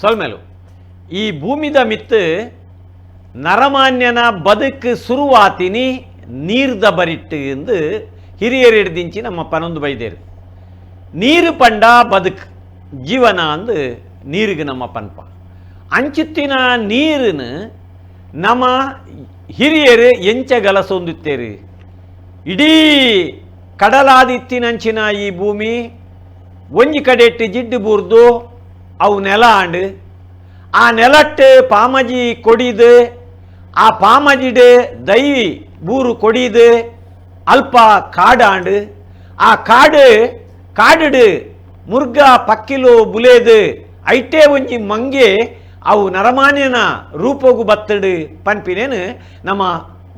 ಸೊಲ್ಮೆಲು ಈ ಭೂಮಿದ ಮಿತ್ತು ನರಮಾನ್ಯನ ಬದುಕು ಶುರುವಾತಿನಿ ನೀರ್ದ ಬರಿಟ್ಟು ಎಂದು ಹಿರಿಯರು ಹಿಡ್ದಿಂಚಿ ನಮ್ಮ ಪನೊಂದು ಬೈದೇರು. ನೀರು ಪಂಡ ಬದುಕು ಜೀವನ ಅಂದು ನೀರಿಗೆ ನಮ್ಮ ಪನ್ಪ ಅಂಚಿತ್ತಿನ ನೀರನ್ನು ನಮ್ಮ ಹಿರಿಯರು ಎಂಚ ಗಲಸೊಂದುತ್ತೇರು. ಇಡೀ ಕಡಲಾದಿತ್ತಿನಂಚಿನ ಈ ಭೂಮಿ ಒಂಜಿ ಕಡೆಟ್ಟು ಜಿಡ್ಡು ಬೂರ್ದು ಅವು ನೆಲ ಆಂಡು ಆ ನೆಲಟ್ಟು ಪಾಮಜಿ ಕೊಡಿದು ಆ ಪಾಮಜಿಡು ದೈವಿ ಬೂರು ಕೊಡಿದು ಅಲ್ಪ ಕಾಡಾಂಡು ಆ ಕಾಡು ಮುರ್ಗ ಪಕ್ಕಿಲು ಬುಲೇದು ಐಟೇ ಒಂಜಿ ಮಂಗೆ ಅವು ನರಮಾನ್ಯನ ರೂಪೋಗು ಬತ್ತಡು ಪನ್ಪಿನೇನು ನಮ್ಮ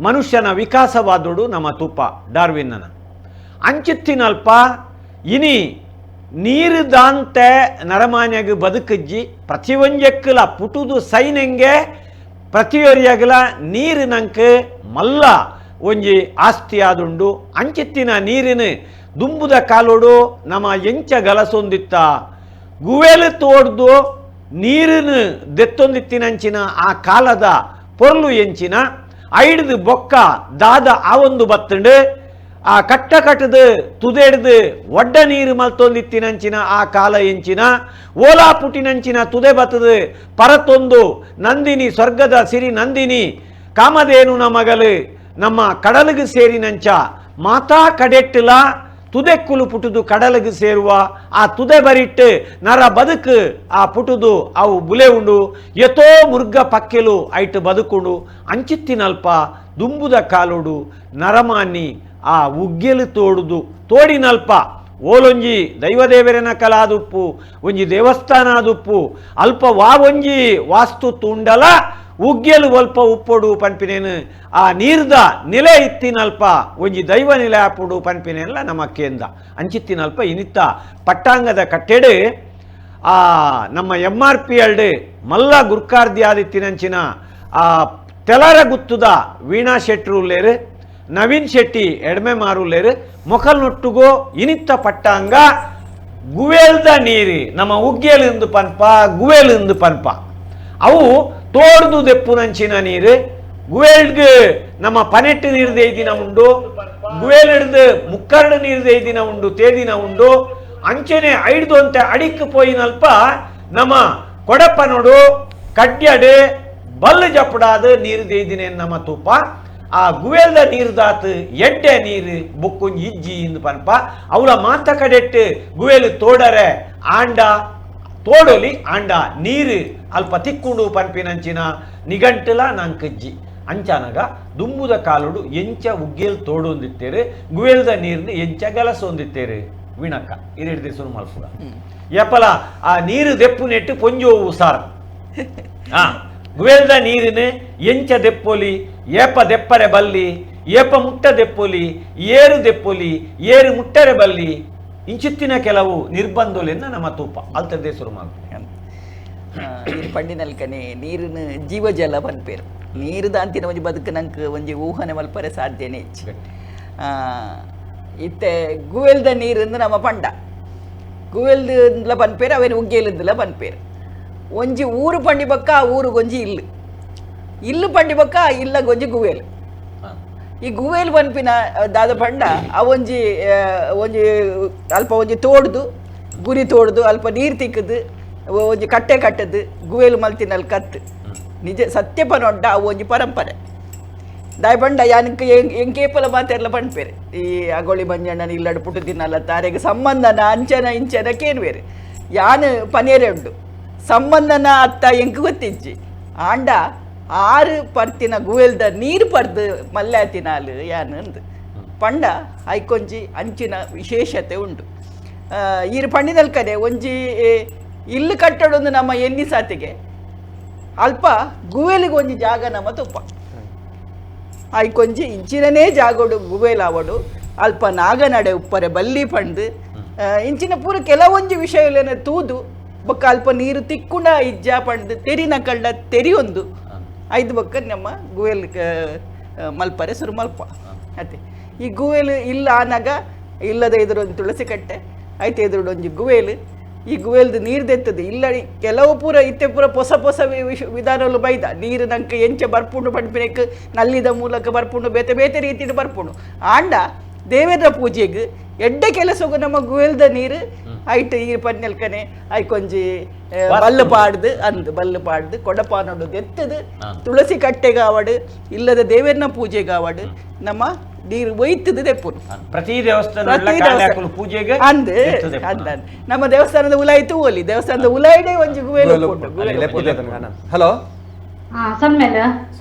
ಮನುಷ್ಯನ ವಿಕಾಸವಾದೋಡು ನಮ್ಮ ತುಪ್ಪ ಡಾರ್ವಿನ್ನನ ಅಂಚಿತ್ತಿನಲ್ಪ ಇನಿ ನೀರು ದಾಂತೆ ನರಮಾನ್ಯಗ ಬದುಕಜ್ಜಿ ಪ್ರತಿಯೊಂಜಕ್ಕಲ ಪುಟುದು ಸೈನೆಂಗೆ ಪ್ರತಿಯೊರಿಯಗಲ ನೀರು ನಂಗೆ ಮಲ್ಲ ಒಂಜಿ ಆಸ್ತಿ ಆದುಂಡು ಅಂಚಿತ್ತಿನ ನೀರಿನ ದುಂಬುದ ಕಾಲೋಡು ನಮ್ಮ ಎಂಚ ಗಲಸೊಂದಿತ್ತ ಗುವೇಲು ತೋಡ್ದು ನೀರಿನ ದೆತ್ತೊಂದಿತ್ತಿನಂಚಿನ ಆ ಕಾಲದ ಪೊರ್ಲು ಎಂಚಿನ ಐಡ್ದು ಬೊಕ್ಕ ದಾದ ಆ ಒಂದು ಬತ್ತಂಡು ಆ ಕಟ್ಟದು ತುದೆಡ್ದು ಒಡ್ಡ ನೀರು ಮಲ್ತೊಂದಿತ್ತಿನಂಚಿನ ಆ ಕಾಲ ಎಂಚಿನ ಓಲಾ ಪುಟಿನಂಚಿನ ತುದೆ ಬತ್ತದು ಪರತೊಂದು ನಂದಿನಿ ಸ್ವರ್ಗದ ಸಿರಿ ನಂದಿನಿ ಕಾಮಧೇನುನ ಮಗಲು ನಮ್ಮ ಕಡಲಿಗೆ ಸೇರಿನಂಚ ಮಾತಾ ಕಡೆಟ್ಟಲ ತುದೆ ಕುಲು ಪುಟುದು ಕಡಲಿಗೆ ಸೇರುವ ಆ ತುದೆ ಬರಿಟ್ಟು ನರ ಬದುಕು ಆ ಪುಟುದು ಅವು ಬುಲೆ ಉಂಡು ಎತೋ ಮುರ್ಗ ಪಕ್ಕೆಲು ಐಟು ಬದುಕುಂಡು ಅಂಚಿತ್ತಿನಲ್ಪ ದುಂಬುದ ಕಾಲುಡು ನರಮಾನಿ ಆ ಉಗ್ಗೆಲು ತೋಡುದು ತೋಡಿನಲ್ಪ ಓಲೊಂಜಿ ದೈವದೇವರನ ಕಲಾದುಪ್ಪು ಒಂಜಿ ದೇವಸ್ಥಾನ ಆದುಪ್ಪು ಅಲ್ಪ ಒಂಜಿ ವಾಸ್ತು ತುಂಡಲ ಉಗ್ಗೆಲು ಒಲ್ಪ ಉಪ್ಪೊಡು ಪನ್ಪಿನೇನು ಆ ನೀರ್ದ ನೆಲೆ ಇತ್ತಿನಲ್ಪ ಒಂಜಿ ದೈವ ನೆಲೆ ಹಾಪುಡು ಪನ್ಪಿನೆಲ್ಲ ನಮ್ಮ ಕೇಂದ್ರ ಅಂಚಿತ್ತಿನಲ್ಪ ಇನಿತ್ತ ಪಟ್ಟಾಂಗದ ಕಟ್ಟೆಡು ಆ ನಮ್ಮ MRP ಅಲ್ಡು ಮಲ್ಲ ಗುರ್ಕಾರ್ದಿ ಆದಿತ್ತಿನಂಚಿನ ಆ ತೆಲರ ಗುತ್ತುದ ವೀಣಾ ಶೆಟ್ರು ಉಲ್ಲೇರು ನವೀನ್ ಶೆಟ್ಟಿ ಎಡ್ಮೆ ಮಾರುಲ್ಲೇರು ಮೊಕಲ್ ನೊಟ್ಟುಗೋ ಇನಿತ್ತ ಪಟ್ಟಾಂಗ ಗುವೇಲ್ದ ನೀರು ನಮ್ಮ ಉಗ್ಗೆಲಿಂದು ಪನ್ಪ ಗುವೇಲಿಂದು ಪನ್ಪ ಅವು ತೋಡ್ದು ದೆಪ್ಪುನಂಚಿನ ನೀರು ಗುವೇಲ್ಗೆ ನಮ್ಮ ಪನೆಟ್ಟು ನೀರು ದೇದಿನ ಉಂಡು ಗುವೇಲಿಡ್ದು ಮುಕ್ಕರ್ಡು ನೀರು ದೇದಿನ ಉಂಡು ತೇದಿನ ಉಂಡು ಅಂಚನೆ ಐಡ್ದು ಅಂತ ಅಡಿಕ್ ಪೋಯಿನಲ್ಪ ನಮ್ಮ ಕೊಡಪ್ಪನೋಡು ಕಡ್ಯಡು ಬಲ್ಲು ಜಪ್ಪಡಾದ ನೀರು ದೇದಿನ ನಮ್ಮ ತುಪ್ಪ ಆ ಗುವೇಲ್ದ ನೀರು ದಾತು ಎಡ್ಡೆ ನೀರು ಬುಕ್ಕೊಂಜಿ ಇಜ್ಜಿ ಇಂದು ಪನ್ಪ ಅವಳ ಮಾತ ಕಡೆಟ್ಟು ಗುವೇಲು ತೋಡರೆ ಆಂಡ ತೋಡೊಲಿ ಆಂಡ ನೀರು ಅಲ್ಪ ತಿಕ್ಕುಂಡು ಪನ್ಪಿನಂಚಿನ ನಿಘಂಟಲ ನಂಕಜ್ಜಿ ಅಂಚಾನಗ ದುಂಬುದ ಕಾಲುಡು ಎಂಚ ಉಗ್ಗೇಲ್ ತೋಡೊಂದಿತ್ತೇರು ಗುವೇಲ್ದ ನೀರ್ನ ಎಂಚ ಗಲಸೊಂದಿತ್ತೇರು ವಿಣಕ್ಕ ಇರಿಡ್ದೆ ಸುರು ಮಲ್ಪುಗ ಎಪ್ಪಲ ಆ ನೀರು ದೆಪ್ಪು ನೆಟ್ಟು ಪೊಂಜು ಉಸಾರ ಗುವೇಲ್ದ ನೀರಿನ ಎಂಚ ದೆಪ್ಪೊಲಿ ಏಪ ದೆಪ್ಪರೆ ಬಲ್ಲಿ ಏಪ ಮುಟ್ಟ ದೆಪ್ಪೊಲಿ ಏರು ದೆಪ್ಪೊಲಿ ಏರು ಮುಟ್ಟರೆ ಬಲ್ಲಿ ಇಂಚಿತ್ತಿನ ಕೆಲವು ನಿರ್ಬಂಧಲೆನ್ನ ನಮ್ಮ ತೂಪ ಅಲ್ತದ್ದೇ ಶುರು ಮಾಡ್ತೀನಿ ಪಂಡಿನಲ್ಕನೆ ನೀರಿನ ಜೀವಜಲ ಪನ್ಪೇರು ನೀರು ದಾಂತಿನ ಒಂಜಿ ಬದುಕು ನಂಗೆ ಒಂಜಿ ಊಹನೆ ಮಲ್ಪರೆ ಸಾಧ್ಯನೇ ಹೆಚ್ಚು ಇತ್ತೆ ಗುವೆಲ್ದ ನೀರಿಂದ ನಮ್ಮ ಪಂಡ ಗುವೆಲ್ದ ಪನ್ಪೇರು ಅವೇನು ಉಗ್ಗೇಲಿದ್ದಲ ಪನ್ಪೇರು ಒಂಜಿ ಊರು ಪಂಡಿ ಬಕ್ಕ ಆ ಊರಿಗೊಂಜಿ ಇಲ್ಲು ಪಂಡಿ ಬಕ್ಕ ಇಲ್ಲ ಗೊಂಜಿ ಗುವೇಲು ಈ ಗುವೇಲು ಪನ್ಪಿನ ದಾದ ಪಂಡ ಆ ಒಂಜಿ ಅಲ್ಪ ಒಂಜಿ ತೋಡ್ದು ಗುರಿ ತೋಡ್ದು ಅಲ್ಪ ನೀರು ತಿಕ್ಕದು ಒಂಜಿ ಕಟ್ಟದು ಗುವೇಲು ಮಲ್ತಿನಲ್ಲಿ ಕತ್ತು ನಿಜ ಸತ್ಯಪನೊಡ್ಡ ಅವು ಒಂಜಿ ಪರಂಪರೆ ದಾಯ್ ಪಂಡ ಯಾನಕ್ಕೆ ಎಂಕೇಪಲ ಮಾತೆಲ್ಲ ಪಂಡ್ಪೇರೆ ಈ ಅಗೋಳಿ ಮಂಜಣ್ಣನ ಇಲ್ಲಡು ಪುಟ್ಟು ತಿನ್ನಲ್ಲ ತಾರೆಗೆ ಸಂಬಂಧನ ಅಂಚನ ಇಂಚನ ಕೇನ್ವೇರೆ ಯಾನು ಪನೇರೆ ಉಂಡು ಸಂಬಂಧನ ಅತ್ತ ಎಂಕು ಗೊತ್ತಿಜ್ಜಿ ಆಂಡ ಆರು ಪರ್ತಿನ ಗುವೆಲ್ದ ನೀರು ಪರ್ದು ಮಲ್ಯಾತಿನಾಲು ಯಾನು ಅಂದು ಪಂಡ ಐಕೊಂಜಿ ಅಂಚಿನ ವಿಶೇಷತೆ ಉಂಟು ಈರು ಪಂಡಿನಲ್ ಕಡೆ ಒಂಜಿ ಇಲ್ಲು ಕಟ್ಟಡೊಂದು ನಮ್ಮ ಎನ್ನಿ ಸಾತಿಗೆ ಅಲ್ಪ ಗುವೆಲಿಗೆ ಒಂಜಿ ಜಾಗ ನಮ್ಮ ತುಪ್ಪ ಐಕೊಂಜಿ ಇಂಚಿನನೇ ಜಾಗೋಡು ಗುವೇಲಾವಡು ಅಲ್ಪ ನಾಗನಡೆ ಉಪ್ಪರೆ ಬಲ್ಲಿ ಪಂಡು ಇಂಚಿನ ಪೂರ ಕೆಲವೊಂಜಿ ವಿಷಯಲೇನ ತೂದು ಬೊಕ್ಕ ಅಲ್ಪ ನೀರು ತಿಕ್ಕುಂಡ ಇಜ್ಜ ಪಂಡು ತೆರಿನ ಕಳ್ಳ ತೆರಿಯೊಂದು ಐದು ಬೊಕ್ಕ ನಮ್ಮ ಗುವೇಲ್ ಮಲ್ಪರೆ ಸುರು ಮಲ್ಪ ಅತ್ತೆ ಈ ಗುವೇಲು ಇಲ್ಲ ಆನಾಗ ಇಲ್ಲದ ಎದುರೊಂದು ತುಳಸಿ ಕಟ್ಟೆ ಐತೆ ಎದುರುಡು ಒಂಜಿ ಗುವೇಲು ಈ ಗುವೇಲ್ದು ನೀರು ದೆತ್ತದು ಇಲ್ಲ ಕೆಲವು ಪೂರ ಇತ್ತೆ ಪೂರ ಹೊಸ ವಿಧಾನಗಳು ಬೈದ ನೀರು ನಂಗೆ ಎಂಚ ಬರ್ಪುಂಡು ಪಂಪಿನಕ್ ನಲ್ಲಿದ ಮೂಲಕ ಬರ್ಪುಂಡು ಬೇತೆ ಬೇತೆ ರೀತಿಯ ಬರ್ಪುಂಡು ಆಂಡ ದೇವೇಂದ್ರ ಪೂಜೆಗೆ ಎಡ್ಡೆ ಕೆಲಸಗೂ ನಮ್ಮ ಗುವೇಲ್ದ ನೀರು ಐಟ್ ಈ ಪನ್ನೆಲ್ಕನೆ ಐಕೊಂಜಿ ಬಲ್ಲು ಪಾಡ್ದು ಕೊಡಪಾನೋಡು ದೆತ್ತದು ತುಳಸಿ ಕಟ್ಟೆಗಾವಡು ಇಲ್ಲದ ದೇವೇರ್ನ ಪೂಜೆಗಾವಡು ನಮ್ಮ ನೀರು ಒಯ್ತದು ದೆಪ್ಪುನು ಪ್ರತಿ ದೇವಸ್ಥಾನ ಪೂಜೆಗೆ ಅಂದ್ ನಮ್ಮ ದೇವಸ್ಥಾನದ ಉಲಾಯಿತು ಓಲಿ ದೇವಸ್ಥಾನದ ಉಲಾಯಿಡೆ ಒಂಜಿ ಗುವೇಲು ಹಲೋ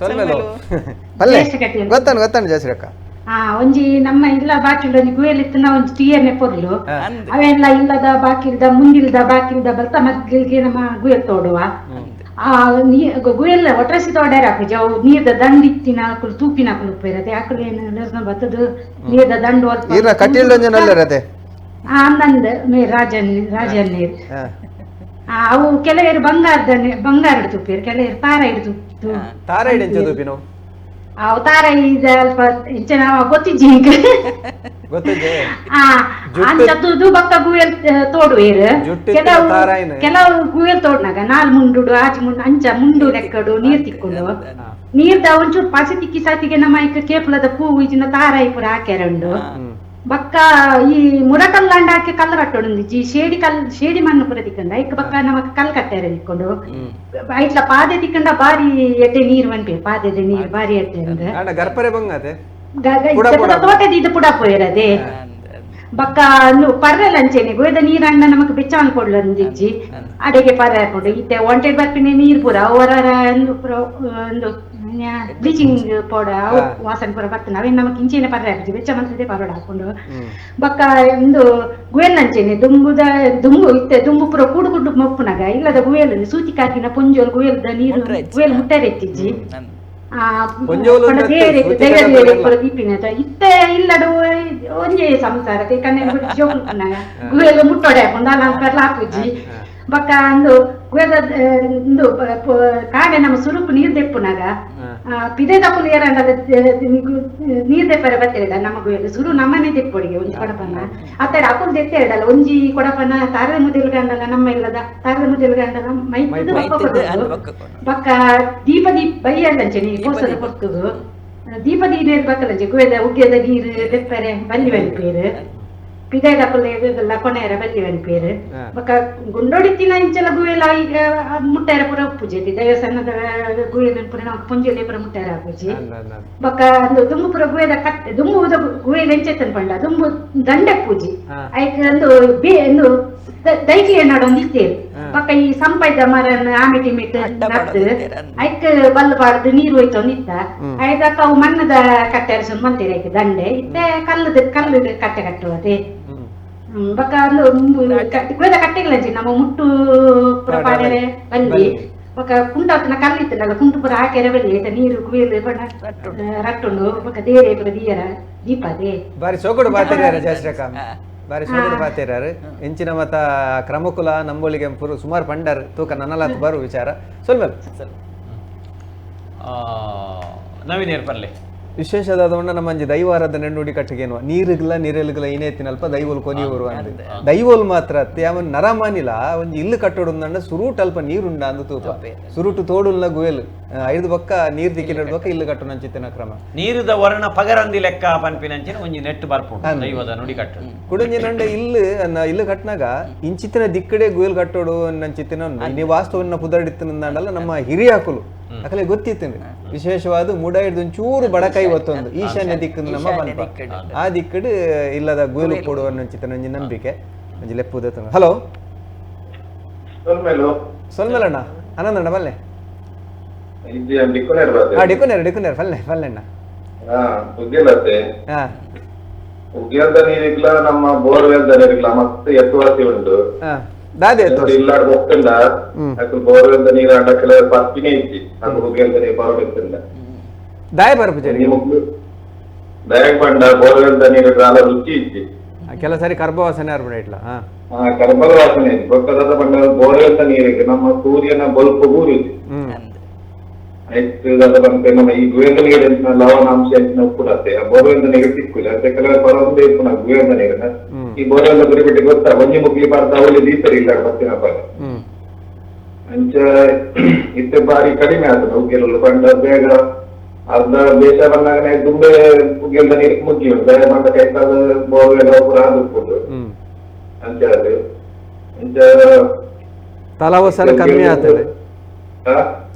ಗೊತ್ತಾನು ಜಯಶ್ರೀ ಒಂಜಿ ನಮ್ಮ ಇಲ್ಲ ಬಾಕಿಲ್ದ ಒಂಜಿ ಗುಯಲಿತ್ತಿನ ಒಂಜಿ ಟಿಯರ್ನೆ ಪೊರ್ಲು ಅವೆಲ್ಲ ಇಲ್ಲದ ಬಾಕಿಲ್ದ ಮುಂದಿಲ್ದ ಬಾಕಿಲ್ದ ಬರ್ತ ಮಗ್ಲಿಗೆ ನಮ್ಮ ಗುಯಲ್ ತೋಡುವ ಗುಯಲ್ ಒಟ್ರಸಿ ತೋಡ್ಯಾರ ಹಾಕುಜಿ ಅವು ನೀರ್ದ ದಂಡಿತ್ತಿನ ಹಾಕಲು ತೂಪಿನ ಹಾಕಲು ಉಪ್ಪಿರತ್ತೆ ಹಾಕಲು ಏನು ಬರ್ತದ ನೀರ್ದ ದಂಡು ಅಂದಂದ ರಾಜನ್ ನೀರು ಅವು ಕೆಲವರು ಬಂಗಾರ ತುಪ್ಪಿರು ಕೆಲವರು ತಾರ ಹಿಡಿದು ಅವತಾರ ಇದು ಅಲ್ಪ ಇಂಚ ಗೊತ್ತಿಜ್ಜಿ ಅಂಚದ್ದು ಬಕ್ಕ ಗುಯಲ್ ತೋಡುವೇರು ಕೆಲವು ಗುಯಲ್ ತೋಡ್ನಾಗ ನಾಲ್ ಮುಂಡುಡು ಆಚೆ ಮುಂಡು ಅಂಚ ಮುಂಡು ಲೆಕ್ಕಡು ನೀರ್ ತಿಕ್ಕೊಂಡು ನೀರ್ದ ಒಂಚೂರು ಪಸಿ ತಿಕ್ಕಿ ಸಾತಿಗೆ ನಮ್ಮ ಈಗ ಕೇಪುಲದ ಪೂವು ಇಜಿನ ತಾರ ಪೂರ ಹಾಕ್ಯಾರಂಡು ಬಕ್ಕ ಈ ಮುರಕಲ್ಲಾಂಡ ಹಾಕಿ ಕಲ್ಲು ಕಟ್ಟೋಡು ಶೇಡಿ ಮಣ್ಣು ಪೂರ ತಿಕ್ಕಂಡ ಐಕ್ ಬಕ್ಕ ನಮಕ್ ಕಲ್ಲು ಕಟ್ಟಾರ ತಿಕ್ಕೊಂಡು ಐಟ್ಲ ಪಾದೆ ತಿಕ್ಕಂಡ ಬಾರಿ ಎಡ್ಡೆ ನೀರು ಬಂಪೆ ಪಾದೆದ ನೀರು ಬಾರಿ ಎಡ್ಡೆ ತೋಟದ ಇದು ಪುಡ ಪೋಯಿರದೆ ಬಕ್ಕ ಪರ್ರೆಲ್ಲ ಅಂಚೆನೆ ಗೋಯ್ದ ನೀರಣ್ಣ ನಮಕ್ ಬೆಚ್ಚವನ್ ಕೊಡ್ಲಂದಿಜ್ಜಿ ಅಡೆಗೆ ಪರ್ರೆ ಹಾಕೊಂಡು ಇತ್ತೆ ಒಂಟೆ ಬರ್ಪಿನ ನೀರ್ ಪೂರ ಅವರ ಒಂದು ಬ್ಲೀಚಿಂಗ್ ಪೌಡರ್ ವಾಸನೆ ಪೂರ ಬರ್ತದೆ ಅವೇನು ನಮಗೆ ಇಂಚೆನೆ ಪರ್ರೆ ಹಾಕಿದ್ವಿ ಬೆಚ್ಚ ಮಂತ್ರದೇ ಪೌಡರ್ ಹಾಕೊಂಡು ಬಕ್ಕ ಒಂದು ಗುಯಲ್ ಅಂಚೆನೆ ದುಂಬು ಇತ್ತೆ ದುಂಬು ಪೂರ ಕೂಡು ಮೊಪ್ಪುನಾಗ ಇಲ್ಲದ ಗುಯಲ್ ಸೂತಿ ಕಾಕಿನ ಪುಂಜೋಲ್ ಗುಯಲ್ದ ನೀರು ಗುಯಲ್ ಮುಟ್ಟರೆ ಎತ್ತಿಜ್ಜಿ ಇತ್ತೆ ಇಲ್ಲಡು ಒಂಜೇ ಸಂಸಾರ ಗುಯಲ್ ಮುಟ್ಟೋಡೆ ಹಾಕೊಂಡು ಅಲ್ಲ ಹಾಕುಜ್ಜಿ ಬಕ್ಕ ಅಂದು ಗುಯದ ಕಾಡೆ ನಮ್ಮ ಸುರುಪು ನೀರ್ ದೆಪ್ಪುನಾಗ ಪಿದೆ ತಪ್ಪಲು ನೀರ್ ದೆಪ್ಪರೆ ಬತ್ತಿರಲ್ಲ ನಮ್ಮ ಗುಯಲ್ ಸುರು ನಮ್ಮನೆ ದೆಪ್ಪೊಡಿಗೆ ಒಂಜಿ ಕೊಡಪನ ಅತ್ತಡ ಅಪ್ಪು ದೆತ್ತೆ ಇಡಲ್ಲ ಒಂಜಿ ಕೊಡಪನ ತಾರದ ಮುದಿಲ್ಗಂಡಲ್ಲ ನಮ್ಮ ಇಲ್ಲದ ತಾರದ ಮುದಿಲ್ಗಂಡಲ್ಲ ಮೈದು ಬಕ್ಕ ದೀಪ ಬೈಯಲ್ಲಂಚೆ ನೀರು ಕೋಸದ ಕೊತ್ತುದು ದೀಪ ನೀರು ಬಕ್ಕಲಂಚೆ ಗುಯದ ಉಗ್ಗೆದ ನೀರು ದೆಪ್ಪರೆ ಬಲ್ಲಿ ಬಲಿಪೇರು ಪಿದೈದ ಪುಲ್ಲ ಕೊನೆಯರ ಬಲ್ಲಿವನ್ ಪೇರು ಬಕ್ಕ ಗುಂಡೊಡಿತ್ತಿನ ಇಂಚಲ ಗುಯಲ ಈಗ ಮುಟ್ಟಾರ ಪುರ ಪೂಜೆ ದೇವಸ್ಥಾನದ ಗುಯಲ ಪುರ ನಾವು ಪುಂಜಲಿ ಪುರ ಮುಟ್ಟಾರ ಪೂಜೆ ಬಕ್ಕ ದುಂಬು ಪುರ ಗುಯದ ಕಟ್ಟೆ ದುಂಬು ಗುಯಲ ಎಂಚೆತ್ತನ್ ಪಂಡ ದುಂಬು ದಂಡೆ ಪೂಜೆ ಐಕ ಒಂದು ದೈಕಿ ಏನಾಡೊಂದು ಇತ್ತೇರು ಬಕ್ಕ ಈ ಸಂಪೈದ ಮರನ್ನ ಆಮೆಟಿ ಮಿಟ್ಟು ನಟ್ಟು ಐಕ ಬಲ್ಲು ಬಾರ್ದು ನೀರು ಹೋಯ್ತು ನಿತ್ತ ಐದಕ್ಕ ಅವು ಮಣ್ಣದ ಕಟ್ಟೆ ಅರಸೊಂದು ಮಂತೀರ ಐಕ ದಂಡೆ ಇತ್ತೆ ಕಲ್ಲು ಕಟ್ಟೆ ಕಟ್ಟುವದೆ ಬಕ್ಕ ಗುಯದ ಕಟ್ಟೆಗಳಂಚಿ ನಮ್ಮ ಮುಟ್ಟು ಪುರ ಪಾಡ್ಯಾರೆ ಬಲ್ಲಿ ಬಕ್ಕ ಕುಂಟನ ಕಲ್ಲಿತ್ತಲ್ಲ ಕುಂಟು ಪುರ ಹಾಕ್ಯಾರ ಬಲ್ಲಿ ಐತ ನೀರು ಕುಯ್ಯಲು ಬಣ್ಣ ರಟ್ಟುಂಡು ಬಕ್ಕ ದೇರೆ ಪುರ ದೀಯರ ದೀಪದೆ ಬಾರಿ ಸೋಕುಡು ಬಾತಿರ್ಯಾರ ಜಾಸ್ರಕ ಬಾರಿ ಸೋಕುಡು ಬಾತಿರ್ಯಾರು ಎಂಚಿನ ಮತ ಕ್ರಮಕುಲ ನಂಬೋಳಿಗೆ ಪುರು ಸುಮಾರು ಪಂಡರ್ ತೂಕ ನನ್ನಲಾತ್ ಬರು ವಿಚಾರ ಸ್ವಲ್ಪ ನವೀನ್ ಏರ್ಪರ್ಲೆ ವಿಶೇಷದಾದ ನಮ್ಮಂಜಿ ದೈವಾರದ ನೆಣ್ಣುಡಿ ಕಟ್ಟಿಗೆನುವ ನೀರುಗಳ ನೀರೆಲುಗಳ ಇನೇತಿನಲ್ಪ ದೈವಲ್ ಕೊನಿಯವರು ಅಂದ ದೈವಲ್ ಮಾತ್ರ ಅವನ್ ನರಮಾನಿಲ ಒಂಜಿ ಇಲ್ಲು ಕಟ್ಟೋಡು ಸುರೂಟ್ ಅಲ್ಪ ನೀರುಂಡ ಅಂದು ತೂಪ ಸುರುಟು ತೋಡುಲ್ನ ಗುಯಲು ಐದು ಬಕ್ಕ ನೀರು ದಿಕ್ಕಿನ ಬಕ್ಕ ಇಲ್ಲು ಕಟ್ಟು ನಂಚಿತ್ತಿನ ಕ್ರಮ ನೀರುದ ವರ್ಣ ಪಗರಂದಿ ಲೆಕ್ಕ ಪನ್ಪಿನಂಚಿನ ಒಂಜಿ ನೆಟ್ಟು ಬರ್ಪುಂಡು ದೈವದ ನುಡಿ ಕಟ್ಟು ಕುಡಂಜಿ ನಂಡೆ ಇಲ್ಲು ಕಟ್ನಾಗ ಇಂಚಿತ್ತಿನ ದಿಕ್ಕಡೆ ಗುಯಲ್ ಕಟ್ಟೋಡು ನಂಚಿತ್ತಿನ ನೀವು ವಾಸ್ತವನ್ನ ಪುದಡಿತ್ತಿನಂದಲ್ಲ ನಮ್ಮ ಹಿರಿಯ ಹಾಕಲು ಅಕಲೆ ಗೊತ್ತಿತ್ತೇನೆ ವಿಶೇಷವಾದ ಮುಡ ಹಿಡಿದು ಒಂಚೂರು ಬಡಕೈ ಒತ್ತೊಂದು ಈಶಾನ್ಯ ದಿಕ್ಕನ್ನು ನಮ್ಮ ಬಂದ ಆ ದಿಕ್ಕಡು ಇಲ್ಲದ ಗುಯಲು ಕೊಡುವ ನಂಚಿತ್ತ ನಂಜಿ ನಂಬಿಕೆ ಒಂಜಿ ಲೆಪ್ಪುದ ಹಲೋ ಸೊಲ್ಮೇಲಣ್ಣ ಆನಂದಣ್ಣ ಬಲ್ಲೆ ಡಿಕುನೇರ್ ಫಲ್ಲೆಣ್ಣ ಉಗ್ಗೆಲ್ದ ನೀರಿಗ್ಲ ನಮ್ಮ ಬೋರ್ವೆಲ್ದ ನೀರಿಗ್ಲ ಮತ್ತೆ ಎತ್ತುವಾಸಿ ಉಂಟು ದಾದೆ ಇಲ್ಲಾಡ್ ಹೋಗ್ತಿಲ್ಲ ಅದು ಬೋರ್ವೆಲ್ದ ನೀರು ಅಂಡ ಕೆಲವು ಪರ್ಪಿನೇ ಇತ್ತು ಅದು ಉಗ್ಗೆಲ್ದ ನೀರು ಬರೋದಿಲ್ಲ ದಾಯ ಬರ್ಪುಜರಿ ದಯ ಪಂಡ ಬೋರ್ವೆಲ್ದ ನೀರು ಕಾಲ ರುಚಿ ಇತ್ತು ಕೆಲ ಸಾರಿ ಕರ್ಭವಾಸನೆ ಅರ್ಬಿಡ ಇಟ್ಲ ಕರ್ಬದ ವಾಸನೆ ಪಕ್ಕದ ಪಂಡ ಬೋರ್ವೆಲ್ದ ನೀರಿಗೆ ನಮ್ಮ ಸೂರ್ಯನ ಬಲ್ಪ್ ಊರಿತ್ತು ಆಯ್ತು ಬಂತೆ ನಮ್ಮ ಈ ಗುಹೆಂದ ನೀರಿನ ಲವಣಾಂಶ ಉಪ್ಪುನತ್ತೆ ಆ ಬೋರ್ವೆಲ್ದ ನೀರು ಸಿಕ್ಕುಲ್ಲ ಅಂತ ಕೆಲವು ಪರವಂದೇ ಇಪ್ಪು ನಾವು ಗುಹೆಂದ ನೀರನ್ನ ಈ ಬೋರ್ವೆಲ್ದ ಗುರಿಬಿಟ್ಟು ಗೊತ್ತಾ ಒಂಜಿ ಮುಗ್ಲಿ ಬರ್ತಾ ಅವಳಿ ದೀಸರಿ ಇಲ್ಲ ಬರ್ತಿನ ಪರ ಅಂಚ ಇತ್ತೆ ಬಾರಿ ಕಡಿಮೆ ಆತದ ಉಗ್ಗೆಲ್ಲ ಬಂಡ ಬೇಗ ಅರ್ಧ ದೇಶ ಬಂದಾಗನೆ ದುಂಬೆ ಉಗ್ಗೆಲ್ದ ನೀರು ಮುಗ್ಗಿ ಬೇರೆ ಬಂದ ಕೈತಾದ ಬೋರ್ವೆಲ್ ಪೂರ ಆದುಕೊಂಡು ಅಂಚ ಅದು ಅಂಚ ತಲಾವಸರ ಕಮ್ಮಿ ಆಗ್ತದೆ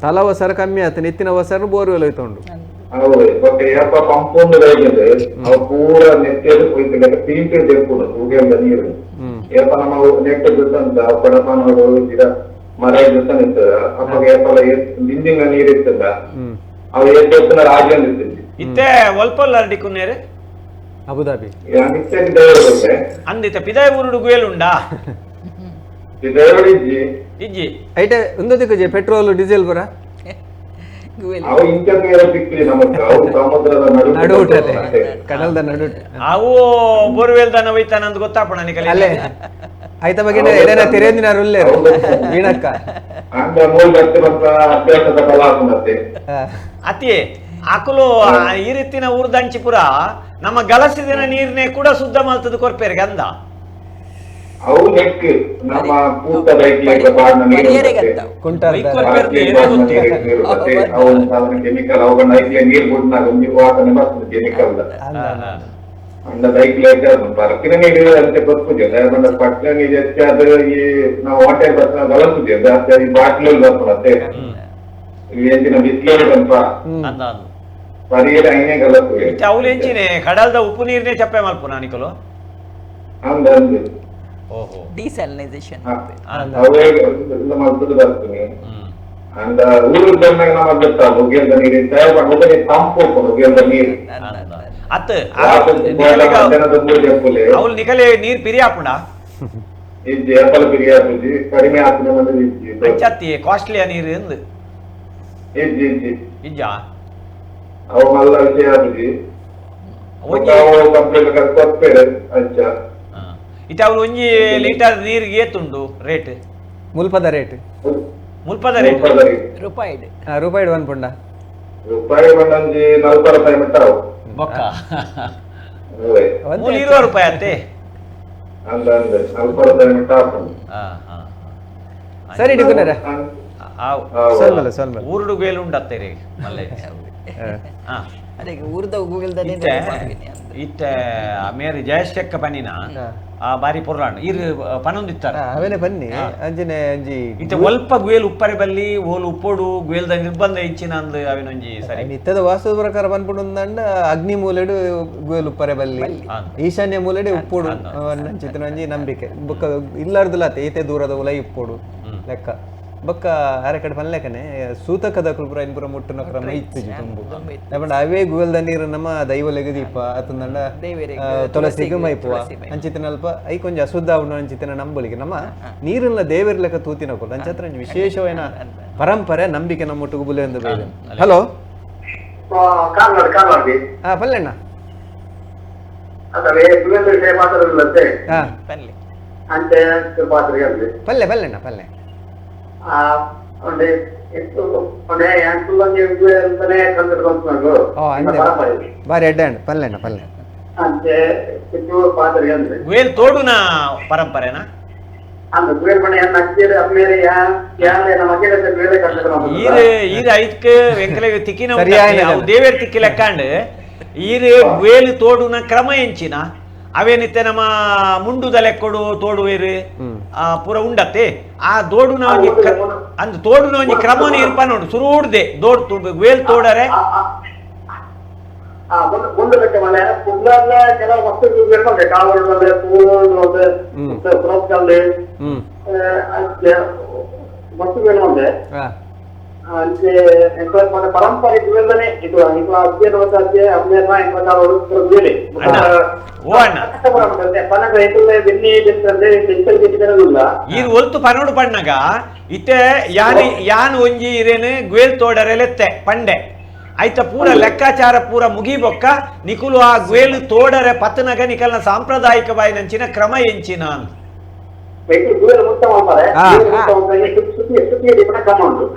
ತಲಾವಸರ ಕಮ್ಮಿ ಆಗ್ತದೆ ಎತ್ತಿನ ಅವಸರ ಬೋರ್ವೆಲ್ ಹೋಯ್ತುಂಡು ಹೌದು ಬಟ್ ಏಪ ಕಾಂಪೌಂಡ್ ಇದೆ ಅವು ಪೂರ ನೆತ್ತಿಯಲ್ಲಿ ಹೋಯ್ತಿಲ್ಲ ಪೀಂಟೆ ತೆಪ್ಪುಡು ಉಗ್ಗೆಲ್ದ ನೀರು ಏಪ ನಮ್ಮ ನೆಟ್ ಅಂತ ಪಡಪಾನೋಡು ಇದ ಮರ ಜೊತೆ ನಿಂತದ ಅಪ್ಪ ಏಪಲ ದಿಂದಿಂಗ ನೀರು ಇರ್ತದ ಅವು ಎಷ್ಟು ರಾಜ್ಯ ನಿಂತಿದ್ವಿ ಇತ್ತೆ ಒಲ್ಪಲ್ಲ ಅರ್ಡಿಕುನ್ನೇರು ಅಬುದಾಬಿ ಅಂದಿತ ಪಿದಾಯ ಊರುಡು ಗುಯಲುಂಡಾ ಇಜ್ಜಿ ಐಟೆ ಒಂದೊಂದಕ್ಕೆ ಪೆಟ್ರೋಲ್ ಡೀಸೆಲ್ ಬರ ಗುವೆಲ್ ಅವು ಇಂಚ ಸಿಕ್ಕಿದೆ ನಮಗೆ ಅವು ಸಮುದ್ರದ ನಡುಟಲೆ ಕಡಲ್ದ ನಡುಟ ಅವು ಬೋರ್ವೆಲ್ ದನ ಒಯ್ತಾನ ಅಂತ ಗೊತ್ತಾಪಣ ನಿಕಲಿ ಅಲ್ಲೇ ಆಯ್ತ ಬಗ್ಗೆ ಎಡೆನ ತೆರೆದಿನ ರುಲ್ಲೆ ವೀಣಕ್ಕ ಅಂದ ಮೂಲ ಬರ್ತಿರಂತ ಅಭ್ಯಾಸದ ಕಲಾಪನತೆ ಅತಿ ಆಕುಲು ಈ ರೀತಿನ ಊರ್ದಂಚಿಪುರ ನಮ್ಮ ಗಲಸಿದಿನ ನೀರ್ನೆ ಕೂಡ ಶುದ್ಧ ಮಲ್ತದ ಕೊರ್ಪೇರಿಗೆ ಅಂದ ಅವು ನೆಕ್ ನಮ್ಮ ಪೂತ ಬೈಕ್ಲಿಗೆ ಬಾಡ್ನ ನೀರು ಕುಂಟಾರ ಅವು ಕೆಮಿಕಲ್ ಅವುಗಳ ಐಕ್ಲೆ ನೀರು ಬಿಡ್ನಾಗ ಒಂದು ವಾಸನೆ ಬರ್ತದೆ ಕೆಮಿಕಲ್ ಅಂದ ಐಕ್ಲೆ ಪರಕಿನ ನೀರು ಅಂತ ಗೊತ್ತಿದೆ ಬಂದ ಪಟ್ಲ ನೀರು ಜಾಸ್ತಿ ಆದ್ರೆ ಈ ನಾವು ಹೋಟೆಲ್ ಬರ್ತಾ ಗಲಸುತ್ತೆ ಜಾಸ್ತಿ ಆಗಿ ಬಾಟ್ಲಲ್ಲಿ ಬರ್ತದೆ ಎಂಚಿನ ಬಿಸಿಲು ಬಂತ ಪರಿಯರ ಐನೇ ಗಲಸು ಅವಳು ಎಂಚಿನೆ ಕಡಲ್ದ ಉಪ್ಪು ನೀರ್ನೆ ಚಪ್ಪೆ ಮಲ್ಪು ನಾನಿಕಲು ಅಂದ ಅಂದು ಓಹೋ ಡಿಸಾಲಿನೈಸೇಷನ್ ಅವೇ ಎಲ್ಲ ಮಲ್ತದ ಬರ್ತದೆ ಅಂದ ಊರು ಬಂದಾಗ ನಮಗೆ ಗೊತ್ತಾ ಉಗ್ಗೆಲ್ದ ನೀರು ತಯಾರು ತಂಪು ಉಗ್ಗೆಲ್ದ ನೀರು ಅತ್ ಅವಳು ನಿಕಲೆ ನೀರ್ ಪಿರಿಯಾಪುಂಡ ಇಜ್ಜಿ ಏಪಲ ಪಿರಿಯಾಪುಜಿ ಕಡಿಮೆ ಆತನ ಮಂದಿ ಇಜ್ಜಿ ಪಂಚಾಯತಿ ಕಾಸ್ಟ್ಲಿಯ ನೀರು ಎಂದು ಇಜ್ಜಿ ಇಜ್ಜಿ ಇಜ್ಜ ಅವು ಮಲ್ಲ ವಿಷಯ ಆಪುಜಿ ಕಂಪ್ಲೀಟ್ ಕೊಪ್ಪೇರೆ ಅಂಚ ಇತ ಅವಳು ಒಂಜಿ ಲೀಟರ್ ನೀರಿಗೆ ಏತುಂಡು ರೇಟ್ ಮುಲ್ಪದ ರೇಟ್ ಮುಲ್ಪದ ರೇಟ್ ರೂಪಾಯಿ ರೂಪಾಯಿ ಒನ್ ಪುಂಡ ರೂಪಾಯಿ ಬಂದಂಜಿ 40 ರೂಪಾಯಿ ಮಟ್ಟ ಅವು ಬೊಕ್ಕ 120 ರೂಪಾಯಿ ಅತ್ತೆ ಅಂದ ಅಂದ 40 ರೂಪಾಯಿ ಮಟ್ಟ ಹಾಕೊಂಡು ಸರಿ ಡಿಗುನರ ಸಲ್ಮಲ ಸಲ್ಮಲ ಊರುಡು ಬೇಲು ಉಂಡತ್ತೇರಿ ಮಲ್ಲೆ ಅದಕ್ಕೆ ಊರ್ದ ಗೂಗಲ್ದನೆ ಇತ್ತ ಮೇರಿ ಜಯಶ್ಚಕ್ಕ ಪನ್ನಿನ ಬಾರಿ ಪೊರ್ಲಾಂಡ್ ಇರು ಪನೊಂದಿತ್ತಾರ ಅವೇನೆ ಬನ್ನಿ ಅಂಜನೆ ಅಂಜಿ ಇತ್ತ ಒಲ್ಪ ಗುಯಲ್ ಉಪ್ಪರೆ ಬಲ್ಲಿ ಓಲು ಉಪ್ಪೋಡು ಗುಯಲ್ದ ನಿರ್ಬಂಧ ಇಚ್ಚಿನ ಅಂದ್ ಅವಿನೊಂಜಿ ಸರಿ ನಿತ್ಯದ ವಾಸ್ತುದ ಪ್ರಕಾರ ಬಂದ್ಬಿಡುಂದಂಡ ಅಗ್ನಿ ಮೂಲೆಡು ಗುಯಲ್ ಉಪ್ಪರೆ ಬಲ್ಲಿ ಈಶಾನ್ಯ ಮೂಲೆಡೆ ಉಪ್ಪೋಡು ನಂಚಿತನ ಒಂಜಿ ನಂಬಿಕೆ ಬೊಕ್ಕ ಇಲ್ಲಾರ್ದುಲಾತೆ ಈತೆ ದೂರದ ಉಲ ಇಪ್ಪೋಡು ಲೆಕ್ಕ ಬೊಕ್ಕ ಅರೆ ಕಡೆ ಪನ್ಲೆಕನೆ ಸೂತಕದ ಕುಲ್ಪುರ ಇನ್ಪುರ ಮುಟ್ಟುನ ಕ್ರಮ ಇತ್ತಿಜಿ ತುಂಬು ಯಾಪಂಡ ಅವೇ ಗುಗಲ್ದ ನೀರು ನಮ್ಮ ದೈವಲೆಗ ದೀಪ ಅತಂದಂಡ ತುಳಸಿಗೆ ಮೈಪುವ ಅಂಚಿತನಲ್ಪ ಐ ಕೊಂಚ ಅಶುದ್ಧ ಅವನು ಅಂಚಿತನ ನಂಬಲಿಗೆ ನಮ್ಮ ನೀರಿನ ದೇವರ ಲೆಕ್ಕ ತೂತಿನ ಕೊಲ್ಲ ಅಂಚತ್ರ ವಿಶೇಷವಾದ ಪರಂಪರೆ ನಂಬಿಕೆ ನಮ್ಮ ಮುಟ್ಟುಗು ಬುಲೆ ಎಂದು ಬೇರೆ ಹಲೋ ಪಲ್ಲೆಣ್ಣ ಪಲ್ಲೆ ಪಲ್ಲೆಣ್ಣ ಪಲ್ಲೆ ಬಾರಿ ಎಡ್ಡೆ ಪಲ್ಲೆಣ್ಣ ಪಲ್ಲೆ ಗುಯಲ್ ತೋಡುನ ಪರಂಪರೆನಾ ಈರು ಐದಕ್ಕೆ ವೆಂಕಲೆ ತಿಕ್ಕಿನ ದೇವೇರ್ ತಿಕ್ಕಿ ಲೆಕ್ಕಾಂಡ್ ಈರು ಗುಯಲ್ ತೋಡುನ ಕ್ರಮ ಎಂಚಿನ ಅವೇನಿತ್ತೆ ನಮ್ಮ ಮುಂಡುದ ಲೆಕ್ಕೊಡು ತೋಡುವೇರು ಪೂರ ಉಂಡತ್ತೆ ಆ ದೋಡುನ ಅಂದ್ ತೋಡುನ ಒಂಜಿ ಕ್ರಮನ ಇರ್ಪ ನೋಡು ಸುರುಡ್ದೆ ದೋಡ್ ಗುಯಲ್ ತೋಡರೆ ಕೆಲವು ವಸ್ತುಗಳು ಕಾವಲು ವಸ್ತುಗಳು ಒಂದೇ అంటే మన పరంపర ఇటువల్లనే ఇటు ఇట్లా అధ్యయన వచ్చే అభ్యర్థన ఇంకా కావాలి వేలే పన రైతుల వెన్ని అంటే టెన్షన్ ಗೆಟ್ಟಿರಲಿಲ್ಲ ಇದು ಒಲ್ತು ಪನೋಡು ಪಣ್ಣಗ ಇತ್ತೆ ಯಾನ್ ಒಂಜಿ ಇರೇನು ಗುಯಲ್ ತೋಡರೆಲೆತ್ತೆ ಪಂಡೆ ಆಯ್ತ ಪೂರ ಲೆಕ್ಕಾಚಾರ ಪೂರ ಮುಗಿಬೊಕ್ಕ ನಿಕುಲು ಆ ಗುಯಲ್ ತೋಡರೆ ಪತ್ತನಗ ನಿಕಲ್ನ ಸಾಂಪ್ರದಾಯಿಕ ಬಾಯಿನಂಚಿನ ಕ್ರಮ ಎಂಚಿನ ಗುಯಲ್ ಮುಟ್ಟ ಮಾಡ್ತಾರೆ ಸುತ್ತಿ ಸುತ್ತಿ ಕ್ರಮ ಉಂಟು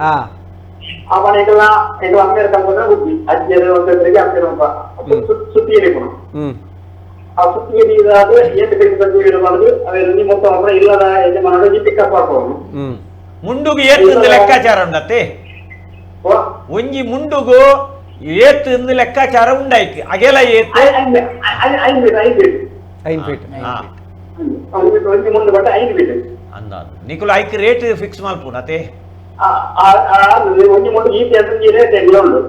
ಆ ಮನೆಗೆಲ್ಲ ಇದು ಅಮ್ಮೇರ ಕಂಪನ ಬುದ್ಧಿ ಅಜ್ಜಿಯರು ಒಂದೊಂದರಿಗೆ ಅಮ್ಮೇರ ಸುತ್ತಿಗೆ ನಿಪುಣ ಆ ಸುತ್ತಿಗೆ ಇದಾದ ಏನು ಬೇಕು ಮಾಡುದು ಅವೆಲ್ಲ ಮೊತ್ತ ಅப்புறம் ಇಲ್ಲದ ಯಜಮಾನರು ಪಿಕಪ್ ಮಾಡ್ಕೊಂಡು ಮುಂಡುಗು ಏತ್ತು ಲೆಕ್ಕಾಚಾರ ಉಂಡತ್ತೆ ಒಂಜಿ ಮುಂಡುಗು ಏತ್ತು ಲೆಕ್ಕಾಚಾರ ಉಂಡಾಯ್ತು ಅಗೆಲ ಏತ್ತು 5 ಫೀಟ್ ಒಂಜಿ ಮುಂದೆ ಬಟ್ಟ 5 ಫೀಟ್ ಅಂದಾಜು ನಿಕುಲು ಐಕ್ ರೇಟ್ ಫಿಕ್ಸ್ ಮಲ್ಪುನತೆ ಒಂಜಿ ಮುಂದೆ ಈ ರೇಟ್ ಎಲ್ಲ ಉಂಟು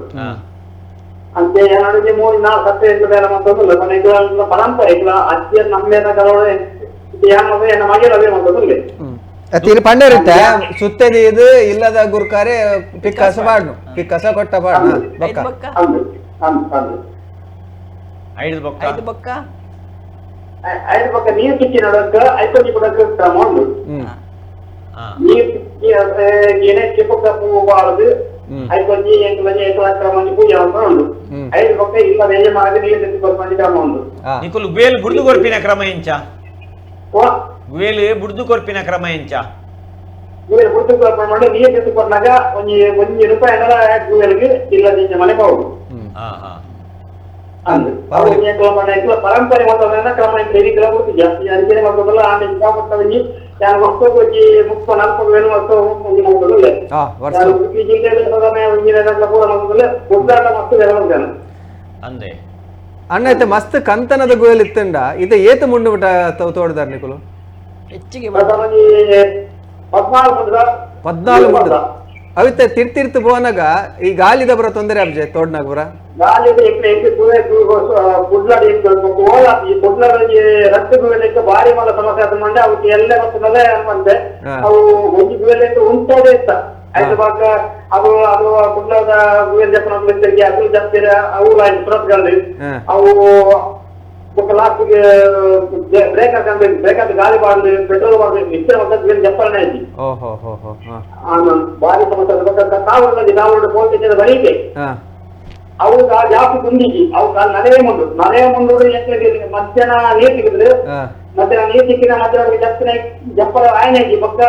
ಅಂತೆ ಏನಾದ್ರು 3-4 ಸತ್ತ ಎಂಟು ಬೇರೆ ಮಂತಲ್ಲ ಮನೆಗಳ ಪರಂಪರೆ ಅಜ್ಜಿಯ ನಮ್ಮೇನ ಕಲೋಡೆ ಏನ ಮಗೆಲವೇ ಮಂತಲ್ಲ ತೀರಿ ಪಂಡರಿತ್ತ ಸುತ್ತದಿ ಇದು ಇಲ್ಲದ ಗುರ್ಕಾರೆ ಪಿಕ್ಕಸ ಬಾಡ್ನು ಪಿಕ್ಕಸ ಕೊಟ್ಟ ಬಾಡ್ನ ಬೊಕ್ಕ ಐದು ಬೊಕ್ಕ ಐದು ಬೊಕ್ಕ ಐದು ಬೊಕ್ಕ ನೀರು ಕಿಚ್ಚಿ ನೋಡಕ ಐಕೊಂಡಿ ಕೊಡಕ ತಗೊಂಡು ನೀರು ಏನೇ ಚಿಪ್ಪಕ್ಕ ಪೂ ಬಾಳದು ಐಕೊಂಡಿ ಎಂಕಲಜಿ ಏಕಲಕ್ರಮಂಜಿ ಪೂಜೆ ಅಂತ ಉಂಡು ಐದು ಬೊಕ್ಕ ಇಲ್ಲ ವೇಜ ಮಾಡಿ ನೀರು ತೆಗೆದುಕೊಂಡು ಕ್ರಮ ಉಂಡು ನಿಕುಲು ಬೇಲ್ ಬುಡ್ದು ಕೊರ್ಪಿನ ಕ್ರಮ ಎಂಚ ಗುವೇಲು ಬುಡ್ದು ಕೊರ್ಪಿನ ಕ್ರಮ ಎಂಚ ಗುವೇಲು ಬುಡ್ದು ಕೊರ್ಪ ಮಾಡಿ ನೀರು ತೆಗೆದುಕೊಂಡಾಗ ಒಂದು ರೂಪಾಯಿ ಏನಾರ ಗುವೇಲಿಗೆ ಇಲ್ಲ ಮನೆ ಹೋಗುದು ಪರಂಪರೆ ಮೊತ್ತ ಕ್ರಮ ಕ್ಲಿನಿಕ್ಗಳ ಗುರುತು ಜಾಸ್ತಿ ಅಂಚನೆ ಮಾಡ್ಬೋದಲ್ಲ ಆಮೇಲೆ ಕಾಪಟ್ಟವನಿ ಯಾರು ವರ್ಷಕ್ಕೆ ಹೋಗಿ 30-40 ವೇನು ವರ್ಷ ಹೋಗ್ಬೋದಲ್ಲ ಜಿಲ್ಲೆಯಲ್ಲಿ ಇಂಜಿನಿಯರ್ ಕೂಡ ಮಾಡ್ಬೋದಲ್ಲ ಉದ್ದಾಟ ಮತ್ತು ಬೆಳವಣಿಗೆ ಅಂದೆ ಅಣ್ಣ ಐತೆ ಮಸ್ತ್ ಕಂತನದ ಗುಯಲ್ ಇತ್ತಂಡ ಇದ ಏತ ಮುಂಡು ಬಿಟ್ಟ ತೋಡ್ದಾರ ನಿಕುಲು ಹೆಚ್ಚಿಗೆ 14 ಮುಂಡು ಅವಿತ್ತ ತಿರ್ತಿರ್ತು ಬೋನಾಗ ಈ ಗಾಳಿದ ಬರೋ ತೊಂದರೆ ಅಬ್ಜೆ ತೋಡ್ನಾಗ ಬರ ಗಾಳಿದ ರಕ್ತ ಗುವೆಲೆಕ್ಕ ಭಾರಿ ಮಲ ಸಮಸ್ಯೆ ಆದ ಮಂಡೆ ಅವಕ್ಕೆ ಎಲ್ಲ ಬರ್ತದಲ್ಲೇ ಅನ್ಬಂದೆ ಅವು ಒಂದು ಗುವೆಲೆಕ್ಕ ಉಂಟೋದೇ ಇತ್ತ ಆಯ್ತು ಬಾಕ ಅದು ಕುಡ್ಲದ ಗುವೆಲ್ ಜಪ್ಪನ ಅದು ಜಪ್ಪಿರ ಅವು ಆಯ್ತು ಸುರತ್ಗಳು ಅವು ಲಾಸ್ಟಿಗೆ ಬ್ರೇಕ್ ಹಾಕಬೇಕು ಬೇಕಾದ ಗಾಳಿ ಬಾಡ್ಲಿ ಪೆಟ್ರೋಲ್ ಬಾಡ್ಲಿ ಇಷ್ಟೇ ಒಂದು ಜಪ್ಪಲನೆ ಐತಿ ಭಾರಿ ಸಮಸ್ಯೆ ತಾವು ಪೋಲ್ಟಿನ ಬರೀಕೆ ಅವು ಜಾಸ್ತಿ ಕುಂದಿಗಿ ಅವು ನಲೆ ಮುಂದು ಮಧ್ಯಾಹ್ನ ನೀರು ಸಿಗಿದ್ರೆ ಮಧ್ಯಾಹ್ನ ನೀರು ಸಿಕ್ಕಿನ ಮಧ್ಯಾಹ್ನ ಜಪ್ಪಲ ಆಯ್ನಾಗಿ ಪಕ್ಕ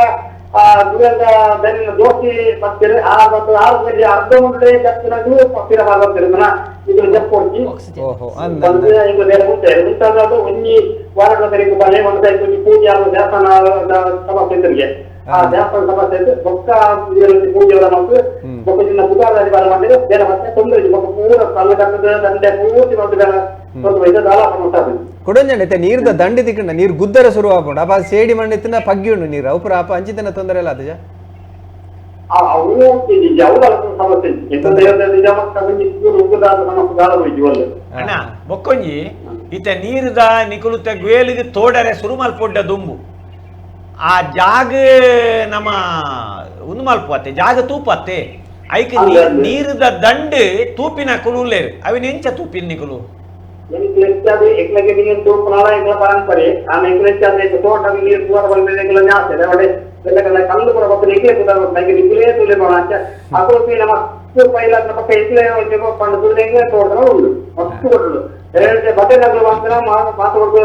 ದೂರದ ಬೆನ್ನ ದೋಸೆ ಬರ್ತೀರಿ ಅರ್ಧ ಮುಂದೆ ಜಪ್ಪಿನದು ಸ್ಥಿರ ಭಾಗತ್ತಿರುತ್ತನ ಇದು ಜಪ್ ಹೊಡ್ಸಿ ಇದು ಬೇರೆ ಮುಂತಾದ ಒಂಜಿ ವಾರದ ತರೀಕು ಬಲೆ ಒಂದು ಪೂಜೆ ಆಗುವ ದೇವಸ್ಥಾನ ಸಮಸ್ಯೆ ಇದ್ದರಿಗೆ ಆ ದೇವಸ್ಥಾನ ಸಮಸ್ಯೆ ಇದ್ದು ಬೊಕ್ಕ ಪೂಜೆ ಮತ್ತು ಬೊಕ್ಕ ಚಿನ್ನ ಬುಧವಾರ ಬಾರ ಮಾಡಿದ್ರೆ ಬೇರೆ ಮತ್ತೆ ತೊಂದರೆ ಬೊಕ್ಕ ಪೂರ ಕಲ್ಲು ಕಟ್ಟದ ದಂಡೆ ಪೂರ್ತಿ ಮತ್ತು ಬೇರೆ ಕೊಡಂಜಂಡೆ ನೀರ್ದ ದಂಡಿ ತಿಕ್ಕಂಡ ನೀರು ಗುದ್ದರ ಶುರು ಆಗ್ಬೋದು ಅಪ್ಪ ಸೇಡಿ ಮಣ್ಣಿತ್ತಿನ ಪಗ್ಗಿ ಉಂಡು ನೀರು ಅವುಪುರ ಅಪ್ಪ ಅಂಚಿತನ ತೊಂದರೆ ಇಲ್ಲ ಅದಜ ಅಣ್ಣ ಬೊಕ್ಕೊಂಜಿ ಇತ ನೀರುದ ನಿಕುಲುತ್ತ ಗ್ವೇಲಿಗೆ ತೋಡರೆ ಶುರು ಮಲ್ಪೊಡ್ಡ ದುಂಬು ಆ ಜಾಗ ನಮ್ಮ ಒಂದು ಮಲ್ಪತ್ತೆ ಜಾಗ ತೂಪತ್ತೆ ಐಕ್ ನೀರುದ ದಂಡು ತೂಪಿನ ಕುಲುಲೇರು ಅವಿನ ಎಂಚ ತೂಪಿನ ನಿಕುಲು ಪರಂಪರೆ ತೋಟ ನೀರು ಕಲ್ಲು ಕೂಡ ಬರ್ತದೆ ಇಕ್ಲೆ ನಿಕ್ಲೇ ತುಲೆ ಅಕೋಪಿ ಮಸ್ತು ಪೈಲ ಪಕ್ಕ ಇಕ್ಲೆ ಪಂಡು ತುಲೆ ತೋಟ ಉಂಟು ಮಸ್ತು ಕೊಟ್ಟರು ಬಟ್ಟೆ ನಗಲು ಮಾತ್ರ ಮಾತಾಡೋದು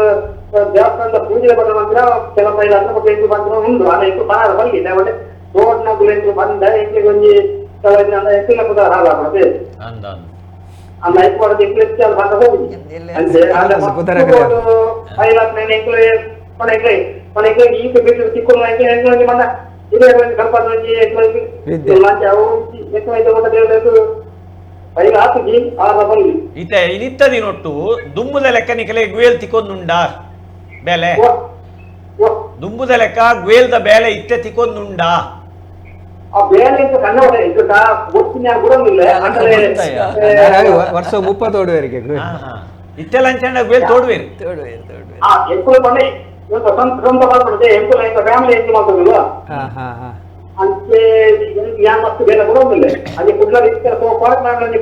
ದೇವಸ್ಥಾನದ ಪೂಜೆ ಬಟ್ಟ ಮಾತ್ರ ಕೆಲ ಪೈಲ ಪಕ್ಕ ಎಂಟು ಮಾತ್ರ ಉಂಟು ಆದ್ರೆ ಎಂಟು ಬಾರ ಬಲ್ಲಿ ಬಟ್ಟೆ ತೋಟ ನಗಲು ಎಂಟು ಬಂದ ಎಂಟು ಗೊಂಜಿ ಎಕ್ಕಿನ ಪುದ ಹಾಗಾಗ್ತದೆ அந்த ஐப்போட எக்லெக்ட் அது பண்ண போகுது அந்த பைலட் மே எக்லே பனைக்கு ஈக்கு ಬಿಟ್ಟು ತಿಕ್ಕೊಂಡು ಎಕ್ಲೆ ಮನ್ನ ಇದೇ ಒಂದು ಸ್ವಲ್ಪ ಒಂದು ಎಕ್ಲೆ ಲಾಂಚ್ ಆವು ಎಕ್ಲೆ ತಗೊಂಡ ದೇವಬೇಕು ಪೈಲ ಆತುಗಿ ಆರ ಬಲ್ಲಿ ಇತೆ ಇನಿತ್ತದಿ ನೋಟ್ಟು ದುಂಬುದ ಲೆಕ್ಕ ನಿಕಲೆ ಗ್ವೇಲ್ ತಿಕ್ಕೊಂದುಂಡ ಬೇಲೆ ದುಂಬುದ ಲೆಕ್ಕ ಗ್ವೇಲ್ದ ಬೇಲೆ ಇತ್ತೆ ತಿಕ್ಕೊಂದುಂಡ ಆ ಬೇಲೆ ಅಂತ ಕನ್ನಡ ಇದು ಗೊತ್ತಿನ ಗುಡಂಗಿಲ್ಲ ಅಂದ್ರೆ ವರ್ಷ 30 ತೋಡುವರಿಗೆ ಇತ್ತೆಲ್ಲ ಅಂಚಂಡ ಗ್ವೇಲ್ ತೋಡುವೇರು ಆ ಎಂಕುಲ ಬಂಡೆ ಇವತ್ತು ಸಂತ ಮಾಡ್ಬಿಡುತ್ತೆ ಎಂಕುಲ ಇಂತ ಫ್ಯಾಮಿಲಿ ಎಂಕುಲ ಮಾಡ್ತಿಲ್ಲ ಅಂತೆ ಯಾನ್ ಮಸ್ತ್ ಬೇರೆ ಗುಡಂಗಿಲ್ಲ ಅದೇ ಕುಡ್ಲ ಇತ್ತ ಕೋರ್ಟ್ ಮಾಡ್ಲಿ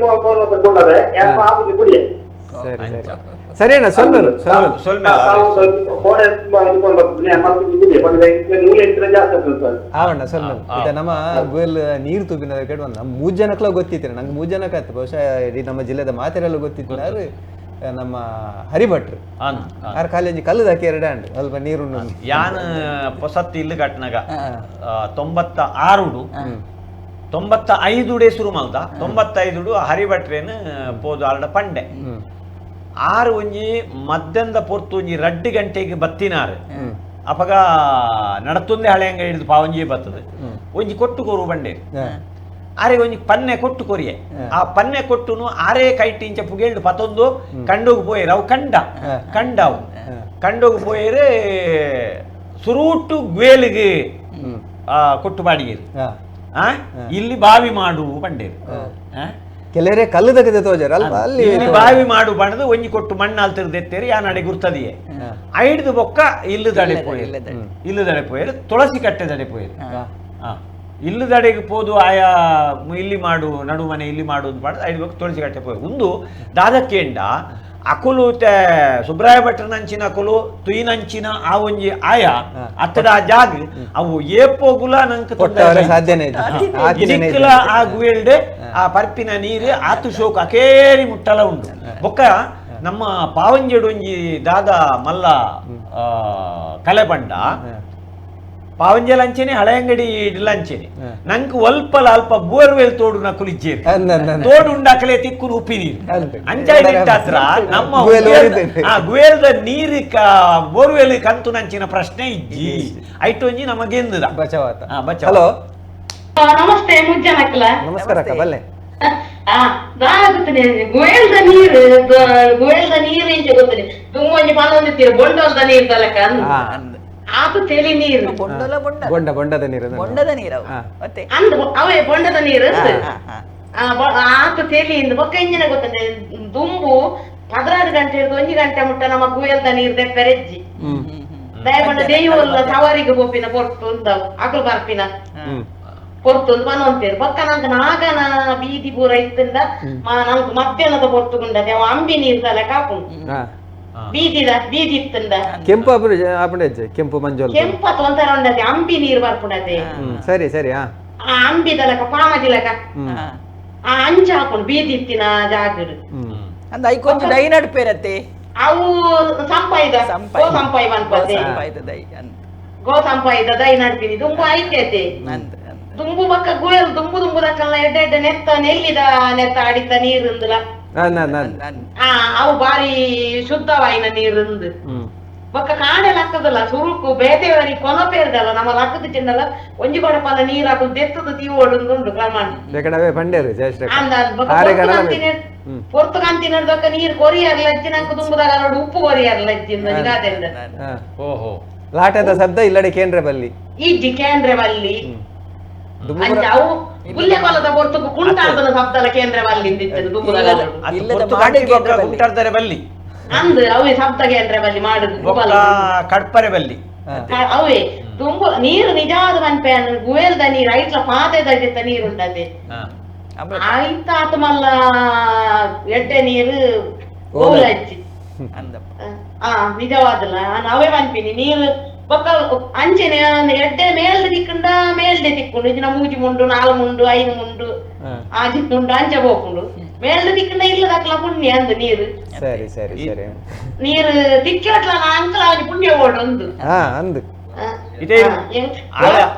ತಗೊಂಡರೆ ಯಾಕ ಆಗುದಿ ಕುಡಿಯೆ ಸರಿ ಸರಿ ಅಣ್ಣ ಸ್ವಲ್ಪ ಆವಣ್ಣ ಸ್ವಲ್ಪ ನಮ್ಮ ಗೋಲ್ ನೀರು ತೂಪಿನ ಕೇಳುವ ನಮ್ಮ 3 ಜನಕ್ಕೆಲ್ಲ ಗೊತ್ತಿತ್ತು ನಂಗೆ 3 ಜನಕ್ಕೆ ಆಯ್ತು ಬಹುಶಃ ಇಡೀ ನಮ್ಮ ಜಿಲ್ಲೆದ ಮಾತೆರೆಲ್ಲ ಗೊತ್ತಿತ್ತು ಯಾರು ನಮ್ಮ ಹರಿಭಟ್ರು ಆರು ಕಾಲೇಜ್ ಕಲ್ಲದ ಹಾಕಿ 2 ಅಂಡ್ ಸ್ವಲ್ಪ ನೀರು ಯಾನ್ ಪೊಸತ್ತು ಇಲ್ಲಿ ಕಟ್ನಾಗ 96 95 ಶುರು ಮಲ್ದ 95 ಹರಿಭಟ್ರೇನು ಪೋದು ಆರ್ಡ ಪಂಡೆ ಆರು ಒಂಜಿ ಮಧ್ಯಾಹ್ನದ ಪೊರ್ತು ಒಂಜಿ 2 ಗಂಟೆಗೆ ಬತ್ತಿನಾರು ಅಪಗ ನಡತುಂದೆ ಹಳೆಯಂಗ ಹಿಡಿದು ಪಾವಂಜಿ ಬರ್ತದೆ ಒಂಜಿ ಕೊಟ್ಟು ಕೋರು ಬಂಡೆ ಆರೆ ಒಂಜಿ ಪನ್ನೆ ಕೊಟ್ಟು ಕೊರಿಯೆ ಆ ಪನ್ನೆ ಕೊಟ್ಟುನು ಆರೇ ಕೈಟಿಂಚ ಪುಗೇಳ್ದು ಪತ್ತೊಂದು ಕಂಡೋಗಿ ಪೋಯರು ಅವು ಕಂಡವು ಕಂಡೋಗಿ ಪೋಯರೆ ಸುರೂಟು ಗ್ವೇಲಿಗೆ ಕೊಟ್ಟು ಬಾಡಿಗೆ ಇಲ್ಲಿ ಬಾವಿ ಮಾಡು ಬಂಡೇರು ಕೆಲವರೇ ಕಲ್ಲು ತೆಗೆದು ತೋಜಾರ ಅಲ್ವಾ ಅಲ್ಲಿ ಇಲ್ಲಿ ಬಾವಿ ಮಾಡು ಬಣ್ಣದು ಒಂಜಿ ಕೊಟ್ಟು ಮಣ್ಣಾಲ್ ತಿರ್ದೆತ್ತೇರಿ ಆ ನಡೆ ಗುರ್ತದಿಯೇ ಐಡ್ದು ಬೊಕ್ಕ ಇಲ್ಲು ದಡೆ ಪೋಯರು ತುಳಸಿ ಕಟ್ಟೆ ದಡೆ ಪೋಯರು ಇಲ್ಲು ದಡೆಗೆ ಪೋದು ಆಯಾ ಇಲ್ಲಿ ಮಾಡು ನಡು ಮನೆ ಇಲ್ಲಿ ಮಾಡು ಅಂತ ಮಾಡಿದ್ರೆ ಐದು ಬೊಕ್ಕ ತುಳಸಿ ಕಟ್ಟೆ ಪೋಯರು ಒಂದು ದಾದಕ್ಕೇಂಡ ಅಕುಲು ಸುಬ್ರಾಯ ಭಟ್ರನಂಚಿನ ಅಕುಲು ತುಯಿನಂಚಿನ ಆ ಒಂಜಿ ಆಯ ಅತ್ತಡ ಆ ಜಾಗ ಅವು ಏಪೋಗುಲ ನಂಕ ಸಾಧ್ಯನೇ ಇದಿಕ್ಕಲ ಆ ಗುವೆಲ್ಡೆ ಆ ಪರ್ಪಿನ ನೀರು ಆತು ಶೋಕ ಅಕೇರಿ ಮುಟ್ಟಲ ಉಂಟು ಬೊಕ್ಕ ನಮ್ಮ ಪಾವಂಜೆಡು ಒಂಜಿ ದಾದ ಮಲ್ಲ ಕಲೆಬಂಡ ಪಾವಂಜಲಂಚೆನೆ ಹಳೆಯಂಗಡಿ ಇಡ್ಲಂಚೆನೆ ನಂಗೆ ಅಲ್ಪ ಬೋರ್ವೆಲ್ ತೋಡು ನಕುಲಿಜ್ಜೇರಿ ತೋಡು ಉಂಡಾಕಲೆ ತಿಕ್ಕುನು ಉಪ್ಪಿ ನೀರು ಅಂಚಾತ್ರ ನಮ್ಮ ಗುವೇಲ್ದ ನೀರು ಬೋರ್ವೆಲ್ ಕಂತು ನಂಚಿನ ಪ್ರಶ್ನೆ ಇಜ್ಜಿ ಐಟೊಂಜಿ ನಮಗೆಂದದ ಹಲೋ ನಮಸ್ತೆ ಮುಜ್ಜನಕ್ಕಲ ನಮಸ್ಕಾರ ಅಕ್ಕ ಬಲ್ಲೆ ಗುವೇಲ್ದ ನೀರು ಇಂಚೆ ಗೊತ್ತದೆ ತುಂಬೊಂಜಿ ಪಾಲೊಂದಿತ್ತೀರ ಬೊಂಡದ ನೀರು ತಲಕ ಆತು ತೆಲಿ ನೀರು ಬೊಂಡದ ನೀರು ಬೊಂಡದ ನೀರು ಮತ್ತೆ ಅಂದ್ ಅವೇ ಬೊಂಡದ ನೀರು ಆತು ತೆಲಿಯಿಂದ ಬೊಕ್ಕ ಇಂಜಿನ ಗೊತ್ತದೆ ದುಂಬು 16 ಗಂಟೆ 1 ಗಂಟೆ ಮುಟ್ಟ ನಮ್ಮ ಗುವೇಲ್ದ ನೀರು ದೆಪ್ಪೆರೆಜ್ಜಿ ದಯಪಂಡ ದೇವಲ್ಲ ಸವಾರಿಗೆ ಬೋಪಿನ ಪೊರ್ತು ಅಕಲು ಬರ್ಪಿನ ಪೊರ್ತೊಂದು ಬನೊಂತೇರು ಬೊಕ್ಕ ನಂಗೆ ನಾಗನ ಬೀದಿ ಪೂರ ಇತ್ತಿಂದ ನಂಗೆ ಮಧ್ಯಾಹ್ನದ ಪೊರ್ತುಗುಂಡದೆ ಅವ ಅಂಬಿ ನೀರು ತಲೆ ಕಾಪುಂಡು ಬೀದಿ ಇತ್ತಿಂದ ಕೆಂಪು ಕೆಂಪು ಮಂಜೋಲ್ ಕೆಂಪ ತೊಂದರೆ ಉಂಡದೆ ಅಂಬಿ ನೀರು ಬರ್ಪುಡದೆ ಸರಿ ಸರಿ ಆ ಅಂಬಿದಲಕ ಪಾಮದಿಲಕ ಆ ಅಂಚ ಹಾಕೊಂಡು ಬೀದಿ ಇತ್ತಿನ ಜಾಗಡು ಅಂದ ಐಕೊಂಚ ದೈ ನಡ್ಪೇರತ್ತೆ ಅವು ಸಂಪಾಯ್ದ ಗೋ ಸಂಪಾಯ್ ಬಂದ್ಪದೆ ಗೋ ಸಂಪಾಯ್ದ ದೈ ನಡ್ತೀನಿ ದುಂಬು ಐತೈತೆ ದುಂಬು ಬಕ್ಕ ಗುಯಲ್ ದುಂಬು ದಕ್ಕಲ್ಲ ಎಡ್ಡೆ ನೆತ್ತ ನೆಲ್ಲಿದ ನೆತ್ತ ಅಡಿತ ನೀರುಂದಲ ಅವು ಬಾರಿ ಶುದ್ಧವಾಯಿನ ನೀರುಂದು ಬೊಕ್ಕ ಕಾಡೆ ಲಕ್ಕದಲ್ಲ ಸುರುಕು ಬೇತೆಯವರಿ ಕೊನಪೇರ್ದಲ್ಲ ನಮ್ಮ ಲಕ್ಕದ ಚಿನ್ನಲ್ಲ ಒಂಜಿ ಕೊಡಪಲ್ಲ ನೀರು ಹಾಕುದು ದೆತ್ತದು ತೀವೋಡುಂದು ಪ್ರಮಾಣ ಪೊರ್ತು ಕಂತಿನಡ್ದೊಕ್ಕ ನೀರು ಕೊರಿಯರ್ಲಜ್ಜಿ ನಂಗೆ ತುಂಬದಾಗ ನೋಡಿ ಉಪ್ಪು ಕೊರಿಯರ್ಲಜ್ಜಿ ಲಾಟದ ಶಬ್ದ ಇಲ್ಲಡೆ ಕೇಂದ್ರ ಬಲ್ಲಿ ಇಜ್ಜಿ ಕೇಂದ್ರ ಬಲ್ಲಿ ಅವು ಪುಲ್ಯ ಕೊಲದ ಪೊರ್ತುಕು ಕುಂಟಾರ್ದನ ಶಬ್ದಲ ಕೇಂದ್ರ ಬಲ್ಲಿ ಕುಂಟಾರ್ದರೆ ಬಲ್ಲಿ ಅಂದ್ ಅವೇ ಶಬ್ದ ಕೇಂದ್ರ ಬಲ್ಲಿ ಮಾಡುದು ಕಡ್ಪರೆ ಬಲ್ಲಿ ಅವೇ ತುಂಬ ನೀರು ನಿಜವಾದ ಮನ್ಪೆ ಗುವೇಲ್ದ ನೀರು ಐಟ್ಲ ಪಾತೆದ ನೀರು ಉಂಟದೆ ಆಯ್ತ ಆತ ಮಲ್ಲ ಎಡ್ಡೆ ನೀರು ಗೋಲಜ್ಜಿ ನಿಜವಾದಲ್ಲ ನಾನು ಅವೇ ಮನ್ಪಿನಿ ನೀರು ಬೊಕ್ಕ ಅಂಚೆನೆ ಎಡ್ಡೆ ಮೇಲ್ದೆ ತಿಕ್ಕಂಡ ಮೇಲ್ದೆ ತಿಕ್ಕೊಂಡು ಇದಿನ ಮೂಜಿ ಮುಂಡು 4 ಮುಂಡು 5 ಮುಂಡು ಆಜಿ ಮುಂಡು ಅಂಚ ಹೋಗ್ಕೊಂಡು ಮೇಲ್ದೆ ತಿಕ್ಕಂಡ ಇಲ್ಲದಕ್ಲ ಪುಣ್ಯ ಅಂದು ನೀರು ಸರಿ ಸರಿ ಸರಿ ನೀರು ತಿಕ್ಕಟ್ಲ ಅಂಕಲ ಪುಣ್ಯ ಓಡು ಒಂದು ಅಂದು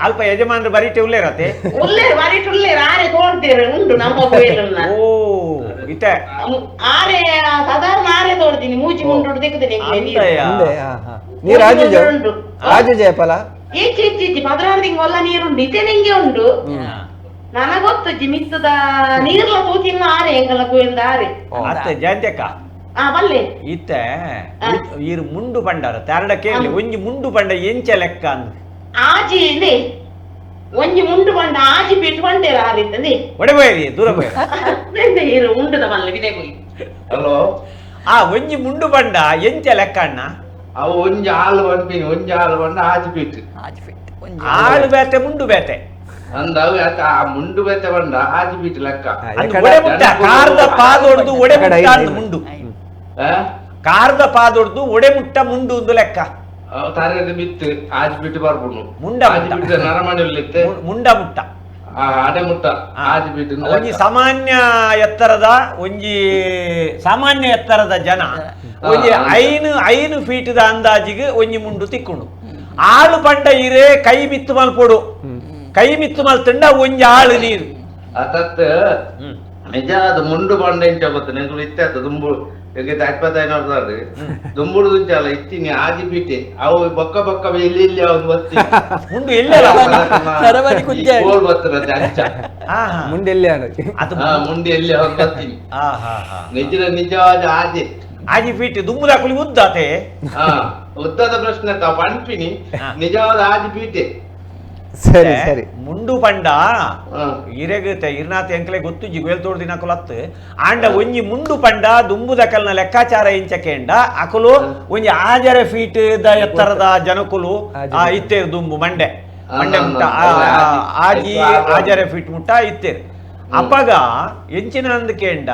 ಅಲ್ಪ ಯಜಮಾನ್ರು ಬರೀಟೆ ಉಳ್ಳೇರತ್ತೆ ಬರೀಟುಳ್ಳೇರು ಆರೆ ತೋಡ್ತೇರು ಉಂಟು ನಮ್ಮ ಬೇಲನ್ನ ಆರೆ ಸಾಧಾರಣ ಆರೆ ತೋಡ್ತೀನಿ ಮೂಜಿ ಮುಂಡು ತಿಕ್ಕುತ್ತೇನೆ ನೀರು ರಾಜು ಜಯಪಾಲ ಈಚಿ 16 ತಿಂಗಳ ನೀರುಂಡು ಇತ್ತೆ ನಿಂಗೆ ಉಂಡು ನನಗೊತ್ತು ಮಿತ್ತದ ನೀರ್ಲ ತೂತಿನ ಆರೆ ಎಂಗಲ ಕುಯ್ದ ಆರೆ ಜಯಂತಕ್ಕ ಬಲ್ಲೆ ಇತ್ತ ಈರು ಮುಂಡು ಪಂಡಾರ ತೆರಡ ಕೇಳಿ ಒಂಜಿ ಮುಂಡು ಪಂಡ ಎಂಚ ಲೆಕ್ಕ ಅಂದ್ ಆಜಿ ಇದೆ ಒಂಜಿ ಮುಂಡು ಪಂಡ ಆಜಿ ಬಿಟ್ಟು ಪಂಡೇರ ಆರಿತ್ತದೆ ಒಡೆಬೋಯ್ರಿ ದೂರ ಬೋಯ್ ಈರು ಮುಂಡುದ ಮಲ್ಲ ವಿದೆ ಹೋಗಿ ಹಲೋ ಒಂಜಿ ಮುಂಡು ಪಂಡ ಎಂಚ ಲೆಕ್ಕ ಅಣ್ಣ ಅವು ಒಂಜಿ ಹಾಲು ಬಂದ್ಪಿನಿ ಒಂಜಿ ಹಾಲು ಬಂಡ ಆಜಿ ಬಿಟ್ಟು ಆಳು ಬೇತೆ ಮುಂಡು ಬೇತೆ ಅಂದವು ಆ ಮುಂಡು ಬೇತೆ ಬಂಡ ಆಜಿ ಬಿಟ್ಟು ಲೆಕ್ಕ ಕಾರ್ದ ಪಾದೊಡ್ದು ಒಡೆ ಮುಟ್ಟ ಮುಂಡು ಕಾರ್ದ ಪಾದೊಡ್ದು ಒಡೆ ಮುಟ್ಟ ಮುಂಡು ಒಂದು ಲೆಕ್ಕ ತರಗತಿ ಬಿತ್ತು ಆಜಿ ಬಿಟ್ಟು ಬರ್ಬೋದು ಮುಂಡ ಆಜಿ ಬಿಟ್ಟು ನರಮಣಿಲಿತ್ತೆ ಮುಂಡ ಮುಟ್ಟ ಅಡೆ ಮುಟ್ಟ ಆಜಿ ಬಿಟ್ಟು ಒಂಜಿ ಸಾಮಾನ್ಯ ಎತ್ತರದ ಜನ ಒಂಜಿ 5 ಫೀಟ್ದ ಅಂದಾಜಿಗೆ ಒಂಜಿ ಮುಂಡು ತಿಕ್ಕೊಂಡು ಆಳು ಪಂಡ ಇರೇ ಕೈ ಮಿತ್ತು ಮಲ್ಪೊಡು ಕೈ ಮಿತ್ತು ಮಲ್ತಂಡ ಒಂಜಿ ಆಳು ನೀರು ಅತತ್ ನಿಜ ಅದು ಮುಂಡು ಬಂಡ ಇಂಚ ಗೊತ್ತು ನೆಂಗಳು ಇತ್ತೆ ಅದು ದುಂಬು ಈಗ 25 ದುಂಬುಡು ದುಂಚಾಲ ಇತ್ತೀನಿ ಆದಿ ಬೀಟೆ ಅವು ಬೊಕ್ಕ ಬೊಕ್ಕ ಇಲ್ಲಿ ಇಲ್ಲಿ ಅವ್ನು ಬರ್ತೀನಿ ಮುಂಡು ಎಲ್ಲೆಲ್ಲ ನರಬಲಿ ಕುಂಚೆ ಗೋಲ್ ಬರ್ತದೆ ಅಂಚ ಮುಂದೆ ಎಲ್ಲಿ ಅದು ಮುಂದೆ ಎಲ್ಲಿ ಅವ್ನು ಬರ್ತೀನಿ ನಿಜವಾದ ಆದಿ ಆಜಿ ಫೀಟ್ ದುಂಬುದ ಕುಲಿ ಉದ್ದಾತೆ ಉದ್ದದ ಪ್ರಶ್ನೆ ಪಂಪಿನಿ ನಿಜವಾದ ಆದಿ ಬೀಟೆ ಸರಿ ಸರಿ ಮುಂಡು ಪಂಡ ಇರೆಗತೆ ಇರ್ನಾಥ ಎಂಕಲೆ ಗೊತ್ತು ಜಿಗುವೆಲ್ ತೋಡ್ ದಿನ ಕುಲತ್ತು ಆಂಡ ಒಂಜಿ ಮುಂಡು ಪಂಡ ದುಂಬುದ ಕಲ್ನ ಲೆಕ್ಕಾಚಾರ ಇಂಚಕೆಂಡ ಅಕುಲು ಒಂಜಿ ಆಜರ ಫೀಟ್ ದ ಎತ್ತರದ ಜನಕುಲು ಇತ್ತೇರು ದುಂಬು ಮಂಡೆ ಮುಟ್ಟ ಆಜಿ ಆಜರ ಫೀಟ್ ಮುಟ್ಟ ಇತ್ತೇರು ಅಪ್ಪಗ ಎಂಚಿನ ಅಂದಕೆಂಡ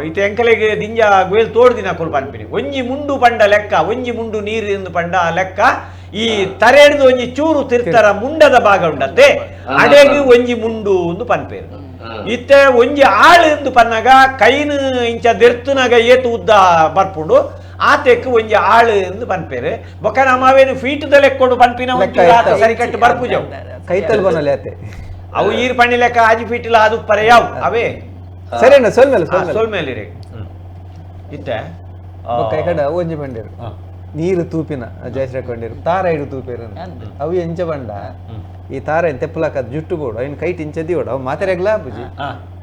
ಇತ ಎಂಕಲೆಗೆ ದಿಂಜ ಗುವೆಲ್ ತೋಡ್ ದಿನ ಕುಲ್ ಪನ್ಪಿನಿ ಒಂಜಿ ಮುಂಡು ಪಂಡ ಲೆಕ್ಕ ಒಂಜಿ ಮುಂಡು ನೀರು ಪಂಡ ಲೆಕ್ಕ ಈ ತರೆಡ್ದು ಒಂಜಿ ಚೂರು ತಿರ್ತರ ಮುಂಡದ ಭಾಗ ಉಂಡತ್ತೆ ಅಡೆಗೆ ಒಂಜಿ ಮುಂಡು ಎಂದು ಪನ್ಪೇರು ಇತ್ತೆ ಒಂಜಿ ಆಳು ಎಂದು ಪನ್ನಾಗ ಕೈನು ಇಂಚ ದೆರ್ತುನಾಗ ಏತು ಉದ್ದ ಬರ್ಪುಂಡು ಆತೆಕ್ ಒಂಜಿ ಆಳು ಎಂದು ಪನ್ಪೇರು ಬೊಕ್ಕ ನಮ್ಮವೇನು ಫೀಟದ ಲೆಕ್ಕೊಡು ಪನ್ಪಿನ ಸರಿಕಟ್ಟು ಬರ್ಪುಜವು ಕೈತಲ್ ಬನಲೆ ಆತೆ ಅವು ಈರ್ ಪಣ್ಣಿ ಲೆಕ್ಕ ಆಜಿ ಫೀಟಿಲ ಅದು ಪರೆ ಯಾವು ಅವೇ ಸರಿನಾ ಸೋಲ್ಮೇಲೆ ಸೋಲ್ಮೇಲೆ ಇತ್ತೆ ಕೈ ಕಡ ಒಂಜಿ ಬಂಡಿರು ನೀರು ತೂಪಿನ ಜಯಶ್ರೀಕೊಂಡಿರು ತಾರ ಇಡು ತೂಪೇರು ಅವು ಎಂಚ ಬಂಡ ಈ ತಾರ ತೆಪ್ಪಲಕ ಜುಟ್ಟು ಬೋಡು ಅಯ್ನ ಕೈಟ್ ಇಂಚದಿ ಓಡು ಅವು ಮಾತೆರೆಗ್ಲ ಬುಜಿ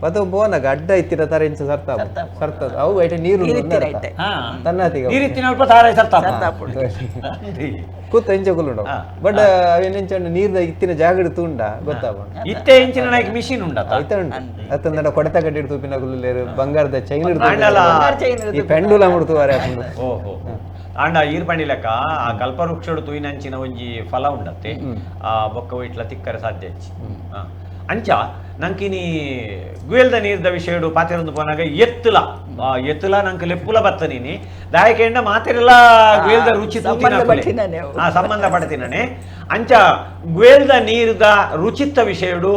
ಪದ ಬೋನಾಗ ಅಡ್ಡ ಇತ್ತಿನ ತಾರ ಇಂಚ ಸರ್ತದ ಅವು ಐಟೆ ನೀರು ತನ್ನತಿಗ ಕೂತ ಇಂಚ ಕುಲ್ಲುಂಡ ಬಟ್ ಅವೇನೆಂಚ ನೀರ್ದ ಇತ್ತಿನ ಜಾಗಡ್ ತೂಂಡ ಗೊತ್ತಾವ ಇತ್ತೆ ಇಂಚಿನ ಮಿಷಿನ್ ಉಂಡ ಅತ್ತಂದ ಕೊಡತ ಗಡ್ಡಿ ತೂಪಿನ ಗುಲ್ಲೇರು ಬಂಗಾರದ ಚೈನ್ ಈ ಪೆಂಡುಲ ಮುಡ್ತುವಾರೆ ಓಹೋ ಆಂಡ ಈರ್ ಪಂಡಿ ಲೆಕ್ಕ ಆ ಕಲ್ಪವೃಕ್ಷಡು ತೂಯಿನಂಚಿನ ಒಂಜಿ ಫಲ ಉಂಡತ್ತೆ ಆ ಬೊಕ್ಕ ಇಟ್ಲ ತಿಕ್ಕರೆ ಸಾಧ್ಯ ಅಂಚ ನಂಕಿನಿ ಗುಯಲ್ದ ನೀರ್ದ ವಿಷಯಡು ಪಾತೆರೊಂದು ಪೋನಾಗ ಎತ್ತುಲ ನಂಗೆ ಲೆಪ್ಪುಲ ಬತ್ತನೀನಿ ದಾಯಕೆಂಡ ಮಾತೆರೆಲ್ಲ ಗುಯಲ್ದ ರುಚಿ ಸಂಬಂಧ ಪಡ್ತೀನೇ ಅಂಚ ಗುಯಲ್ದ ನೀರ್ದ ರುಚಿತ್ತ ವಿಷಯಡು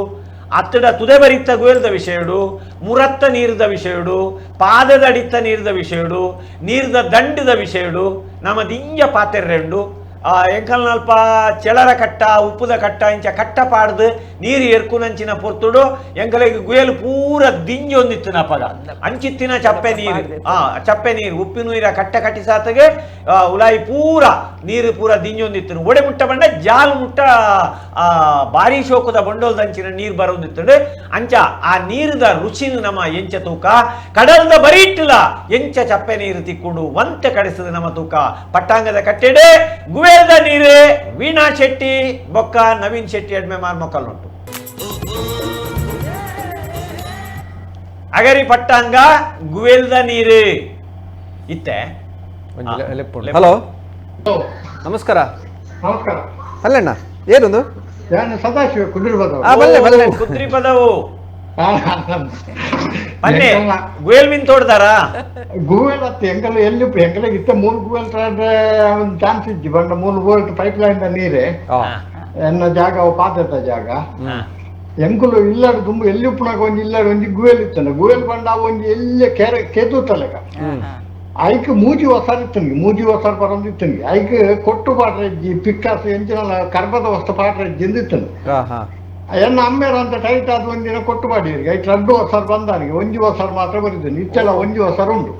ಅತ್ತಡ ತುದೆ ಬರಿತ್ತ ಗುಯಲ್ದ ವಿಷಯಡು ಮುರತ್ತ ನೀರ್ದ ವಿಷಯಡು ಪಾದದ ಅಡಿತ್ತ ನೀರ್ದ ವಿಷಯಡು ನೀರ್ದ ದಂಡದ ವಿಷಯಡು ನಮ್ಮ ದಿಂಜ ಪಾತೆರ್ರೆಂಡು ಎಂಕಲ್ ನಲ್ಪ ಚೆಳರ ಕಟ್ಟ ಉಪ್ಪುದ ಕಟ್ಟ ಇಂಚ ಕಟ್ಟ ಪಾಡ್ದು ನೀರು ಎರ್ಕುನಂಚಿನ ಪೊರ್ತುಡು ಎಂಕಲಿಗೆ ಗುಯಲು ಪೂರ ದಿಂಜಿ ಹೊಂದಿತ್ತು ನಪಗ ಅಂಚಿತ್ತಿನ ಚಪ್ಪೆ ನೀರು ಉಪ್ಪಿನ ನೀರ ಕಟ್ಟ ಕಟ್ಟಿ ಸಾತಗೆ ಉಲಾಯಿ ಪೂರ ನೀರು ಪೂರ ದಿಂಜಿ ಹೊಂದಿತ್ತು ಒಡೆ ಮುಟ್ಟ ಬಂಡ ಜಾಲು ಮುಟ್ಟ ಬಾರಿ ಶೋಕದ ಬಂಡೋಲ್ದಂಚಿನ ನೀರು ಬರೋದಿತ್ತು ಅಂಚ ಆ ನೀರದ ರುಚಿನ ನಮ್ಮ ಎಂಚ ತೂಕ ಕಡಲ್ದ ಬರೀಟ್ಟಿಲ್ಲ ಎಂಚ ಚಪ್ಪೆ ನೀರು ತಿಕ್ಕೊಂಡು ಒಂತೆ ಕಡಿಸದ ನಮ್ಮ ತೂಕ ಪಟ್ಟಾಂಗದ ಕಟ್ಟೆಡೆ ಗುವೇಲ್ದ ನೀರು ವೀಣಾ ಶೆಟ್ಟಿ ಬೊಕ್ಕ ನವೀನ್ ಶೆಟ್ಟಿ ಅಡ್ಮೆ ಮಾರ್ ಮೊಕ್ಕಲ್ ನೋಟು ಅಗರಿ ಪಟ್ಟಾಂಗ ಗುವೇಲ್ದ ನೀರು ಇತ್ತೆ ಹಲೋ ನಮಸ್ಕಾರ ನಮಸ್ಕಾರ ಅಲ್ಲಣ್ಣ ಏನೊಂದು ಸದಾಶಿವ ಕುದ್ರಿ ಪದವು ಪನ್ನೆ ಗುಯಲ್ ಮೀನ್ ತೋಡ್ದಾರಾ ಗೂಗಲ್ ಅತ್ತೆ ಎಂಕಲ್ ಎಲ್ಲಿ ಎಂಕಲ ಇತ್ತ 3 ಗೂಗಲ್ ಒಂದು ಚಾನ್ಸ್ ಇಜ್ಜಿ ಬಂಡ 3 ಬೋಲ್ಟ್ ಪೈಪ್ ಲೈನ್ ನೀರೇ ಎನ್ನ ಜಾಗ ಅವು ಪಾತ್ರದ ಜಾಗ ಎಂಕುಲು ಇಲ್ಲಾಡು ತುಂಬ ಎಲ್ಲಿ ಉಪ್ಪುನಾಗ ಒಂಜಿ ಇಲ್ಲಾಡು ಒಂಜಿ ಗುಯಲ್ ಇತ್ತನ ಗುಯಲ್ ಬಂಡ ಒಂಜಿ ಎಲ್ಲಿ ಕೆದೂತಲೆಗ ಐಕ್ ಮೂಜಿ ಹೊಸಾರ್ ಇತ್ತನಿಗೆ ಮೂಜಿ ಹೊಸಾರ್ ಬರೋದಿತ್ತನಿಗೆ ಐಕ್ ಕೊಟ್ಟು ಪಾಟ್ರಜ್ಜಿ ಪಿಕ್ಕಾಸು ಎಂಚಿನ ಕರ್ಬದ ವಸ್ತು ಪಾಟ್ರಜ್ಜಿ ಎಂದಿತ್ತನು ಎನ್ನ ಅಮ್ಮೇರ ಅಂತ ಟೈಟ್ ಆದ ಒಂದಿನ ಕೊಟ್ಟು ಪಾಡಿಯರಿಗೆ ಐಟ್ 2 ಹೊಸಾರ್ ಬಂದಾನಿಗೆ ಒಂಜಿ ಹೊಸಾರ್ ಮಾತ್ರ ಬರಿದ್ದೇನೆ ಇತ್ತೆಲ್ಲ ಒಂಜಿ ಹೊಸಾರ್ ಉಂಟು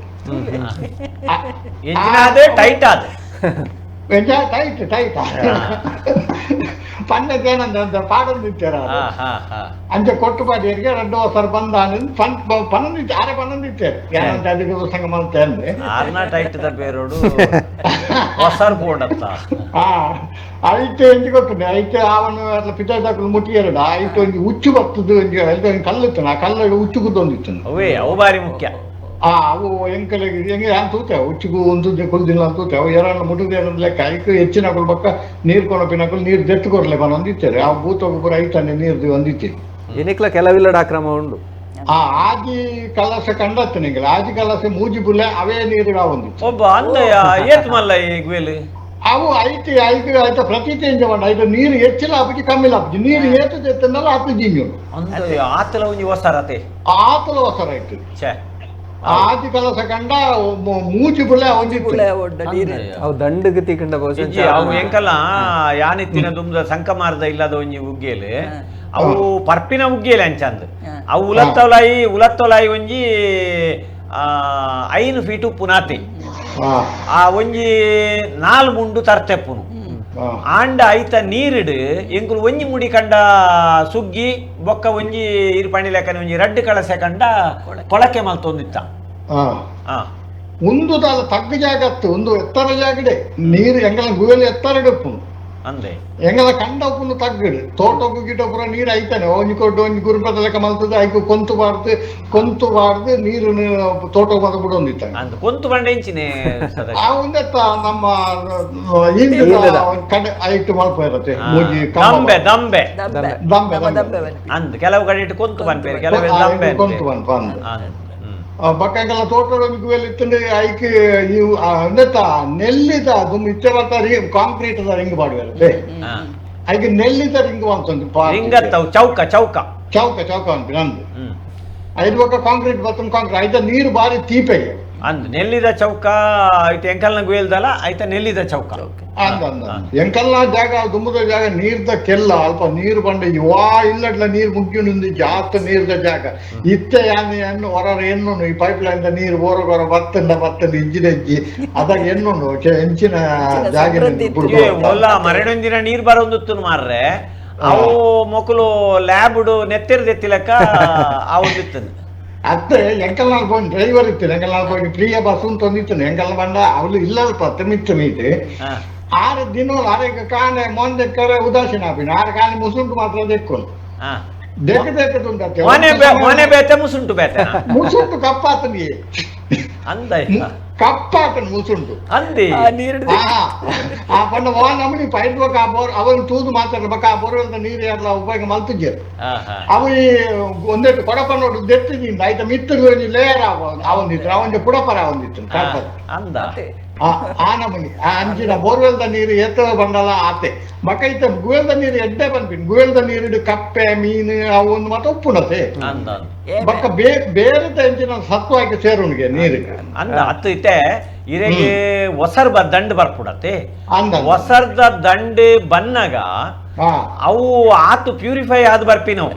ಟೈಟ್ ಟೈಟ್ ಪನ್ನಕ್ಕೆ ಏನಂದ್ರೆ ಪಾಡಂದಿತ್ತಾರ ಅಂಚೆ ಕೊಟ್ಟು ಪಾಡಿಯರಿಗೆ 2 ಹೊಸಾರ್ ಬಂದಾನ ಪನ್ನೊಂದಿತ್ತು ಆರೆ ಪನ್ನೊಂದಿತ್ತೇರು ಏನಂತ ಅದಕ್ಕೆ ಸಂಗ ಮಾಡ್ತೆ ಅಂದ್ರೆ ಐತೆ ಎಂಜಿ ಗೊತ್ತದೆ ಐತೆ ಅವನು ಅಟ್ಲ ಪಿತಾಯ್ದಾಕಲು ಮುಟ್ಟಿಯರಡ ಐತೆ ಒಂಜಿ ಉಚ್ಚು ಬರ್ತದೆ ಒಂಜಿ ಕಲ್ಲಿತ್ತನ ಆ ಕಲ್ಲ ಉಚ್ಚು ಕುದ್ದೊಂದಿತ್ತು ಅವು ಬಾರಿ ಮುಖ್ಯ ಅವು ಎಂಕಲಿಗೆ ಹೆಂಗೆ ಅಂತ ತೂತೇವೆ ಉಚ್ಚಿಗೂ ಒಂದು ಕುಲ್ದಿಲ್ಲ ಅಂತ ತೂತೇವೆ ಎರಡು ಮುಟ್ಟುದೇನ ಲೆಕ್ಕ ಐಕ್ ಹೆಚ್ಚಿನ ಬಕ್ಕ ನೀರು ಕೊನಪಿನಕಲು ನೀರು ದೆತ್ತುಕೊಡ್ಲೆ ಬಂದಿತ್ತೇವೆ ಆ ಭೂತೋಗ ಪೂರ ಐತನ್ನೇ ನೀರು ಹೊಂದಿತ್ತೇವೆ ಏನಕ್ಲ ಕೆಲವಿಲ್ಲಡ ಆಕ್ರಮ ಉಂಡು ಆಜಿ ಕಲಸ ಕಂಡತ್ತ ನಿಂಗೆ ಆಜಿ ಕಲಸ ಮೂಜಿ ಬುಲ್ಲೆ ಅವೇ ನೀರು ಹೊಂದಿತ್ತು ಒಬ್ಬ ಅಂದಯ್ಯ ಏತ್ ಮಲ್ಲ ಈ ಗುಯಲು ಅವು ಐತಿ ಐದು ಆಯ್ತ ಪ್ರತಿ ಚೇಂಜ್ ಮಾಡ ಐದು ನೀರು ಹೆಚ್ಚಿಲ್ಲ ಅಪ್ಪಿ ಕಮ್ಮಿಲ್ಲ ಅಪ್ಪಿ ನೀರು ಏತದ ಎತ್ತನಲ್ಲ ಹತ್ತು ಜಿಂಜು ಆತಲ ಒಂಜಿ ಹೊಸಾರತೆ ಆತಲ ಹೊಸರ ಆಯ್ತು ಆದಿ ಕಲಸ ಕಂಡ ಮೂಚಿ ಬುಳೆ ಬುಳೆ ಒಡ್ಡ ನೀರು ಅವು ದಂಡಗೆ ತಿಕ್ಕಂಡ ಬಹುಶಃ ಇಜ್ಜಿ ಅವು ಎಂಕಲ್ಲ ಯಾನಿತ್ತಿನ ದುಮ್ದ ಸಂಕಮಾರ್ದ ಇಲ್ಲದ ಒಂಜಿ ಉಗ್ಗೇಲು ಅವು ಪರ್ಪಿನ ಉಗ್ಗೇಲೆ ಅಂಚಂದ್ ಅವು ಉಲತ್ತೊಲಾಯಿ ಒಂಜಿ 5 ಫೀಟು ಪುನಾತಿ ಆ ಒಂಜಿ 4 ಮುಂಡು ತರ್ತೆಪ್ಪುನು ಆಂಡ ಐತ ನೀರಿಡು ಎಂಕುಲು ಒಂಜಿ ಮುಡಿ ಕಂಡ ಸುಗ್ಗಿ ಬೊಕ್ಕ ಒಂಜಿ ಇರ್ಪಣಿ ಲೆಕ್ಕನೆ ಒಂಜಿ ರಡ್ಡು ಕಳಸೆ ಕಂಡ ಕೊಳಕೆ ಮಲ್ತೊಂದಿತ್ತ ಒಂದು ತಾಲ ತಗ್ಗು ಜಾಗತ್ತು ಒಂದು ಎತ್ತರ ಜಾಗಡೆ ನೀರು ಎಂಗಲ ಗುವೆಲ್ ಎತ್ತರ ಉಪ್ಪುನು ಅಂದೆ ಎಂಗಲ ಕಂಡ ಉಪ್ಪುನು ತಗ್ಗಡು ತೋಟಕ್ಕೂ ಗಿಟ ಪುರ ನೀರು ಐತಾನೆ ಒಂಜಿ ಕೊಟ್ಟು ಒಂಜಿ ಗುರುಪದ ಲೆಕ್ಕ ಮಲ್ತದ ಐಕು ಕೊಂತು ಬಾರ್ದು ನೀರು ತೋಟ ಮತ ಬಿಡೊಂದಿತ್ತಾನೆ ಅಂದ್ ಕೊಂತು ಬಂಡೆ ಇಂಚಿನೆ ಆ ಒಂದೆತ್ತ ನಮ್ಮ ಕಡೆ ಐಟು ಮಲ್ಪ ಇರತ್ತೆ ಮೂಜಿ ದಂಬೆ ದಂಬೆ ದಂಬೆ ಅಂದ್ ಕೆಲವು ಕಡೆ ಇಟ್ಟು ಕೊಂತು ಬಂದ್ಪೇರು ಕೆಲವು ದಂಬೆ ಕೊಂತು ಬಂದು ಬಕ್ಕಾಗೆಲ್ಲ ತೋಟದ ಇತ್ತಂದ್ರೆ ಐಕ್ ಇವು ಅಂದೆತ್ತ ನೆಲ್ಲಿದ ದುಮ್ ಇಚ್ಚೆ ಬರ್ತಾರೆ ಕಾಂಕ್ರೀಟ್ ರಿಂಗ್ ಮಾಡುತ್ತೆ ಐಕ್ ನೆಲ್ಲಿದ ರಿಂಗ್ ಅಂತಂದು ರಿಂಗತ್ತವು ಚೌಕ ಚೌಕ ಚೌಕ ಚೌಕ ಅಂತ ನಂದು ಐದು ಬೊಕ್ಕ ಕಾಂಕ್ರೀಟ್ ಬರ್ತನ್ ಕಾಂಕ್ರೀಟ್ ಐತ ನೀರು ಬಾರಿ ತೀಪೆಗೆ ಅಂದ್ ನೆಲ್ಲಿದ ಚೌಕ ಐತೆ ಎಂಕಲ್ನ ಗುಯಲ್ದಲ್ಲ ಐತ ನೆಲ್ಲಿದ ಚೌಕ ಅಂದ ಎಂಕಲ್ನ ಜಾಗ ದುಂಬದ ಜಾಗ ನೀರ್ದ ಕೆಲ್ಲ ಅಲ್ಪ ನೀರು ಬಂಡ ಯುವಾ ಇಲ್ಲಡ್ಲ ನೀರು ಮುಗ್ಗಿ ಜಾಸ್ತಿ ನೀರ್ದ ಜಾಗ ಇತ್ತೆ ಎಣ್ಣು ಹೊರ ಎಣ್ಣು ಈ ಪೈಪ್ ಲೈನ್ ನೀರು ಹೊರ ಬತ್ತಂಡ ಇಜ್ಜಿದಜ್ಜಿ ಅದಾಗ ಎಣ್ಣು ಹೆಂಚಿನ ಜಾಗ ಒಲ್ಲ ಮರಡೊಂದಿನ ನೀರು ಬರೋಂದಿತ್ತು ಮಾರ್ರೆ ಅವು ಮೊಕಲು ಲ್ಯಾಬ್ಡು ನೆತ್ತಿರದೆತ್ತಿಲಕ್ಕ ಅವದಿತ್ತು ಅತ್ತೆ ಎಂಕಲ್ನಾಲ್ போய் டிரைவர் இತ್ತು ಎಂಕಲ್ನಾಲ್ போய் ಫ್ರೀಯ ಬಸ್ ತಂದಿತ್ತು ಎಂಕಲ್ ಬಂದ ಅವಳು ಇಲ್ಲ 10 ಮಿನಿಟ್ ಮೀಟ್ 6 ದಿನ ಆರೆಗೆ ಕಾಣೆ ಮೊಂದೆ ಕರೆ ಉದಾಸೀನ ಆಪಿನ 6 ಕಾಣೆ ಮುಸುಂಟು ಮಾತ್ರ ದೆಕ್ಕೊಂಡು ಮೊನೆ ಬೇತೆ ಮುಸುಂಟು ಬೇತೆ ಮುಸುಂಟು ಕಪ್ಪಾತನಿಗೆ ಅಂದ ಕಪ್ಪಾತನ ಮುಸುಂಟು ಅಂದಿ ಆ ಪಂಡ ನಮ್ಮನಿ ಪೈಡ್ಬೇಕು ಅವನು ತೂದು ಮಾತಾಡ್ಬೇಕು ಆ ಬರುವಂತ ನೀರು ಎಲ್ಲ ಉಪಯೋಗ ಮಲ್ತಿದ್ದೆ ಅವು ಒಂದೆಟ್ಟು ಕೊಡಪನೋಡು ದೆತ್ತಿದಿಂದ ಆಯ್ತಾ ಮಿತ್ತರು ಲೇಯರ್ ಅವನಿತ್ತು ಅವನಿಗೆ ಪುಡಪರ ಅವನಿತ್ತು ಅಂದ ಆ ನಮ್ಮನಿ ಆ ಅಂಚಿನ ಬೋರ್ವೆಲ್ದ ನೀರು ಎತ್ತದ ಬಂಡಲ ಆತೆ ಬಕೈತ ಗುವೆಲ್ದ ನೀರು ಎಡ್ಡೆ ಬಂದ್ಬಿಟ್ಟು ಗುವೆಲ್ದ ನೀರು ಕಪ್ಪೆ ಮೀನು ಅವು ಒಂದು ಮತ್ತೆ ಉಪ್ಪುನತೆ ಬಕ್ಕ ಬೇರೆ ಅಂಚಿನ ಸತ್ವಕ್ಕೆ ಸೇರುನಿಗೆ ನೀರಿಗೆ ಅಂದ ಅತ್ತು ಇತ್ತೆ ಇರೆಗೆ ಒಸರ್ ದಂಡ್ ಬರ್ಪುಡತ್ತೆ ಒಸರ್ದ ದಂಡ್ ಬನ್ನಗ ಅವು ಆತು ಪ್ಯೂರಿಫೈ ಆದ್ ಬರ್ಪಿನವು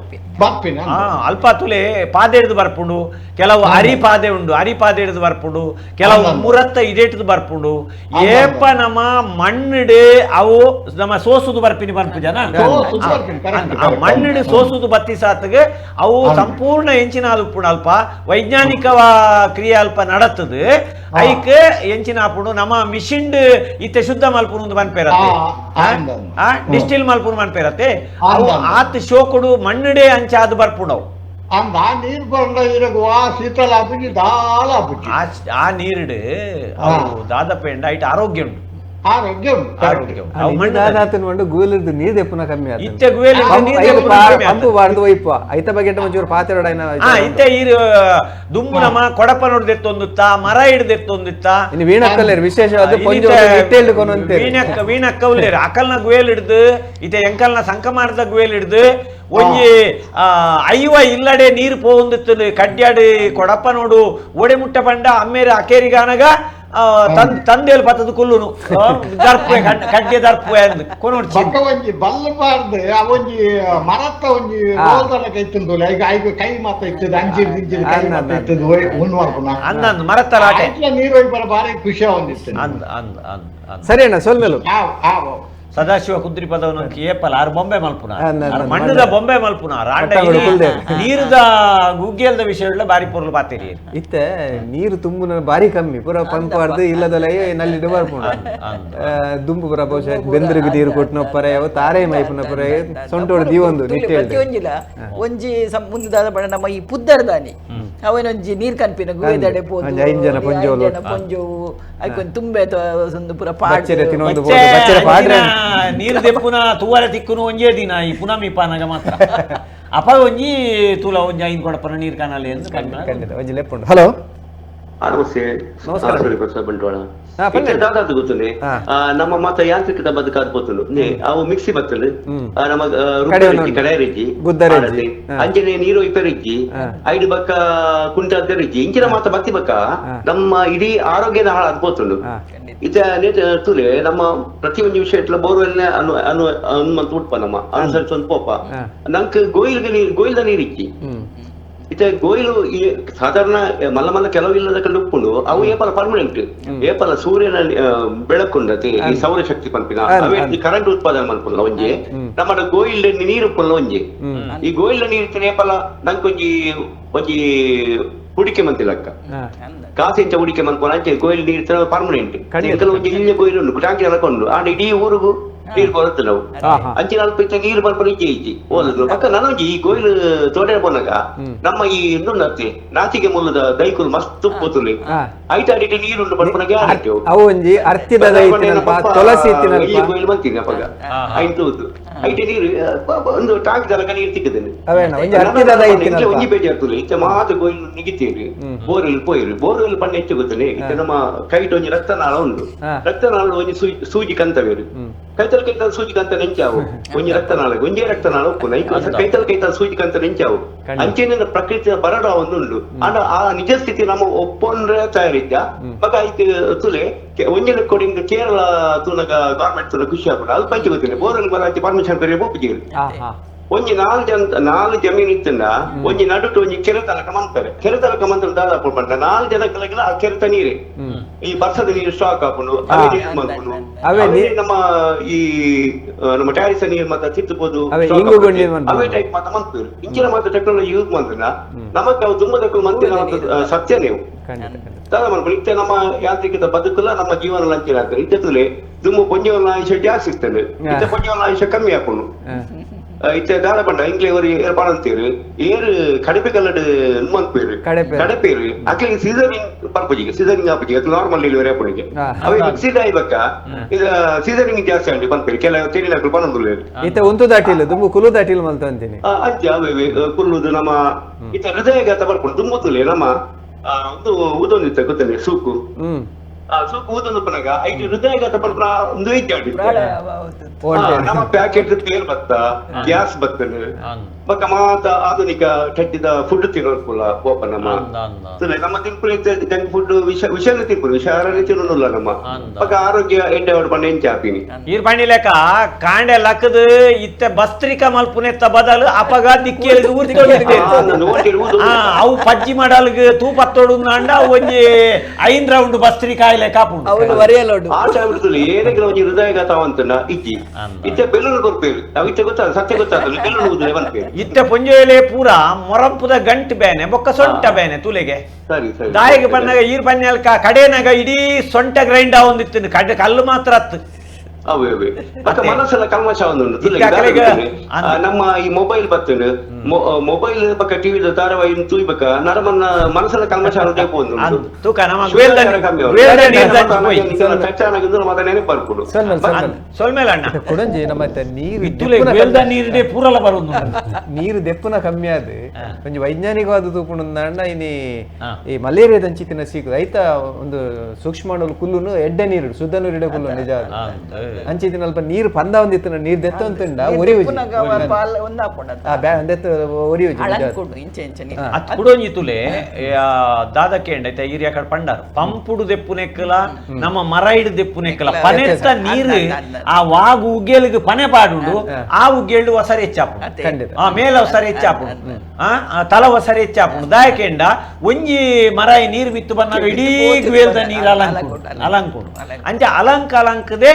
ಅಲ್ಪ ತುಲೆ ಪಾದೆ ಹಿಡಿದು ಬರ್ಪುಂಡು ಕೆಲವು ಅರಿ ಪಾದೆ ಉಂಡು ಅರಿ ಪಾದೆ ಹಿಡಿದು ಬರ್ಪುಂಡು ಕೆಲವು ಮುರತ್ತ ಇದೇಟದು ಬರ್ಪುಂಡು ಏಪ ನಮ್ಮ ಮಣ್ಣಿಡು ಅವು ನಮ್ಮ ಸೋಸುದು ಬರ್ಪಿನಿ ಬರ್ಪು ಜನ ಮಣ್ಣಿಡು ಸೋಸುದು ಬತ್ತಿ ಸಾತ್ಗೆ ಅವು ಸಂಪೂರ್ಣ ಎಂಚಿನ ಉಪ್ಪುಂಡು ಅಲ್ಪ ವೈಜ್ಞಾನಿಕ ಕ್ರಿಯೆ ಅಲ್ಪ ನಡತದು ಐಕ್ ಎಂಚಿನ ಹಾಪುಂಡು ನಮ್ಮ ಮಿಷಿಂಡ್ ಇತ್ತೆ ಶುದ್ಧ ಮಲ್ಪುನು ಬನ್ಪೇರತ್ತೆ ಡಿಸ್ಟಿಲ್ ಮಲ್ಪುನು ಬನ್ಪೇರತ್ತೆ ಅವು ಆತ್ ಶೋಕುಡು ಮಣ್ಣಿಡೆ ಅಂಚಾದು ಬರ್ಪುಂಡವು அந்த நீர் பண்ட இருக்கு வா சீத்தல அப்படி தால அப்படி ಆ ನೀರಿಡು ಅವು ದಾದಪೆಂಡ ಐಟ್ ಆರೋಗ್ಯ ಉಂಟು ಗುವೆಲಿರ್ದು ನೀರು ದೆಪ್ಪುನ ಕಮ್ಮಿ ಆಯ್ತು ಇತ್ತೆ ಗುವೆಲ್ ಪಂಪು ಬಾರ್ದು ಒಯ್ಪ ಐತ ಬಗೆಟ್ ಒಂಚೂರು ಪಾತ್ರೆ ಇತ್ತೆ ಈರು ದುಂಬು ನಮ್ಮ ಕೊಡಪ ನೋಡ್ದೆತ್ತೊಂದುತ್ತ ಮರ ಹಿಡ್ದೆತ್ತೊಂದಿತ್ತ ಇನ್ನು ವೀಣಕ್ಕಲ್ಲೇರು ವಿಶೇಷವಾದ ವೀಣಕ್ಕ ಉಳ್ಳೇರು ಅಕಲ್ನ ಗುವೆಲ್ ಹಿಡ್ದು ಇತ್ತೆ ಎಂಕಲ್ನ ಸಂಕಮಾರ್ದ ಗುವೆಲ್ ಹಿಡ್ದು ಒಂಜಿ ಐವ ಇಲ್ಲಡೆ ನೀರು ಪೋಂದಿತ್ತು ಕಡ್ಯಾಡಿ ಕೊಡಪ ನೋಡು ಓಡೆ ಮುಟ್ಟ ಬಂಡ ಅಮ್ಮೇರ ಅಕೇರಿಗಾನಗ ತಂದೇಲು ಪತ್ತದ ಕುಲ್ಲುನು ದರ್ಪೆ ಕಡ್ಡೆ ದರ್ಪೆ ಅಂದ್ ಕೊನೋಡ್ ಒಂಜಿ ಬಲ್ಲಬಾರ್ದು ಅವೊಂಜಿ ಮರತ್ತ ಒಂಜಿ ರೋದನಕ್ಕೆ ಇತ್ತು ಐಗ ಕೈ ಮಾತ ಇತ್ತದ ಅಂಜಿರ್ ದಿಂಜಿರ್ ಕೈ ಮಾತ ಇತ್ತದ ಉಣ್ಣು ಮಾಡ್ಪುನ ಅಂದ್ ಮರತ್ತಲ ನೀರು ಹೋಗಿ ಬರ ಬಾರಿ ಖುಷಿ ಒಂದಿತ್ತು ಸರಿ ಅಣ್ಣ ಸೋಲ್ಮೇಲು ಸದಾಶಿವ ಕುದ್ರಿ ಪದವನ್ನು ಏಪಲ್ ಆರು ಬೊಂಬೆ ಮಲ್ಪುನ ಮಣ್ಣದ ಬೊಂಬೆ ಮಲ್ಪುನ ನೀರದ ಗುಗ್ಗೆಲ್ದ ವಿಷಯ ಬಾರಿ ಪೊರ್ಲು ಪಾತೇರಿ ಇತ್ತೆ ನೀರು ತುಂಬು ಬಾರಿ ಕಮ್ಮಿ ಪೂರ ಪಂಪಾರ್ದು ಇಲ್ಲದಲ್ಲ ನಲ್ಲಿಡು ಬರ್ಪುಣ ದುಂಬು ಪುರ ಬಹುಶಃ ಬೆಂದ್ರಿಗೆ ನೀರು ಕೊಟ್ಟಿನ ಪರ ತಾರೇ ಮೈಪುನ ಪರ ಸೊಂಟೋಡು ದೀವೊಂದು ಒಂಜಿಲ ಒಂಜಿ ಮುಂದಾದ ಬಡ ನಮ್ಮ ಈ ಪುದ್ದರ್ದಾನಿ ಅವನೊಂಜಿ ನೀರ್ ಕನ್ಪಿನ ಗುವೆದಡೆ ಪೋದು ಐಂಜನ ಪೊಂಜೋಲು ಪೊಂಜೋವು ಐಕೊಂದು ತುಂಬೆ ಒಂದು ಪುರ ಪಾಡ್ರೆ ನೀರು ದೆಪ್ಪುನ ತೂವರೆ ತಿಕ್ಕುನು ಒಂಜೇ ದಿನ ಈ ಪುನಮಿ ಪಾನಗ ಮಾತ್ರ ಅಪ ಒಂಜಿ ತೂಲ ಒಂಜಿ ಐನ್ ಕೊಡಪನ ನೀರು ಕಾಣಲಿ ಎಂದು ಹಲೋ ನಮಸ್ತೆ. ನಮಸ್ಕಾರ ಬಂಟ್ವಾಳ. ದಾದಾದು ಗೊತ್ತುಂಡೆ ನಮ್ಮ ಮಾತ ಯಾಂತ್ರಿಕದ ಬದುಕಾದ್ ಗೊತ್ತುಂಡು ಅವು ಮಿಕ್ಸಿ ಬತ್ತಲು ನಮ್ಮ ಕಡೆಯರಿಜ್ಜಿ ಅಂಜನೆ ನೀರು ಇಪ್ಪರಿಜ್ಜಿ ಐದು ಬಕ್ಕ ಕುಂಟಲ್ ತೆರಿಜ್ಜಿ ಇಂಚಿನ ಮಾತ ಬತ್ತಿ ಬಕ್ಕ ನಮ್ಮ ಇಡೀ ಆರೋಗ್ಯದ ಹಾಳು ಅದ್ಬೋತುಂಡು ಇತ ತುಲೆ ನಮ್ಮ ಪ್ರತಿಯೊಂದು ವಿಷಯ ಇಟ್ಲ ಬೋರ್ವೆಲ್ ಹನುಮಂತ ಉಟ್ಪ ನಮ್ಮ ಅನುಸರಿಸೊಂದು ಪೋಪ ನಂಗೆ ಗೋಯಿಲ್ದ ನೀರಿಜ್ಜಿ ಇತ ಗೋಯಿಲು ಸಾಧಾರಣ ಮಲ್ಲ ಮಲ್ಲ ಕೆಲವು ಇಲ್ಲದ ಕಲ್ಲು ಉಪ್ಪುಂಡು ಅವು ಏಪಲ ಪರ್ಮನೆಂಟ್ ಏಪಲ ಸೂರ್ಯನ ಬೆಳಕುಂಡತಿ ಈ ಸೌರಶಕ್ತಿ ಪಂಪಿನ ಅವೇ ಕರೆಂಟ್ ಉತ್ಪಾದನೆ ಮಲ್ಪುಲ್ಲ ಒಂಜಿ ನಮ್ಮ ಗೋಯಿಲ್ ನೀರು ಉಪ್ಪುಲ್ಲ ಒಂಜಿ ಈ ಗೋಯಿಲ್ ನೀರು ಏಪಲ ನಂಗೆ ಒಂಜಿ ಹುಡಿಕೆ ಮಂತಿಲಕ್ಕ ಕಾಸಿಂಚ ಹುಡಿಕೆ ಮನ್ಪೋನ ಅಂಚೆ ಗೋಯಿಲ್ ನೀರು ಪರ್ಮನೆಂಟ್ ಒಂಜಿ ಇಲ್ಲಿಯ ಗೋಯಿಲ್ ಉಂಡು ಟಾಂಕಿ ಹಾಕೊಂಡು ಆಂಡ ಇಡೀ ಊರಿಗೂ ನೀರು ಬರುತ್ತೆ ನಾವು ಅಂಚಿನ ಅಲ್ಪ ಇತ್ತ ನೀರು ಬರ್ಪನ ಇಜ್ಜಿ ಓದಲು ಪಕ್ಕ ನನಂಜಿ ಈ ಗೋಯಿಲು ತೋಟ ಬಂದಾಗ ನಮ್ಮ ಈ ಇನ್ನೊಂದು ನಾಚಿಕೆ ಮೂಲದ ದೈಕುಲು ಮಸ್ತ್ ಪೋತುಲಿ ಐಟ ಅಡಿಟಿ ನೀರುಂಡು ಬರ್ಪನ ಗ್ಯಾರಂಟಿ ಅವು ಒಂಜಿ ಅರ್ತಿದ ತುಳಸಿ ಈ ಗೋಯಿಲು ಬಂತೀನಿ ಅಪ್ಪಗ ಐದು ಐಟಿ ನೀರು ಒಂದು ಟಾಂಕ್ ತನಕ ನೀರು ಸಿಕ್ಕದೇನೆ ಒಂಜಿ ಪೇಜಿ ಆಗ್ತದೆ ಇತ್ತ ಮಾತ್ರ ಗೋಯಿಲು ನಿಗಿತೀರಿ ಬೋರ್ವೆಲ್ ಪೋಯಿರಿ ಬೋರ್ವೆಲ್ ಪಂಡ ಹೆಚ್ಚು ಗೊತ್ತನೆ ಇತ್ತ ನಮ್ಮ ಕೈಟ್ ಒಂಜಿ ರಕ್ತನಾಳ ಉಂಡು ರಕ್ತನಾಳ ಒಂಜಿ ಸೂಜಿ ಕಂತವೇರು ಕೈತಲ್ ಕೈತಲ್ ಸೂಜಿ ಕಂತ ನೆಂಚಾವು ಒಂಜಿ ರಕ್ತನಾಳ ಒಂಜೇ ರಕ್ತನಾಳ ಉಪ್ಪು ಕೈತಲ್ ಸೂಜಿ ಕಂತ ನೆಂಚಾವು ಅಂಚೆನ ಪ್ರಕೃತಿಯ ಬರಡ ಒಂದುಂಡು ಆಂಡ ಆ ನಿಜ ಸ್ಥಿತಿ ನಮ್ಮ ಒಪ್ಪೊಂಡ್ರೆ ತಯಾರಿದ್ದ ಮಗ ಐತೆ ತುಲೆ ಒಂಜನ ಕೊಡಿ ಕೇರಳ ತೂನಗ ಗವರ್ಮೆಂಟ್ ತೂನ ಖುಷಿ ಆಗ್ಬಿಡ ಅದು ಪಂಚ ಗೊತ್ತಿಲ್ಲ ಬೋರ್ವೆಲ್ ಬರ ಪರ್ಮಿಷನ್ ಬೇರೆ ಒಪ್ಪಿಗೆ ಒಂಜಿ ನಾಲ್ ಜಮೀನು ಇತ್ತಂಡ ಒಂಜಿ ನಡುಟು ಒಂಜಿ ಕೆರೆತಲಕ ಮಂತಾರೆ ಕೆರೆತಲಕ ಮಂತ್ರ ದಾದಾಪು ಪಂಡ 4 ಜನಕ್ಕೆಲ್ಲ ಆ ಕೆರೆತ ನೀರೇ ಈ ವರ್ಷದ ನೀರು ಸ್ಟಾಕ್ ಹಾಕೊಂಡು ಅವೇ ನಮ್ಮ ಈ ನಮ್ಮ ಟ್ಯಾರಿಸ ನೀರು ಮತ್ತೆ ತಿತ್ತಬಹುದು ಅವೇ ಟೈಪ್ ಮಾತ ಮಂತ್ರು ಇಂಚಿನ ಮಾತ್ರ ಟೆಕ್ನಾಲಜಿ ಯೂಸ್ ಮಾಡಿದ್ರ ನಮಕ್ ಅವು ತುಂಬದಕ್ಕೂ ಮಂತ್ರ ಸತ್ಯ ನೀವು ದಾದ ಮಾಡ್ಕೊಂಡು ಇತ್ತೆ ನಮ್ಮ ಯಾಂತ್ರಿಕದ ಬದುಕಲ್ಲ ನಮ್ಮ ಜೀವನ ಲಂಚನ ಆಗ್ತದೆ ಇತ್ತಲೆ ತುಂಬ ಪೊಂಜವನ ಆಯುಷ್ಯ ಜಾಸ್ತಿ ಇರ್ತದೆ ಇತ್ತ ಪೊಂಜವನ ಆಯುಷ್ಯ ಕಮ್ಮಿ ಹಾಕೊಂಡು ಇತ್ತೆ ದಾದ ಪಂಡ ಇಂಗ್ಲೇ ಅವರು ಏರ್ಪಾಡು ಅಂತೀರು ಏರು ಕಡಿಪೆ ಕಲ್ಲಡ್ ಮಂತ್ಪೇರು ಕಡಪೇರು ಅಕ್ಲಿಗೆ ಸೀಸನಿಂಗ್ ಪರ್ಪಜಿಗೆ ಸೀಸನಿಂಗ್ ಆಪಜಿಗೆ ಅದು ನಾರ್ಮಲ್ ಡೆಲಿವರಿ ಆಪಣಿಗೆ ಅವೆ ಮಿಕ್ಸಿಡ್ ಆಯ್ಬಕ್ಕ ಇದು ಸೀಸನಿಂಗ್ ಜಾಸ್ತಿ ಆಗಿ ಬಂದ್ಪೇರು ಕೆಲವು ತೆರಿಲಾಕಲು ಪನಂದುಲ್ಲ ಇತ್ತೆ ಒಂದು ದಾಟಿಲ್ಲ ತುಂಬ ಕುಲು ದಾಟಿಲ್ಲ ಮಲ್ತ ಅಂತೀನಿ ಅಂಚ ಅವೇ ಕುಲ್ಲುದು ನಮ್ಮ ಇತ್ತ ಹೃದಯಘಾತ ಬರ್ಕೊಂಡು ತುಂಬುತ್ತಲೇ ನಮ್ಮ ಒಂದು ಊದೊಂದಿತ್ತ ಗೊತ್ತಲ್ಲ ಸೂಕು ಸೂಕು ಊದೊಂದು ಪನಗ ಐದು ಹೃದಯಘಾತ ಬರ್ಪ ಒಂದು ಐತಿ ನಮ್ಮ ಪ್ಯಾಕೆಟ್ ತೇಲ್ ಬತ್ತ ಗ್ಯಾಸ್ ಬತ್ತನು ಬಕ್ಕ ಮಾತ ಆಧುನಿಕ ಕಟ್ಟಿದ ಫುಡ್ ತಿನ್ನೋಲ್ಲ ಪೋಪ ನಮ್ಮ ನಮ್ಮ ತಿನ್ಪುಳಿ ಜಂಕ್ ಫುಡ್ ವಿಷಯ ತಿನ್ಪುಳಿ ವಿಷಾರನೆ ತಿನ್ನೋಲ್ಲ ನಮ್ಮ ಬಕ್ಕ ಆರೋಗ್ಯ ಎಂಡೆ ಹೊಡ್ ಪಂಡ ಎಂಚ ಹಾಪಿನಿ ಈರ್ ಪಂಡಿ ಲೆಕ್ಕ ಕಾಂಡೆ ಲಕ್ಕದ ಇತ್ತೆ ಬಸ್ತ್ರಿಕ ಮಲ್ಪುನೆತ್ತ ಬದಲು ಅಪಗ ದಿಕ್ಕಿಯಲ್ಲಿ ಅವು ಪಜ್ಜಿ ಮಾಡಲ್ಗ ತೂಪತ್ತೋಡು ಅಂಡ ಒಂಜಿ 5 ರೌಂಡ್ ಬಸ್ತ್ರಿಕಾಯಿ ಲೆಕ್ಕ ಆಟ ಬಿಡ್ತದೆ ಏನಾಗ ಒಂಜಿ ಹೃದಯಘಾತ ಅವಂತನ ಇಜ್ಜಿ ಇತ್ತೆ ಬೆಲ್ಲೂರು ಕೊರ್ಪೇರು ನಾವು ಇತ್ತೆ ಗೊತ್ತಾದ ಸತ್ಯ ಗೊತ್ತಾದ ಬೆಲ್ಲೂರು ಊದ್ರೆ ಬಂದ್ಪೇರು ಇತ್ತೆ ಪೊಂಜೆಲೆ ಪೂರ ಮೊರಂಪುದ ಗಂಟು ಬೇನೆ ಬೊಕ್ಕ ಸೊಂಟ ಬೇನೆ ತುಲೆಗೆ ಸರಿ ಸರಿ ದಾಯಿಗೆ ಬಂದಾಗ ಈರ್ ಬನ್ನೆಲ್ ಕಡೆನಾಗ ಇಡೀ ಸೊಂಟ ಗ್ರೈಂಡ್ ಆವೊಂದಿತ್ತು ಕಲ್ಲು ಮಾತ್ರ ಅತ್ತು ಅವೇ ಅವೇ ಮತ್ತೆ ಮನಸ್ಸೆಲ್ಲ ಕಲ್ಮಶ ಒಂದು ನಮ್ಮ ಈ ಮೊಬೈಲ್ ಬರ್ತೇನೆ ಮೊಬೈಲ್ ಪಕ್ಕ ಟಿವಿ ಧಾರಾವಾಹಿ ತೂಯ್ಬೇಕ ನರಮನ್ನ ಮನಸ್ಸೆಲ್ಲ ಕಲ್ಮಶ ನೆನಪು ನೀರು ದೆಪ್ಪುನ ಕಮ್ಮಿ ಆದ ಕೊಂಚ ವೈಜ್ಞಾನಿಕವಾದ ತೂಪುಂಡ ಇನಿ ಈ ಮಲೇರಿಯಾ ದಂಚಿತಿನ ಸಿಕ್ಕುದು ಐತ ಒಂದು ಸೂಕ್ಷ್ಮ ಕುಲ್ಲುನು ಎಡ್ಡೆ ನೀರು ಶುದ್ಧ ನೀರು ಕುಲ್ಲು ನಿಜ ಅಂಚಿತಿನ ಅಲ್ಪ ನೀರು ಪಂದ ಒಂದಿತ್ತು ನೀರು ದೆತ್ತ ಅಂತಂಡ ಒರಿ ತುಲೆ ದಾದಕ್ಕೆ ಹಿರಿಯ ಕಡೆ ಪಂಡಾರು ಪಂಪುಡು ದೆಪ್ಪುನೆಕ್ಕಲ ನಮ್ಮ ಮರ ಹಿಡು ದೆಪ್ಪುನೆಕ್ಕಲ ಪನೆತ್ತ ನೀರು ಆ ವಾಗು ಉಗ್ಗೆಲಿಗೆ ಪನೆ ಪಾಡುಂಡು ಆ ಉಗ್ಗೆಲ್ಡು ಹೊಸರು ಹೆಚ್ಚಾಪುಂಡು ಮೇಲ ಹೊಸರು ಹೆಚ್ಚಾಪುಂಡು ತಲ ಹೊಸರು ಹೆಚ್ಚಾಪುಂಡು ದಾಯಕೆಂಡ ಒಂಜಿ ಮರ ನೀರು ಮಿತ್ತು ಬಂದಾಗ ಇಡೀ ಗುವೇಲ್ದ ನೀರು ಅಲಂಕುಂಡು ಅಂಚ ಅಲಂಕದೆ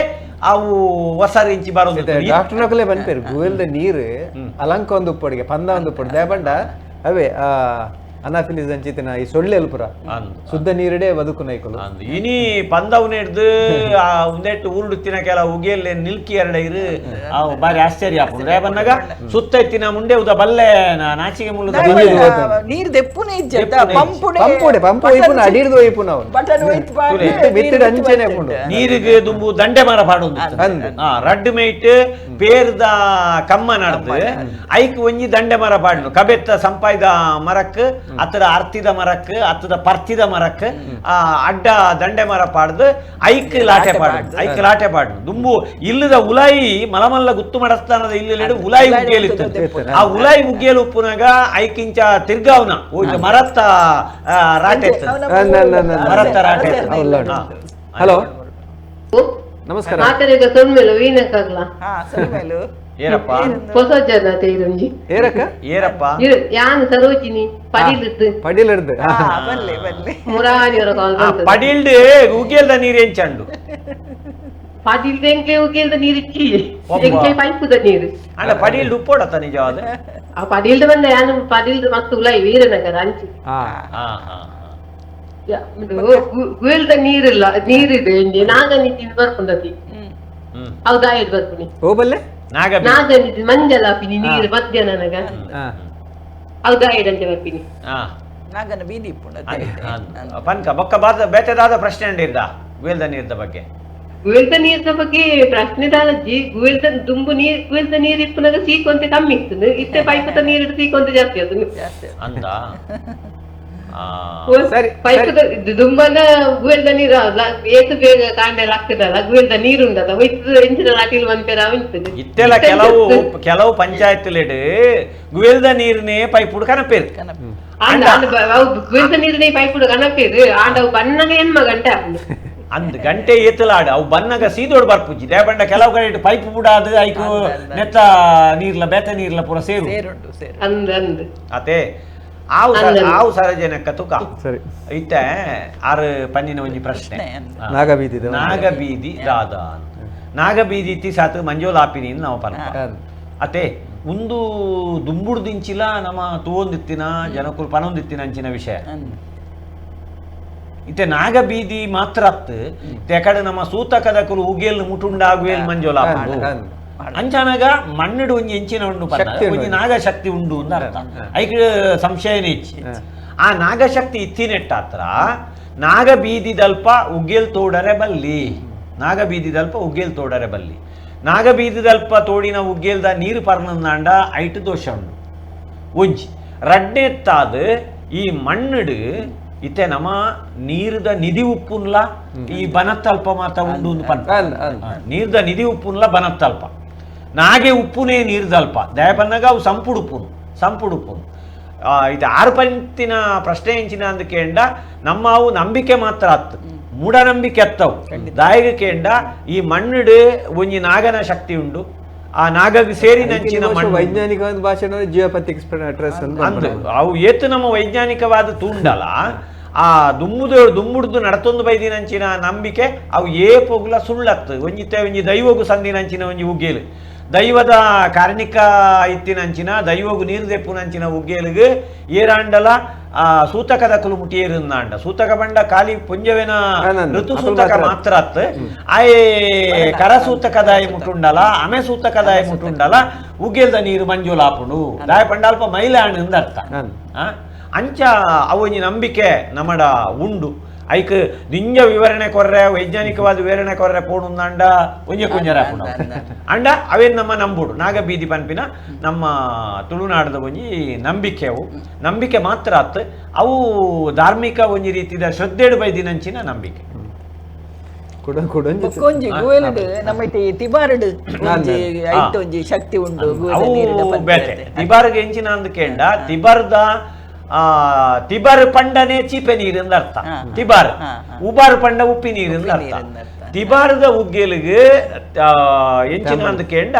ಅವು ಹೊಸರಿಂಚಿ ಬರೋದು ಡಾಕ್ಟರ್ ಬಂದ್ಪೇರು ಗುವೆಲ್ದ ನೀರು ಅಲಂಕ ಒಂದು ಉಪ್ಪಡಿಗೆ ಪಂದ ಒಂದು ಉಪ್ಪಡು ದೇಬಂಡ ಅವೇ ಅನಾಫಿಲಿಸ್ ಅಂಚಿತಿನ ಈ ಸೊಳ್ಳೆ ಅಲ್ಪುರ ಶುದ್ಧ ನೀರಡೆ ಬದುಕು ನೈಕಲು ಇನಿ ಪಂದವ್ನ ಹಿಡ್ದು ಒಂದೆಟ್ಟು ಉರುಡುತ್ತಿನ ಕೆಲ ಉಗಿಯಲ್ಲಿ ನಿಲ್ಕಿ ಎರಡೈರು ಬಾರಿ ಆಶ್ಚರ್ಯ ಆಪುಂಡು ರೇ ಬಂದಾಗ ಸುತ್ತ ಎತ್ತಿನ ಮುಂಡೆ ಉದ ಬಲ್ಲೆ ನಾಚಿಗೆ ಮುಳ್ಳು ನೀರು ದೆಪ್ಪುನೆ ನೀರಿಗೆ ದುಂಬು ದಂಡೆ ಮರ ಪಾಡೊಂದು ರಡ್ಡು ಮೈಟ್ ಪೇರ್ದ ಕಮ್ಮ ನಡ್ದು ಐಕ್ ಒಂಜಿ ದಂಡೆ ಮರ ಪಾಡ್ನು ಕಬೆತ್ತ ಸಂಪಾಯ್ದ ಮರಕ್ ಅತ್ತದ ಅರ್ತಿದ ಮರಕ್ ಅತ್ತದ ಪರ್ತಿದ ಮರಕ್ ಅಡ್ಡ ದಂಡೆ ಮರ ಪಾಡ್ದು ಐಕ್ ಲಾಟೆ ಪಾಡ್ನು ದುಂಬು ಇಲ್ಲದ ಉಲಾಯಿ ಮಲಮಲ್ಲ ಗುತ್ತು ಮಡಸ್ಥಾನದ ಇಲ್ಲಿಡು ಉಲಾಯಿ ಉಗ್ಗಿಯಲಿತ್ತು ಆ ಉಲಾಯಿ ಉಗ್ಗಿಯಲು ಉಪ್ಪುನಾಗ ಐಕಿಂಚ ತಿರ್ಗಾವ್ನ ಮರತ್ತ ರಾಟೆ ಮರತ್ತ ರಾಟೆ. ಹಲೋ ನಮಸ್ಕಾರ ಮಾತಾಡಿದ ಸೊನ್ಮೇಲು ವೀಣಕ್ಕಾಗ್ಲ ಏನಪ್ಪ ಹೊಸ ಜನ ತೇರಂಜಿ ಏರಪ್ಪ ಯಾನ್ ಸರೋಜಿನಿ ಪಡಿಲಿಡ್ದು ಮುರಾನಿಯವರ ಕಾಲ್ ಪಡಿಲ್ಡ್ ಉಗಿಯಲ್ದ ನೀರೇಂಚಂಡು ಪಡಿಲ್ದ ಎಂಕ್ಲೆ ಉಗಿಯಲ್ದ ನೀರಿಚ್ಚಿ ಎಂಕ್ಲೆ ಪೈಪುದ ನೀರು ಅಣ್ಣ ಪಡಿಲ್ಡ್ ಉಪ್ಪೋಡತ್ತ ನಿಜವಾದ ಆ ಪಡಿಲ್ದ ಬಂದ ಯಾನು ಪಡಿಲ್ದ ಮಸ್ತ್ ಉಲಾಯಿ ವೀರನಗರ ಅಂಚಿ ಗುಯಲ್ದ ನೀರಿಲ್ಲ ನೀರಿದೆ ನಾಗನಿತಿ ಬರ್ಕೊಂಡತಿ ಹೌದಾ ಇಡ್ ಬರ್ತೀನಿ ಹೋಬಲ್ಲೆ ನಾಗನಿತಿ ಮಂಜಲ ಪಿನಿ ನೀರು ಮಧ್ಯಾಹ್ನ ನನಗ ಹೌದಾ ಇಡಂತೆ ಬರ್ತೀನಿ ನಾಗನ ಬೀದಿ ಪನ್ಕ ಬೊಕ್ಕ ಬೇತೆದಾದ ಪ್ರಶ್ನೆ ಉಂಡಿರ್ದ ಗುಯಲ್ದ ನೀರ್ದ ಬಗ್ಗೆ ಗುಯಲ್ದ ನೀರ್ದ ಬಗ್ಗೆ ಪ್ರಶ್ನೆ ದಾದಜ್ಜಿ ಗುಯಲ್ದ ದುಂಬು ನೀರ್ ಗುಯಲ್ದ ನೀರ್ ಇಪ್ಪನಾಗ ಸೀಕೊಂತೆ ಕಮ್ಮಿ ಇತ್ತು ಇತ್ತೆ ಪೈಪದ ನೀರಿಟ್ಟು ಸೀಕೊಂತೆ ಜಾಸ್ತಿ ಅದು ಅಂತ ಪೈಪದ ದುಂಬನ ಗುಯಲ್ದ ನೀರು ಏತು ಬೇಗ ಕಾಂಡೆಲ್ಲ ಆಗ್ತದಲ್ಲ ಗುಯಲ್ದ ನೀರು ಉಂಟದ ಹೋಯ್ತು ಎಂಚಿನ ಲಾಟಿಲ್ ಬಂತೇರ ಇಂತದೆ ಇತ್ತೆಲ್ಲ ಕೆಲವು ಪಂಚಾಯತ್ ಗುಯಲ್ದ ನೀರ್ನೇ ಪೈಪುಡ್ ಕನಪೇರು ಗುಯಲ್ದ ನೀರ್ನೇ ಪೈಪುಡ್ ಕನಪೇರು ಆಂಡವು ಬನ್ನಗ ಏನ್ ಮಗಂಟ ಅಂದ್ ಗಂಟೆ ಏತಲಾಡು ಅವು ಬನ್ನಗ ಸೀದೋಡು ಬರ್ಪುಜಿ ದೇಬಂಡ ಕೆಲವು ಕಡೆ ಪೈಪ್ ಬುಡಾದು ಐಕು ನೆತ್ತ ನೀರ್ಲ ಬೇತ ನೀರ್ಲ ಪೂರ ಸೇರು ಅತೆ ಆವು ಸಾರ್ವಜನಿಕ ತುಕ ಇತ್ತೆ ಆರು ಪನ್ನಿನ ಒಂಜಿ ಪ್ರಶ್ನೆ ನಾಗಬೀದಿ ದಾದ ನಾಗಬೀದಿ ಇತ್ತಿ ಸಾತ್ ಮಂಜೋಲಾಪಿನಿ ನಾವು ಪನ್ಪ ಅತೆ ಒಂದು ದುಂಬುಡ್ದಿಂಚಿಲ ನಮ್ಮ ತೂವೊಂದಿತ್ತಿನ ಜನಕುಲ್ ಪನೊಂದಿತ್ತಿನ ಅಂಚಿನ ವಿಷಯ ಇತ್ತೆ ನಾಗಬೀದಿ ಮಾತ್ರ ಅತ್ತು ತೆಕಡೆ ನಮ್ಮ ಸೂತಕದ ಕುಲು ಉಗೇಲ್ ಮುಟುಂಡ ಗುಯೇಲ್ ಮಂಜೋಲಾಪು ಅಂಚನಾಗ ಮಣ್ಣಡು ಒಂಜಿ ಎಂಚಿನ ಉಂಡು ಒಂಜಿ ನಾಗಶಕ್ತಿ ಉಂಡು ಅಂತ ಅರ್ಥ ಐಕ್ ಸಂಶಯನೇ ಇಚ್ಚಿ ಆ ನಾಗಶಕ್ತಿ ಇತ್ತಿನೆಟ್ಟಾತ್ರ ನಾಗಬೀದಿ ದಲ್ಪ ಉಗ್ಗೇಲ್ ತೋಡರೆ ಬಲ್ಲಿ ನಾಗಬೀದಿ ದಲ್ಪ ಉಗ್ಗೇಲ್ ತೋಡರೆ ಬಲ್ಲಿ ನಾಗಬೀದಿ ದಲ್ಪ ತೋಡಿನ ಉಗ್ಗೇಲ್ದ ನೀರು ಪರ್ನಂದಾಂಡ ಐಟ್ ದೋಷ ಉಂಡು ಒಂಜಿ ರಡ್ಡೆತ್ತಾದ ಈ ಮಣ್ಣಡು ಇತ್ತೆ ನಮ್ಮ ನೀರ್ದ ನಿಧಿ ಉಪ್ಪುನ್ಲ ಈ ಬನತ್ತಲ್ಪ ಮಾತ ಉಂಡು ನೀರ್ದ ನಿಧಿ ಉಪ್ಪುನ್ಲ ಬನತ್ತಲ್ಪ ನಾಗೆ ಉಪ್ಪುನೇ ನೀರ್ದಲ್ಪ ದಯಪನ್ನಾಗ ಅವು ಸಂಪುಡುಪ್ಪುನು ಇದು ಆರು ಪಂತಿನ ಪ್ರಶ್ನೆ ಎಂಚಿನ ಅಂದ ಕೇಂಡ ನಮ್ಮ ಅವು ನಂಬಿಕೆ ಮಾತ್ರ ಅತ್ತು ಮೂಢನಂಬಿಕೆ ಅತ್ತವು ದಾಯಿಗ ಕೇಂಡ ಈ ಮಣ್ಣುಡು ಒಂಜಿ ನಾಗನ ಶಕ್ತಿ ಉಂಡು ಆ ನಾಗಗೆ ಸೇರಿ ನಂಚಿನ ವೈಜ್ಞಾನಿಕವಾದ ಭಾಷೆ ಜಿಯೋಪಥಿಕ್ ಅಂದು ಅವು ಏತು ನಮ್ಮ ವೈಜ್ಞಾನಿಕವಾದ ತೂಂಡಲ ಆ ದುಂಬುಡ್ದು ನಡತೊಂದು ಬೈದಿನಂಚಿನ ನಂಬಿಕೆ ಅವು ಏಪೋಗ್ಲ ಸುಳ್ಳತ್ತು ಒಂಜಿ ದೈವಗು ಸಂದಿನಂಚಿನ ಒಂಜಿ ಉಗ್ಗೇಲು ದೈವದ ಕಾರ್ಣಿಕ ಇತ್ತಿನಂಚಿನ ದೈವಗು ನೀರು ದೆಪ್ಪುನಂಚಿನ ಉಗ್ಗೇಲಿಗೆ ಏರಾಂಡಲ ಸೂತಕದ ಕುಲು ಮುಟಿಯೇರುಂದಾಂಡ ಸೂತಕ ಬಂಡ ಖಾಲಿ ಪುಂಜವೆನ ಋತು ಸೂತಕ ಮಾತ್ರ ಅತ್ತು ಆಯೇ ಕರ ಸೂತಕದಾಯಿ ಮುಟುಂಡಲ ಅಮೆ ಸೂತಕದಾಯಿ ಮುಟುಂಡಲ ಉಗ್ಗೇಲ್ದ ನೀರು ಮಂಜುಲಾಪುಡು ದಾಯ ಪಂಡಲ್ಪ ಮೈಲಾಣ್ ಅರ್ಥ ಅಂಚ ಅವೊಂಜಿ ನಂಬಿಕೆ ನಮ್ಮಡ ಉಂಡು ಐಕ್ ನಿಂಜ ವಿವರಣೆ ಕೊರ್ರೆ ವೈಜ್ಞಾನಿಕವಾದ ವಿವರಣೆ ಕೊರ್ರೆ ಪೋಣುಂದಾಂಡ ಒಂಜೆ ಕುಂಜರ ಅಂಡ ಅವೇನು ನಮ್ಮ ನಂಬುಡು ನಾಗಬೀದಿ ಪನ್ಪಿನ ನಮ್ಮ ತುಳುನಾಡದ ಒಂಜಿ ನಂಬಿಕೆ ಮಾತ್ರ ಅತ್ತು ಅವು ಧಾರ್ಮಿಕ ಒಂಜಿ ರೀತಿದ ಶ್ರದ್ಧೆಡು ಬೈದಿನಂಚಿನ ನಂಬಿಕೆ ಕೊಂಜಿ ಗುವೆಲ್ಡ್ ನಮ್ಮೈತೆ ತಿಬಾರ್ಡ್ ಒಂಜಿ ಐಟ್ ಒಂಜಿ ಶಕ್ತಿ ಉಂಡು ತಿಬಾರ್ಗೆ ಎಂಚಿನ ಅಂದ್ ಕೇಂಡ ತಿಬರ್ ಪಂಡನೆ ಚೀಪೆ ನೀರು ಅರ್ಥ ತಿಬಾರ್ ಉಬಾರ್ ಪಂಡ ಉಪ್ಪಿ ನೀರು ಅರ್ಥ ತಿಬಾರದ ಉಗ್ಗೆಲಿಗೆ ಎಂಚಿನ ಅಂದ್ ಕೇಂಡ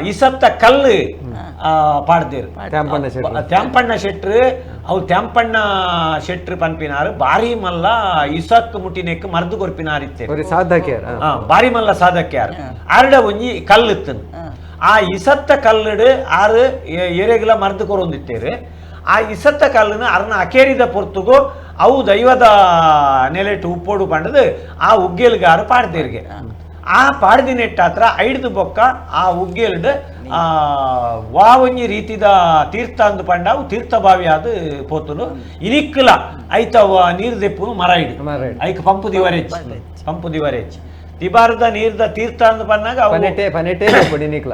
ಇಸತ್ತ ಕಲ್ಲು ಪಾಡ್ದೇರು ತ್ಯಾಂಪಣ್ಣ ಶೆಟ್ರು ಅವು ತ್ಯಾಂಪಣ್ಣ ಶೆಟ್ರು ಪನ್ಪಿನಾರು ಬಾರಿ ಮಲ್ಲ ಇಸಕ್ ಮುಟ್ಟಿನೆಕ್ ಮರ್ದು ಕೊರ್ಪಿನಾರಿತ್ತೇರು ಬಾರಿ ಮಲ್ಲ ಸಾಧಕ್ಯಾರು ಆರ್ಡ ಒಂಜಿ ಕಲ್ಲಿತ್ತು ಆ ಇಸತ್ತ ಕಲ್ಲಡು ಆರು ಎರೆಗ್ಲ ಮರ್ದು ಕೊರೊಂದಿತ್ತೇರು ಆ ಇಸತ್ತ ಕಲ್ಲನ್ನು ಅರ್ನ ಅಕೇರಿದ ಪೊರ್ತುಗು ಅವು ದೈವದ ನೆಲೆಟ್ಟು ಉಪ್ಪೋಡು ಪಂಡದು ಆ ಉಗ್ಗೇಲ್ಗಾರು ಪಾಡ್ದೇರ್ಗೆ ಆ ಪಾಡ್ದಿನೆಟ್ಟಾತ್ರ ಐಡ್ದು ಬೊಕ್ಕ ಆ ಉಗ್ಗೇಲ್ಡ್ ವಾ ಒಂಜಿ ರೀತಿದ ತೀರ್ಥ ಅಂದು ಪಂಡ ಅವು ತೀರ್ಥ ಬಾವಿ ಆದು ಪೋತುನು ಇನಿಕ್ಕಲ ಐತ ನೀರು ದೆಪ್ಪುನು ಮರ ಇಡು ಐಕ್ ಪಂಪು ದಿವರೆಚ್ಚಿ ತಿಬಾರದ ನೀರ್ದ ತೀರ್ಥ ಅಂತ ಬಂದಾಗ ಪನೆಟೇ ಪಡಿನಿಕ್ಲ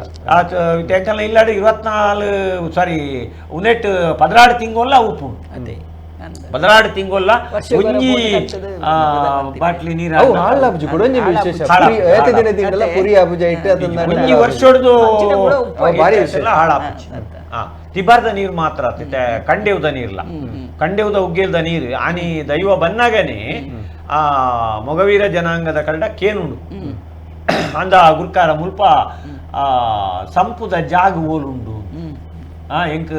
ತೆಂಕಲ ಇಲ್ಲಾಡ 24 ಸಾರಿ ಉನೆಟ್ 16 ತಿಂಗೊಲ್ಲ ಉಪ್ಪು ಅದೇ 16 ತಿಂಗೊಲ್ಲ ಒಂಜಿ ಬಾಟ್ಲಿ ನೀರು ಒಂಜಿ ವರ್ಷದ್ದು ಹಾಳಾಪುಜಿ ತಿಬಾರ್ದ ನೀರು ಮಾತ್ರ ಕಂಡೆವ್ದ ನೀರ್ಲ ಕಂಡೆವ್ದ ಉಗ್ಗೆಲ್ದ ನೀರು ಆನಿ ದೈವ ಬನ್ನಾಗನೆ ಆ ಮೊಗವೀರ ಜನಾಂಗದ ಕರಡ ಕೇನುಂಡು ಅಂದ ಗುರ್ಕಾರ ಮುಲ್ಪ ಸಂಪುದ ಜಾಗ ಓಲುಂಡು ಎಂಕ್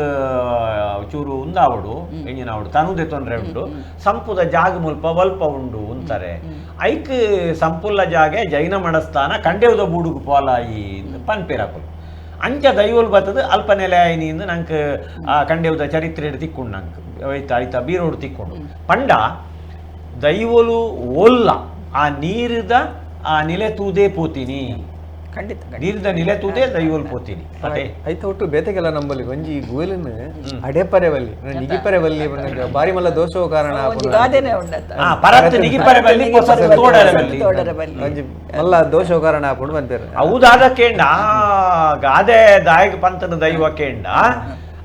ಚೂರು ಉಂದಾವಡು ಎಂಜಿನಾವಡು ತನುದೆ ತೊಂದರೆ ಉಂಡು ಸಂಪುದ ಜಾಗ ಮುಲ್ಪ ವಲ್ಪ ಉಂಡು ಅಂತಾರೆ ಐಕ್ ಸಂಪುಲ್ಲ ಜಾಗೆ ಜೈನ ಮಡಸ್ಥಾನ ಕಂಡೆವ್ದ ಬೂಡುಗು ಪೋಲಾಯಿ ಪನ್ಪೇರಾಕುಲು ಅಂಚ ದೈವಲ್ ಬರ್ತದ ಅಲ್ಪ ನೆಲೆ ಆಯ್ನಿಂದ ನಂಗೆ ಕಂಡೆವ್ದ ಚರಿತ್ರೆ ತಿಕ್ಕೊಂಡು ನಂಗೆ ಆಯ್ತಾ ಬೀರೋಡು ತಿಕ್ಕೊಂಡು ಪಂಡ ದೈವಲು ಓಲ್ಲ ಆ ನೀರಿದ ಆ ನೆಲೆ ತೂದೇ ಪೋತೀನಿ ಖಂಡಿತ ನೀರಿದ ನೆಲೆ ತೂದೇ ದೈವಲ್ ಪೋತೀನಿ ಅದೇ ಐತ ಒಟ್ಟು ಬೇತೆಗೆಲ್ಲ ನಂಬಲ್ಲಿ ಒಂಜಿ ಗುವೆಲನ್ ಅಡೆಪರೆ ಬಲ್ಲಿ ನಿಗಿಪರೆ ಬಲ್ಲಿ ಬಾರಿ ಮಲ್ಲ ದೋಷೋ ಕಾರಣ ಪರತ್ ನಿಗಿಪರೆ ಬಲ್ಲಿ ತೋಡರೆ ಬಲ್ಲಿ ಒಂಜಿ ಮಲ್ಲ ದೋಷೋ ಕಾರಣ ಆಪುಂಡು ಬಂತಾರೆ ಹೌದಾದ ಕೇಂಡ ಗಾದೆ ದಾಯಕ ಪಂತನ ದೈವ ಕೇಂಡ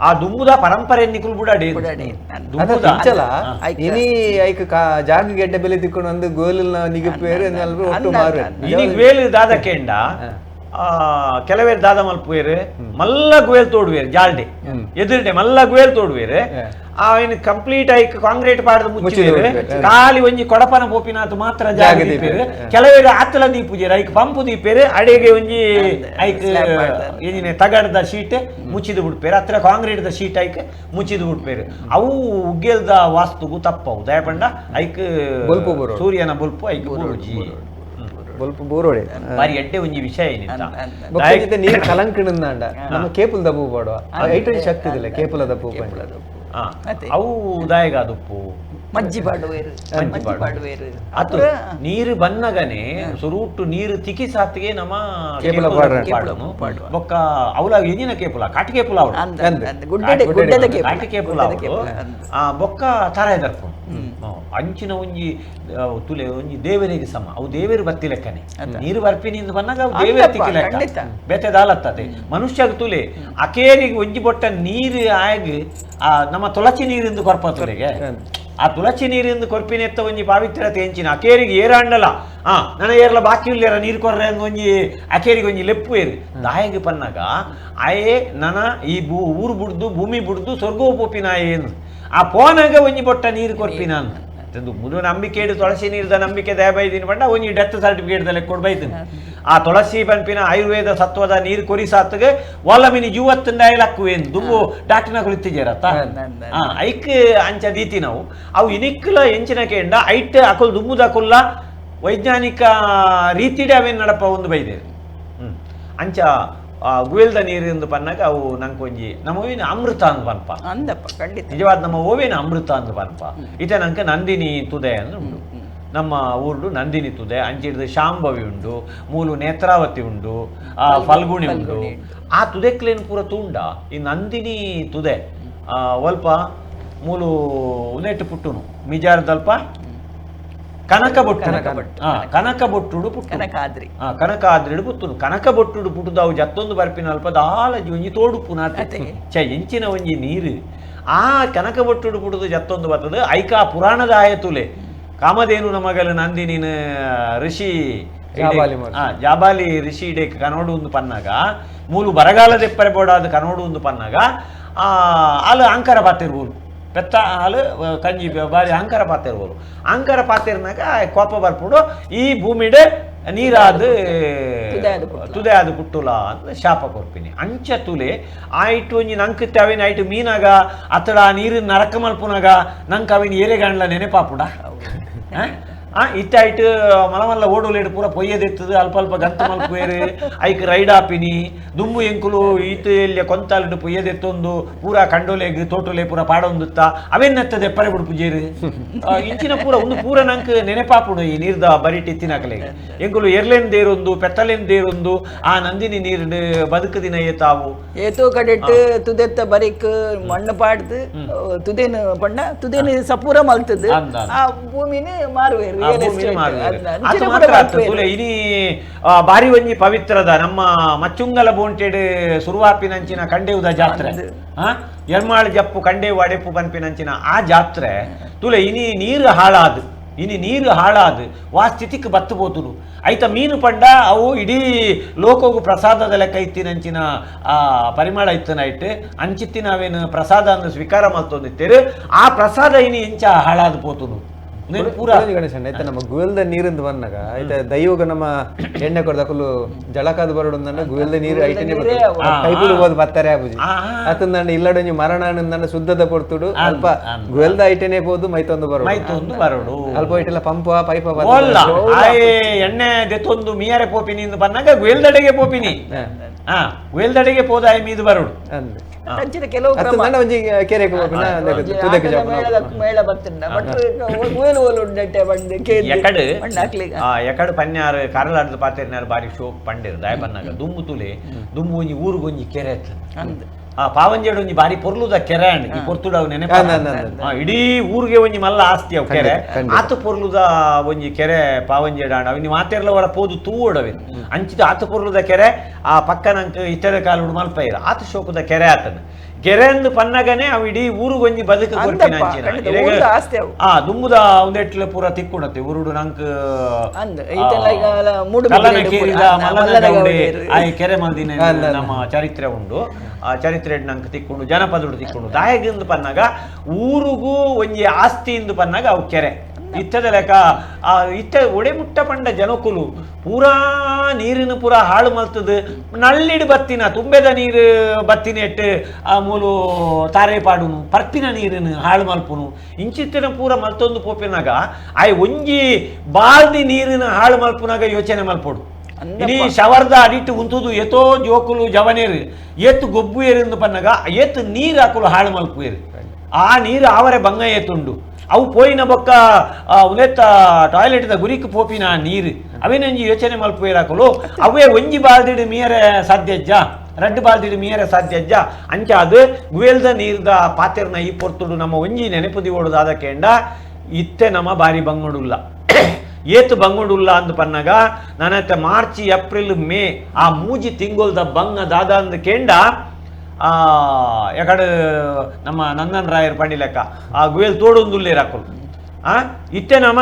ಆ ದುಂಬುದ ಪರಂಪರೆ ನಿಕುಲ್ ಬುಡಾಡಿ ಇನಿ ಐಕ್ ಜಾಗ ಗೆಡ್ಡೆ ಬೆಲೆ ತಿಕ್ಕೊಂಡು ಒಂದು ಗೋಲಿನ ನಿಗಿಪೇರು ಒಟ್ಟು ಮಾರು ಇನಿ ವೇಲು ದಾದ ಕೇಂಡ ಕೆಲವೇರು ದಾದ ಮಲ್ಪುವೇರು ಮಲ್ಲ ಗುವೇಲ್ ತೋಡುವೇರು ಜಾಲ್ಡೆ ಎದುರುಡೆ ಮಲ್ಲ ಗುವೇಲ್ ತೋಡುವೇರು ఆయన కంప్లీట్ ఐక్ కాంక్రీట్ పాడదు ముచ్చివేరు ఖాళీ ಒಂಜಿ ಕೊಡಪನ ಪೋಪಿನಾತ್ ಮಾತ್ರ ಜಾಗ ದೀಪೇರು ಕೆಲವೇರು ಆತ್ತಲ ದೀಪುಜೇರು ಐಕ್ ಪಂಪು ದೀಪೇರು ಅಡೆಗೆ ಒಂಜಿ ಐಕ್ ಏನಿನೆ ತಗಡದ ಶೀಟ್ ಮುಚ್ಚಿದು ಬಿಡ್ಪೇರು ಹತ್ರ ಕಾಂಕ್ರೀಟ್ ದ ಶೀಟ್ ಐಕ್ ಮುಚ್ಚಿದು ಬಿಡ್ಪೇರು ಅವು ಉಗ್ಗೆಲ್ದ ವಾಸ್ತುಗು ತಪ್ಪವು ದಯಪಂಡ ಐಕ್ ಸೂರ್ಯನ ಬುಲ್ಪು ಐಕ್ ಬೂರುಜಿ ಬೊಲ್ಪ ಬೋರೋಡೆ ಬಾರಿ ಎಡ್ಡೆ ಒಂಜಿ ವಿಷಯ ಏನಿಲ್ಲ ಬೊಕ್ಕಜಿತೆ ನೀರು ಕಲಂಕಣಂದಾಂಡ ನಮ್ಮ ಕೇಪುಲ್ ದಪ್ಪು ಪಾಡುವ ಐಟೊಂದು ಶಕ್ತಿ ಇದಿಲ್ಲ ಕೇಪುಲ ದಪ್ಪು ಅವು ದಾಯಗ ದುಪ್ಪು ಮಜ್ಜಿ ಪಾಡುವೇರು ಅತ್ತು ನೀರು ಬನ್ನಗನೆ ಸುರುಟ್ಟು ನೀರು ತಿಕ್ಕಿ ಸಾತಿಗೆ ನಮ್ಮ ಬೊಕ್ಕ ಅವಲ ಎಂಜಿನ ಕೇಪುಲ ಕಾಟಿ ಕೇಪುಲ ಕಾಟಿ ಕೇಪುಲ ಬೊಕ್ಕ ತರಾಯ ದರ್ಪು ಅಂಚಿನ ಒಂಜಿ ತುಲೆ ಒಂಜಿ ದೇವರಿಗೆ ಸಮ ಅವು ದೇವರು ಬತ್ತಿ ಲೆಕ್ಕನೆ ನೀರು ಬರ್ಪಿನಿಂದ ಬಂದಾಗ ಅವು ದೇವರ ತಿಕ್ಕಿ ಲೆಕ್ಕ ಬೆತ್ತದಾಲತ್ತದೆ ಮನುಷ್ಯಗ ತುಲೆ ಅಕೇರಿಗೆ ಒಂಜಿ ಬೊಟ್ಟ ನೀರು ಆಗಿ ನಮ್ಮ ತುಳಸಿ ನೀರಿಂದ ಕೊರ್ಪತ್ತುಲೆಗೆ ಆ ತುಳಸಿ ನೀರಿಂದ ಕೊರ್ಪಿನೆತ್ತ ಒಂಜಿ ಪಾವಿತ್ರ್ಯತೆ ಎಂಚಿನ ಅಕೇರಿಗೆ ಏರಾಂಡಲ ನನ್ನ ಏರ್ಲ ಬಾಕಿ ಇಲ್ಲೇರ ನೀರು ಕೊರ್ರೆ ಅಂದ್ ಒಂಜಿ ಅಕೇರಿಗೆ ಒಂಜಿ ಲೆಪ್ಪು ಏರು ದಾಯಿಗೆ ಪನ್ನಾಗ ಆಯೇ ನನ ಈ ಊರು ಬುಡ್ದು ಭೂಮಿ ಬುಡ್ದು ಸ್ವರ್ಗವು ಪೋಪಿನ ಏನು ಆ ಪೋನಾಗ ಒಂಜಿ ಬೊಟ್ಟ ನೀರು ಕೊರ್ಪಿನ ಅಂತ ಮುದು ನಂಬಿಕೆ ತುಳಸಿ ನೀರ್ದ ನಂಬಿಕೆ ದಯ ಬೈದಿನ ಪಂಡ ಒಂಜಿ ಡೆತ್ ಸರ್ಟಿಫಿಕೇಟ್ ದಲ್ಲ ಕೊಡ್ ಬೈತೀನಿ ಆ ತುಳಸಿ ಪಂಪಿನ ಆಯುರ್ವೇದ ಸತ್ವದ ನೀರು ಕೊರಿಸಾತ್ಗೆ ಒಲಮಿನಿ ಜೀವತ್ತಿಂದ ಐಲಕ್ಕುವೇನು ದುಂಬು ಡಾಕ್ಟರ್ನ ಕುಳಿತಿಜೇರತ್ತ ಐಕ್ ಅಂಚ ದೀತಿ ನಾವು ಅವು ಇನಿಕ್ಲ ಎಂಚಿನ ಕೇಂಡ ಐಟ್ ಅಕುಲ್ ದುಂಬುದ ಕುಲ್ಲ ವೈಜ್ಞಾನಿಕ ರೀತಿಡೆ ಅವೇನು ನಡಪ ಒಂದು ಬೈದೇರು ಅಂಚ ಗುವೆಲ್ದ ನೀರಿಂದ ಪನ್ನಾಗ ಅವು ನಂಗೆ ಒಂಜಿ ನಮ್ಮ ಓವಿನ ಅಮೃತ ಅಂದ್ ಪನ್ಪ ಅಂದಪ್ಪ ಖಂಡಿತ ನಿಜವಾದ ನಮ್ಮ ಓವಿನ ಅಮೃತ ಅಂದ್ ಪನ್ಪ ಇತ ನಂಗೆ ನಂದಿನಿ ತುದೆ ಅಂದ್ರೆ ಉಂಡು ನಮ್ಮ ಊರ್ಡು ನಂದಿನಿ ತುದೆ ಅಂಚಿಡ್ದು ಶಾಂಭವಿ ಉಂಡು ಮೂಲು ನೇತ್ರಾವತಿ ಉಂಡು ಫಲ್ಗುಣಿ ಉಂಡು ಆ ತುದೆಕ್ಲೇನು ಪೂರ ತೂಂಡ ಈ ನಂದಿನಿ ತುದೆ ಒಲ್ಪ ಮೂಲು ಉನೆಟ್ಟು ಪುಟ್ಟುನು ಮಿಜಾರ್ದಲ್ಪ ಕನಕ ಬೊಟ್ಟುಡು ಕನಕಾದ್ರಿಡು ಪುತ್ತುನು ಕನಕ ಬೊಟ್ಟುಡು ಪುಟ್ಟುದಾವು ಜತ್ತೊಂದು ಬರ್ಪಿನ ಅಲ್ಪ ದಾಲಜಿ ಒಂಜಿ ತೋಡು ಪುನಾತೆ ಎಂಚಿನ ಒಂಜಿ ನೀರು ಆ ಕನಕ ಬೊಟ್ಟುಡು ಪುಟ್ಟದು ಜತ್ತೊಂದು ಬರ್ತದೆ ಐಕಾ ಪುರಾಣದ ಆಯತುಲೆ ಕಾಮಧೇನು ನಮಗಲು ನಂದಿನಿನ ಋಷಿ ಜಾಬಾಲಿ ಋಷಿ ಇಡೆ ಕನೋಡು ಒಂದು ಪನ್ನಾಗ ಮೂಲು ಬರಗಾಲದೆಪ್ಪರೆ ಬೋಡಾದ ಕನೋಡು ಒಂದು ಪನ್ನಾಗ ಅಲ್ಲ ಅಂಕರ ಪಾತಿರ್ಬೋದು ಪೆತ್ತ ಹಾಲು ಕಂಜಿ ಬಾರಿ ಅಂಕರ ಪಾತಿರ್ಬೋದು ಅಂಕರ ಪಾತಿರ್ನಾಗ ಕೋಪ ಬರ್ಬಿಡು ಈ ಭೂಮಿಡೆ ನೀರಾದ ತುದೆ ಆದ ಪುಟ್ಟುಲ ಅಂತ ಶಾಪ ಕೊರ್ಪಿನಿ ಅಂಚ ತುಲೆ ಆಯ್ತು ಒಂಜಿ ನಂಕತ್ತೆ ಅವೇನು ಆಯ್ತು ಮೀನಾಗ ಅತ್ತಡ ನೀರಿನ ನರಕ ಮಲ್ಪುನಾಗ ನಂಗೆ ಅವೇನು ಏರೆಗಾಣ್ಲ ನೆನೆಪಾಪುಡ ಇತ್ತಾಯ್ತು ಮಲಮಲ್ಲ ಓಡೋಲೇಡು ಪೂರ ಪೊಯ್ಯದೆತ್ತದು ಅಲ್ಪ ಅಲ್ಪ ಗಂತ ಮಲ್ಪುವೇರು ಐಕ್ ರೈಡ್ ಆಪಿನಿ ದುಂಬು ಎಂಕುಲು ಈತ ಎಲ್ಲಿ ಕೊಂತಾಲಿಡು ಪೊಯ್ಯದೆತ್ತೊಂದು ಪೂರ ಕಂಡೋಲೆಗ್ ತೋಟೋಲೆ ಪೂರ ಪಾಡೊಂದುತ್ತ ಅವೆನ್ನತ್ತದೆ ಎಪ್ಪರೆ ಬಿಡು ಪೂಜೇರು ಇಂಚಿನ ಪೂರ ಒಂದು ಪೂರ ನಂಗೆ ನೆನೆಪಾಪುಡು ಈ ನೀರ್ದ ಬರಿಟ್ ಎತ್ತಿನಾಕಲೆಗೆ ಎಂಕುಲು ಎರ್ಲೆನ್ ದೇರೊಂದು ಪೆತ್ತಲೆನ್ ದೇರೊಂದು ಆ ನಂದಿನಿ ನೀರು ಬದುಕದಿನ ಏತಾವು ಏತೋ ಕಡೆಟ್ ತುದೆತ್ತ ಬರಿಕ್ ಮಣ್ಣು ಪಾಡ್ದು ತುದೇನು ಪಂಡ ತುದೇನು ಸಪೂರ ಮಲ್ತದು ಆ ಭೂಮಿನ ಮಾರುವೇರು ಅದು ಮಾತ್ರ ತುಲೆ ಇನಿ ಬಾರಿ ಒಂಜಿ ಪವಿತ್ರದ ನಮ್ಮ ಮಚ್ಚುಂಗಲ ಬೋಂಟೆಡ್ ಸುರುವಾಪಿನಂಚಿನ ಕಂಡೇವುದ ಜಾತ್ರೆ ಎರ್ಮಾಳ್ ಜಪ್ಪು ಕಂಡೇವು ಅಡೆಪ್ಪು ಪನ್ಪಿನಂಚಿನ ಆ ಜಾತ್ರೆ ತುಲೆ ಇನಿ ನೀರು ಹಾಳಾದು ವಾ ಸ್ಥಿತಿಗೆ ಬತ್ತಬೋತುಡು ಐತ ಮೀನು ಪಂಡ ಅವು ಇಡೀ ಲೋಕೋಗು ಪ್ರಸಾದದ ಲೆಕ್ಕ ಇತ್ತಿನಂಚಿನ ಪರಿಮಳ ಇತ್ತನೈಟ್ ಅಂಚಿತ್ತಿನ ಅವೇನು ಪ್ರಸಾದ ಅನ್ನು ಸ್ವೀಕಾರ ಮಲ್ತೊಂದಿತ್ತೇರು ಆ ಪ್ರಸಾದ ಇನಿ ಎಂಚ ಹಾಳಾದು ಪೋತುಡು ಗಣೇಶನ್ ಆಯ್ತಾ ನಮ್ಮ ಗುವೆಲ್ದ ನೀರಿಂದ ಬಂದಾಗ ಆಯ್ತಾ ದೈವಗ ನಮ್ಮ ಎಣ್ಣೆ ಕೊಡ್ದಕ್ಕಲು ಜಳಕಾದ ಬರೋಡು ಗುವೆಲ್ದ ನೀರು ಐಟನೆ ಕೈಪುಡು ಹೋದ್ ಬರ್ತಾರೆ ಆಬುಜಿ ಅತಂದ ಇಲ್ಲಡೊಂಜಿ ಮರಣ ಶುದ್ಧದ ಕೊಡ್ತುಡು ಅಲ್ಪ ಗುವೆಲ್ದ ಐಟನೆ ಹೋದು ಮೈತೊಂದು ಬರೋಡು ಅಲ್ಪ ಐಟೆಲ್ಲ ಪಂಪ ಪೈಪ ಎಣ್ಣೆ ದೆತ್ತೊಂದು ಮೀಯರೆ ಪೋಪಿನಿ ಬಂದಾಗ ಗುವೆಲ್ದಡೆಗೆ ಪೋಪಿನಿ ಗುವೆಲ್ದಡೆಗೆ ಪೋದಾಯ ಮೀದು ಬರೋಡು ಕೆಲವು ಎಕಡು ಪನ್ಯಾರು ಕರಲಾಡ್ದು ಪಾತೇರಿನಾರು ಬಾರಿ ಶೋಕ್ ಪಂಡೇರು ದಾಯ ಬನ್ನಾಗ ದುಂಬು ತುಲೆ ದುಂಬು ಒಂಜಿ ಊರಿಗೊಂಜಿ ಕೆರೆ ಪಾವಂಜೇಡು ಒಂಜಿ ಬಾರಿ ಪೊರ್ಲುದ ಕೆರೆ ಅಂಡ್ ಈ ಪೊರ್ತುಡ ಅವು ನೆನಪ ಇಡೀ ಊರಿಗೆ ಒಂಜಿ ಮಲ್ಲ ಆಸ್ತಿ ಅವು ಕೆರೆ ಆತು ಪೊರ್ಲುದ ಒಂಜಿ ಕೆರೆ ಪಾವಂಜೇಡು ಅಂಡ್ ಅವು ಮಾತೇರ್ಲ ಹೊರ ಪೋದು ತೂವಡವೆ ಅಂಚಿದ ಆತು ಪೊರ್ಲುದ ಕೆರೆ ಆ ಪಕ್ಕನಂಕ ಇತರೆ ಕಾಲು ಮಲ್ಪ ಇರ ಆತು ಶೋಕದ ಕೆರೆ ಆತನ ಕೆರೆ ಅಂದು ಪನ್ನಗನೆ ಅವು ಇಡೀ ಊರಿಗೊಂಜಿ ಬದುಕು ದುಂಬುದ ಒಂದೆಟ್ಲ ಪೂರ ತಿಕ್ಕುಡತ್ತೆ ಊರುಡು ನಂಕ್ ಕೆರೆ ಮಂದಿನ ನಮ್ಮ ಚರಿತ್ರೆ ಉಂಡು ಆ ಚರಿತ್ರೆ ನಂಗೆ ತಿಕ್ಕೊಂಡು ಜನಪದ ತಿಕ್ಕೊಂಡು ದಾಯಗಿಂದು ಪನ್ನಾಗ ಊರಿಗೂ ಒಂಜಿ ಆಸ್ತಿ ಇಂದು ಪನ್ನಾಗ ಅವು ಕೆರೆ ಇತ್ತದ ಲೆಕ್ಕ ಒಡೆ ಮುಟ್ಟ ಪಂಡ ಜನಕುಲು ಪೂರಾ ನೀರಿನ ಪೂರ ಹಾಳು ಮಲ್ತದ ನಳ್ಳಿಡ್ ಬತ್ತಿನ ತುಂಬೆದ ನೀರು ಬತ್ತಿನ ಎಟ್ಟು ಆ ಮೂಲು ತಾರೆ ಪಾಡುನು ಪರ್ಪಿನ ನೀರಿನ ಹಾಳು ಮಲ್ಪುನು ಇಂಚಿತ್ತಿನ ಪೂರ ಮಲ್ತೊಂದು ಪೋಪಿನಾಗ ಆಯ್ ಒಂಜಿ ಬಾಲ್ದಿ ನೀರಿನ ಹಾಳು ಮಲ್ಪುನಾಗ ಯೋಚನೆ ಮಲ್ಪೊಡು ಇಡೀ ಶವರ್ದ ಅಡಿಟ್ಟು ಉಂತುದು ಎತೋ ಜೋಕುಲು ಜವನೇರು ಎತ್ತು ಗೊಬ್ಬು ಏರಿಂದು ಪನ್ನಗ ಎತ್ತು ನೀರು ಹಾಕಲು ಹಾಳು ಮಲ್ಪು ಏರು ಆ ನೀರು ಆವರೆ ಬಂಗ ಎತ್ತುಂಡು ಅವು ಪೋಯಿನ ಬೊಕ್ಕ ಉನೆತ್ತ ಟಾಯ್ಲೆಟ್ದ ಗುರಿಕ್ ಪೋಪಿನ ನೀರು ಅವೇನೊಂಜಿ ಯೋಚನೆ ಮಲ್ಪುವೇರು ಹಾಕಲು ಅವೇ ಒಂಜಿ ಬಾಲ್ದಿಡು ಮೀಯರೆ ಸಾಧ್ಯಜ್ಜ ರಡ್ಡು ಬಾಲ್ದಿಡು ಮೀಯರೆ ಸಾಧ್ಯಜ್ಜ ಅಂಚ ಅದು ಗುವೆಲ್ದ ನೀರ್ದ ಪಾತೆರ್ನ ಈ ಪೊರ್ತುಡು ನಮ್ಮ ಒಂಜಿ ನೆನಪುದಿ ಓಡುದಾದ ಕೇಂಡ ಇತ್ತೆ ನಮ್ಮ ಬಾರಿ ಬಂಗುಡುಲ್ಲ ಏತು ಬಂಗುಡುಲ್ಲ ಅಂದು ಪನ್ನಗ ನನ್ನತ್ತ ಮಾರ್ಚ್ ಏಪ್ರಿಲ್ ಮೇ ಆ ಮೂಜಿ ತಿಂಗೊಲ್ದ ಬಂಗ ದಾದ ಅಂದು ಕೇಂಡ ಎಕಡೆ ನಮ್ಮ ನಂದನ್ ರಾಯರ್ ಪಂಡಿಲೆಕ್ಕ ಆ ಗುವೇಲ್ ತೋಡೊಂದುಲ್ಲೇ ರಾಕುಲು ಇತ್ತೆ ನಮ್ಮ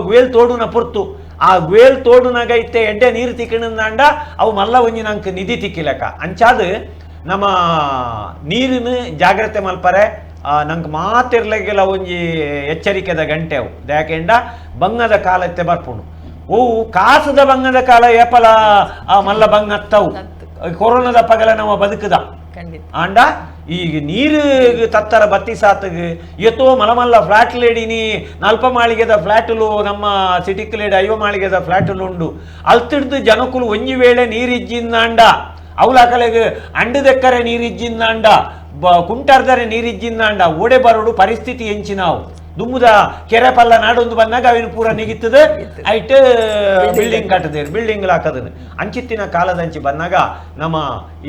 ಗುವೇಲ್ ತೋಡುನ ಪೊರ್ತು ಆ ಗುವೇಲ್ ತೋಡುನಾಗ ಇತ್ತೆ ಎಡ್ಡೆ ನೀರು ತಿಕ್ಕಿಣಂದಾಂಡ ಅವು ಮಲ್ಲ ಒಂಜಿ ನಂಗೆ ನಿಧಿ ತಿಕ್ಕಿಲೆಕ್ಕ ಅಂಚಾದ ನಮ್ಮ ನೀರಿನ ಜಾಗ್ರತೆ ಮಲ್ಪರೆ ನಂಗೆ ಮಾತಿರ್ಲೆಗೆಲ್ಲ ಒಂಜಿ ಎಚ್ಚರಿಕೆದ ಗಂಟೆ ಅವು ಯಾಕೆಂಡ ಬಂಗದ ಕಾಲ ಎತ್ತೆ ಬರ್ಪುಂಡು ಓವು ಕಾಸದ ಬಂಗದ ಕಾಲ ಏಪಲ ಮಲ್ಲ ಬಂಗ ಹತ್ತವು ಕೊರೋನಾದ ಪಗಲ ನಮ್ಮ ಬದುಕದ ಆಂಡ ಈಗ ನೀರು ತತ್ತರ ಬತ್ತಿ ಸಾತಗ ಎತ್ತೋ ಮಲಮಲ್ಲ ಫ್ಲಾಟ್ ಲೇಡಿನಿ ನಲ್ಪ ಮಾಳಿಗೆದ ಫ್ಲಾಟುಲು ನಮ್ಮ ಸಿಟಿಕ್ ಲೇಡಿ 5 ಮಾಳಿಗೆದ ಫ್ಲಾಟುಲು ಉಂಡು ಅಲ್ತಿಡ್ದು ಜನಕುಲು ಒಂಜಿ ವೇಳೆ ನೀರಿಜ್ಜಿಂದಾಂಡ ಅವಲ ಕಲೆಗೆ ಅಂಡದೆಕ್ಕರೆ ನೀರಿಜ್ಜಿಂದಾಂಡ ಕುಂಟಾರ್ದರೆ ನೀರಿಜ್ಜಿಂದಾಂಡ ಓಡೆ ಬರೋಡು ಪರಿಸ್ಥಿತಿ ಎಂಚಿನಾವು ದುಮ್ಮುದ ಕೆರೆ ಪಲ್ಲ ನಾಡೊಂದು ಬಂದಾಗ ಅವಿನ ಪೂರ ನಿಗಿತದೆ ಐಟ್ ಬಿಲ್ಡಿಂಗ್ ಕಟ್ಟದೇರು ಬಿಲ್ಡಿಂಗ್ ಹಾಕದನ್ನು ಅಂಚಿತ್ತಿನ ಕಾಲದಂಚಿ ಬಂದಾಗ ನಮ್ಮ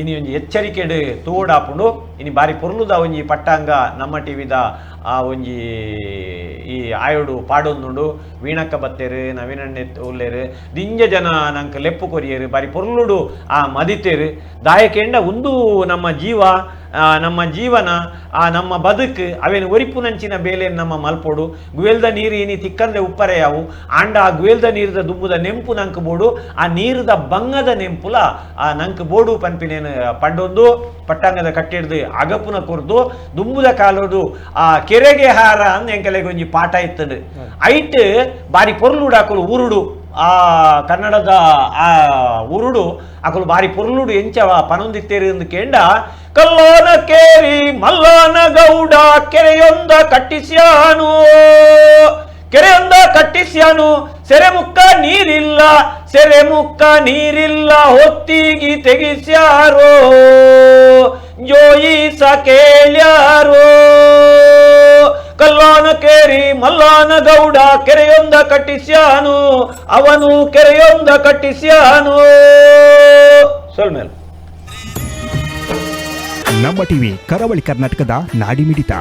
ಇನಿ ಒಂಜಿ ಎಚ್ಚರಿಕೆಡು ತೋಡಾಪುಂಡು ಇನಿ ಬಾರಿ ಪೊರ್ಲುದ ಒಂಜಿ ಪಟ್ಟಾಂಗ ನಮ್ಮ ಟಿವಿದ ಆ ಒಂಜಿ ಈ ಆಯೋಡು ಪಾಡೊಂದುಂಡು ವೀಣಕ್ಕ ಬತ್ತೇರು ನವೀನಣ್ಣೆ ಉಲ್ಲೇರು ದಿಂಜ ಜನ ನಂಗೆ ಲೆಪ್ಪು ಕೊರಿಯರು ಬಾರಿ ಪೊರ್ಲುಡು ಆ ಮದಿತೇರು ದಾಯಕೆಂಡ ಒಂದು ನಮ್ಮ ಜೀವನ ಆ ನಮ್ಮ ಬದುಕು ಅವೇನು ಒರಿಪುನಂಚಿನ ಬೇಲೆ ನಮ್ಮ ಮಲ್ಪೋಡು ಗುವೆಲ್ದ ನೀರು ಇನಿ ತಿಕ್ಕಂದೆ ಉಪ್ಪರೆಯಾವು ಆಂಡ ಆ ಗುವೆಲ್ದ ನೀರದ ದುಂಬುದ ನೆಂಪು ನಂಕು ಬೋಡು ಆ ನೀರದ ಬಂಗದ ನೆಂಪುಲ ಆ ನಂಕು ಬೋಡು ಪನ್ಪಿನೇನು ಪಂಡೊಂದು ಪಟ್ಟಂಗದ ಕಟ್ಟಿಡ್ದು ಅಗಪುನ ಕೊರ್ದು ದುಂಬುದ ಕಾಲೋಡು ಆ ಕೆರೆಗೆ ಹಾರ ಅಂದ್ ಎಂಕಲೆಗೆ ಒಂಜಿ ಪಾಠ ಇತ್ತದು ಐಟ್ ಬಾರಿ ಪೊರ್ಲುಡಾಕಲು ಊರುಡು ಆ ಕನ್ನಡದ ಆ ಉರುಡು ಅಕಲು ಬಾರಿ ಪೊರ್ಲುಡು ಎಂಚವ ಪನೊಂದಿತ್ತೇರಿ ಎಂದು ಕೇಂಡ ಕಲ್ಲೋನ ಕೇರಿ ಮಲ್ಲನ ಗೌಡ ಕೆರೆಯೊಂದ ಕಟ್ಟಿಸ್ಯಾನು ಸೆರೆಮುಕ್ಕ ನೀರಿಲ್ಲ ಹೊತ್ತಿಗಿ ತೆಗಿಸ್ಯಾರೋ ಜೋಯಿಸ ಕೇಳ್ಯಾರೋ ಕಲ್ಲಾನ ಕೇರಿ ಮಲ್ಲಾನ ಗೌಡ ಕೆರೆಯೊಂದ ಕಟ್ಟಿಸ್ಯಾನು ಅವನು ಕೆರೆಯೊಂದ ಕಟ್ಟಿಸ್ಯಾನು ನಮ್ಮ ಟಿವಿ ಕರಾವಳಿ ಕರ್ನಾಟಕದ ನಾಡಿಮಿಡಿತ.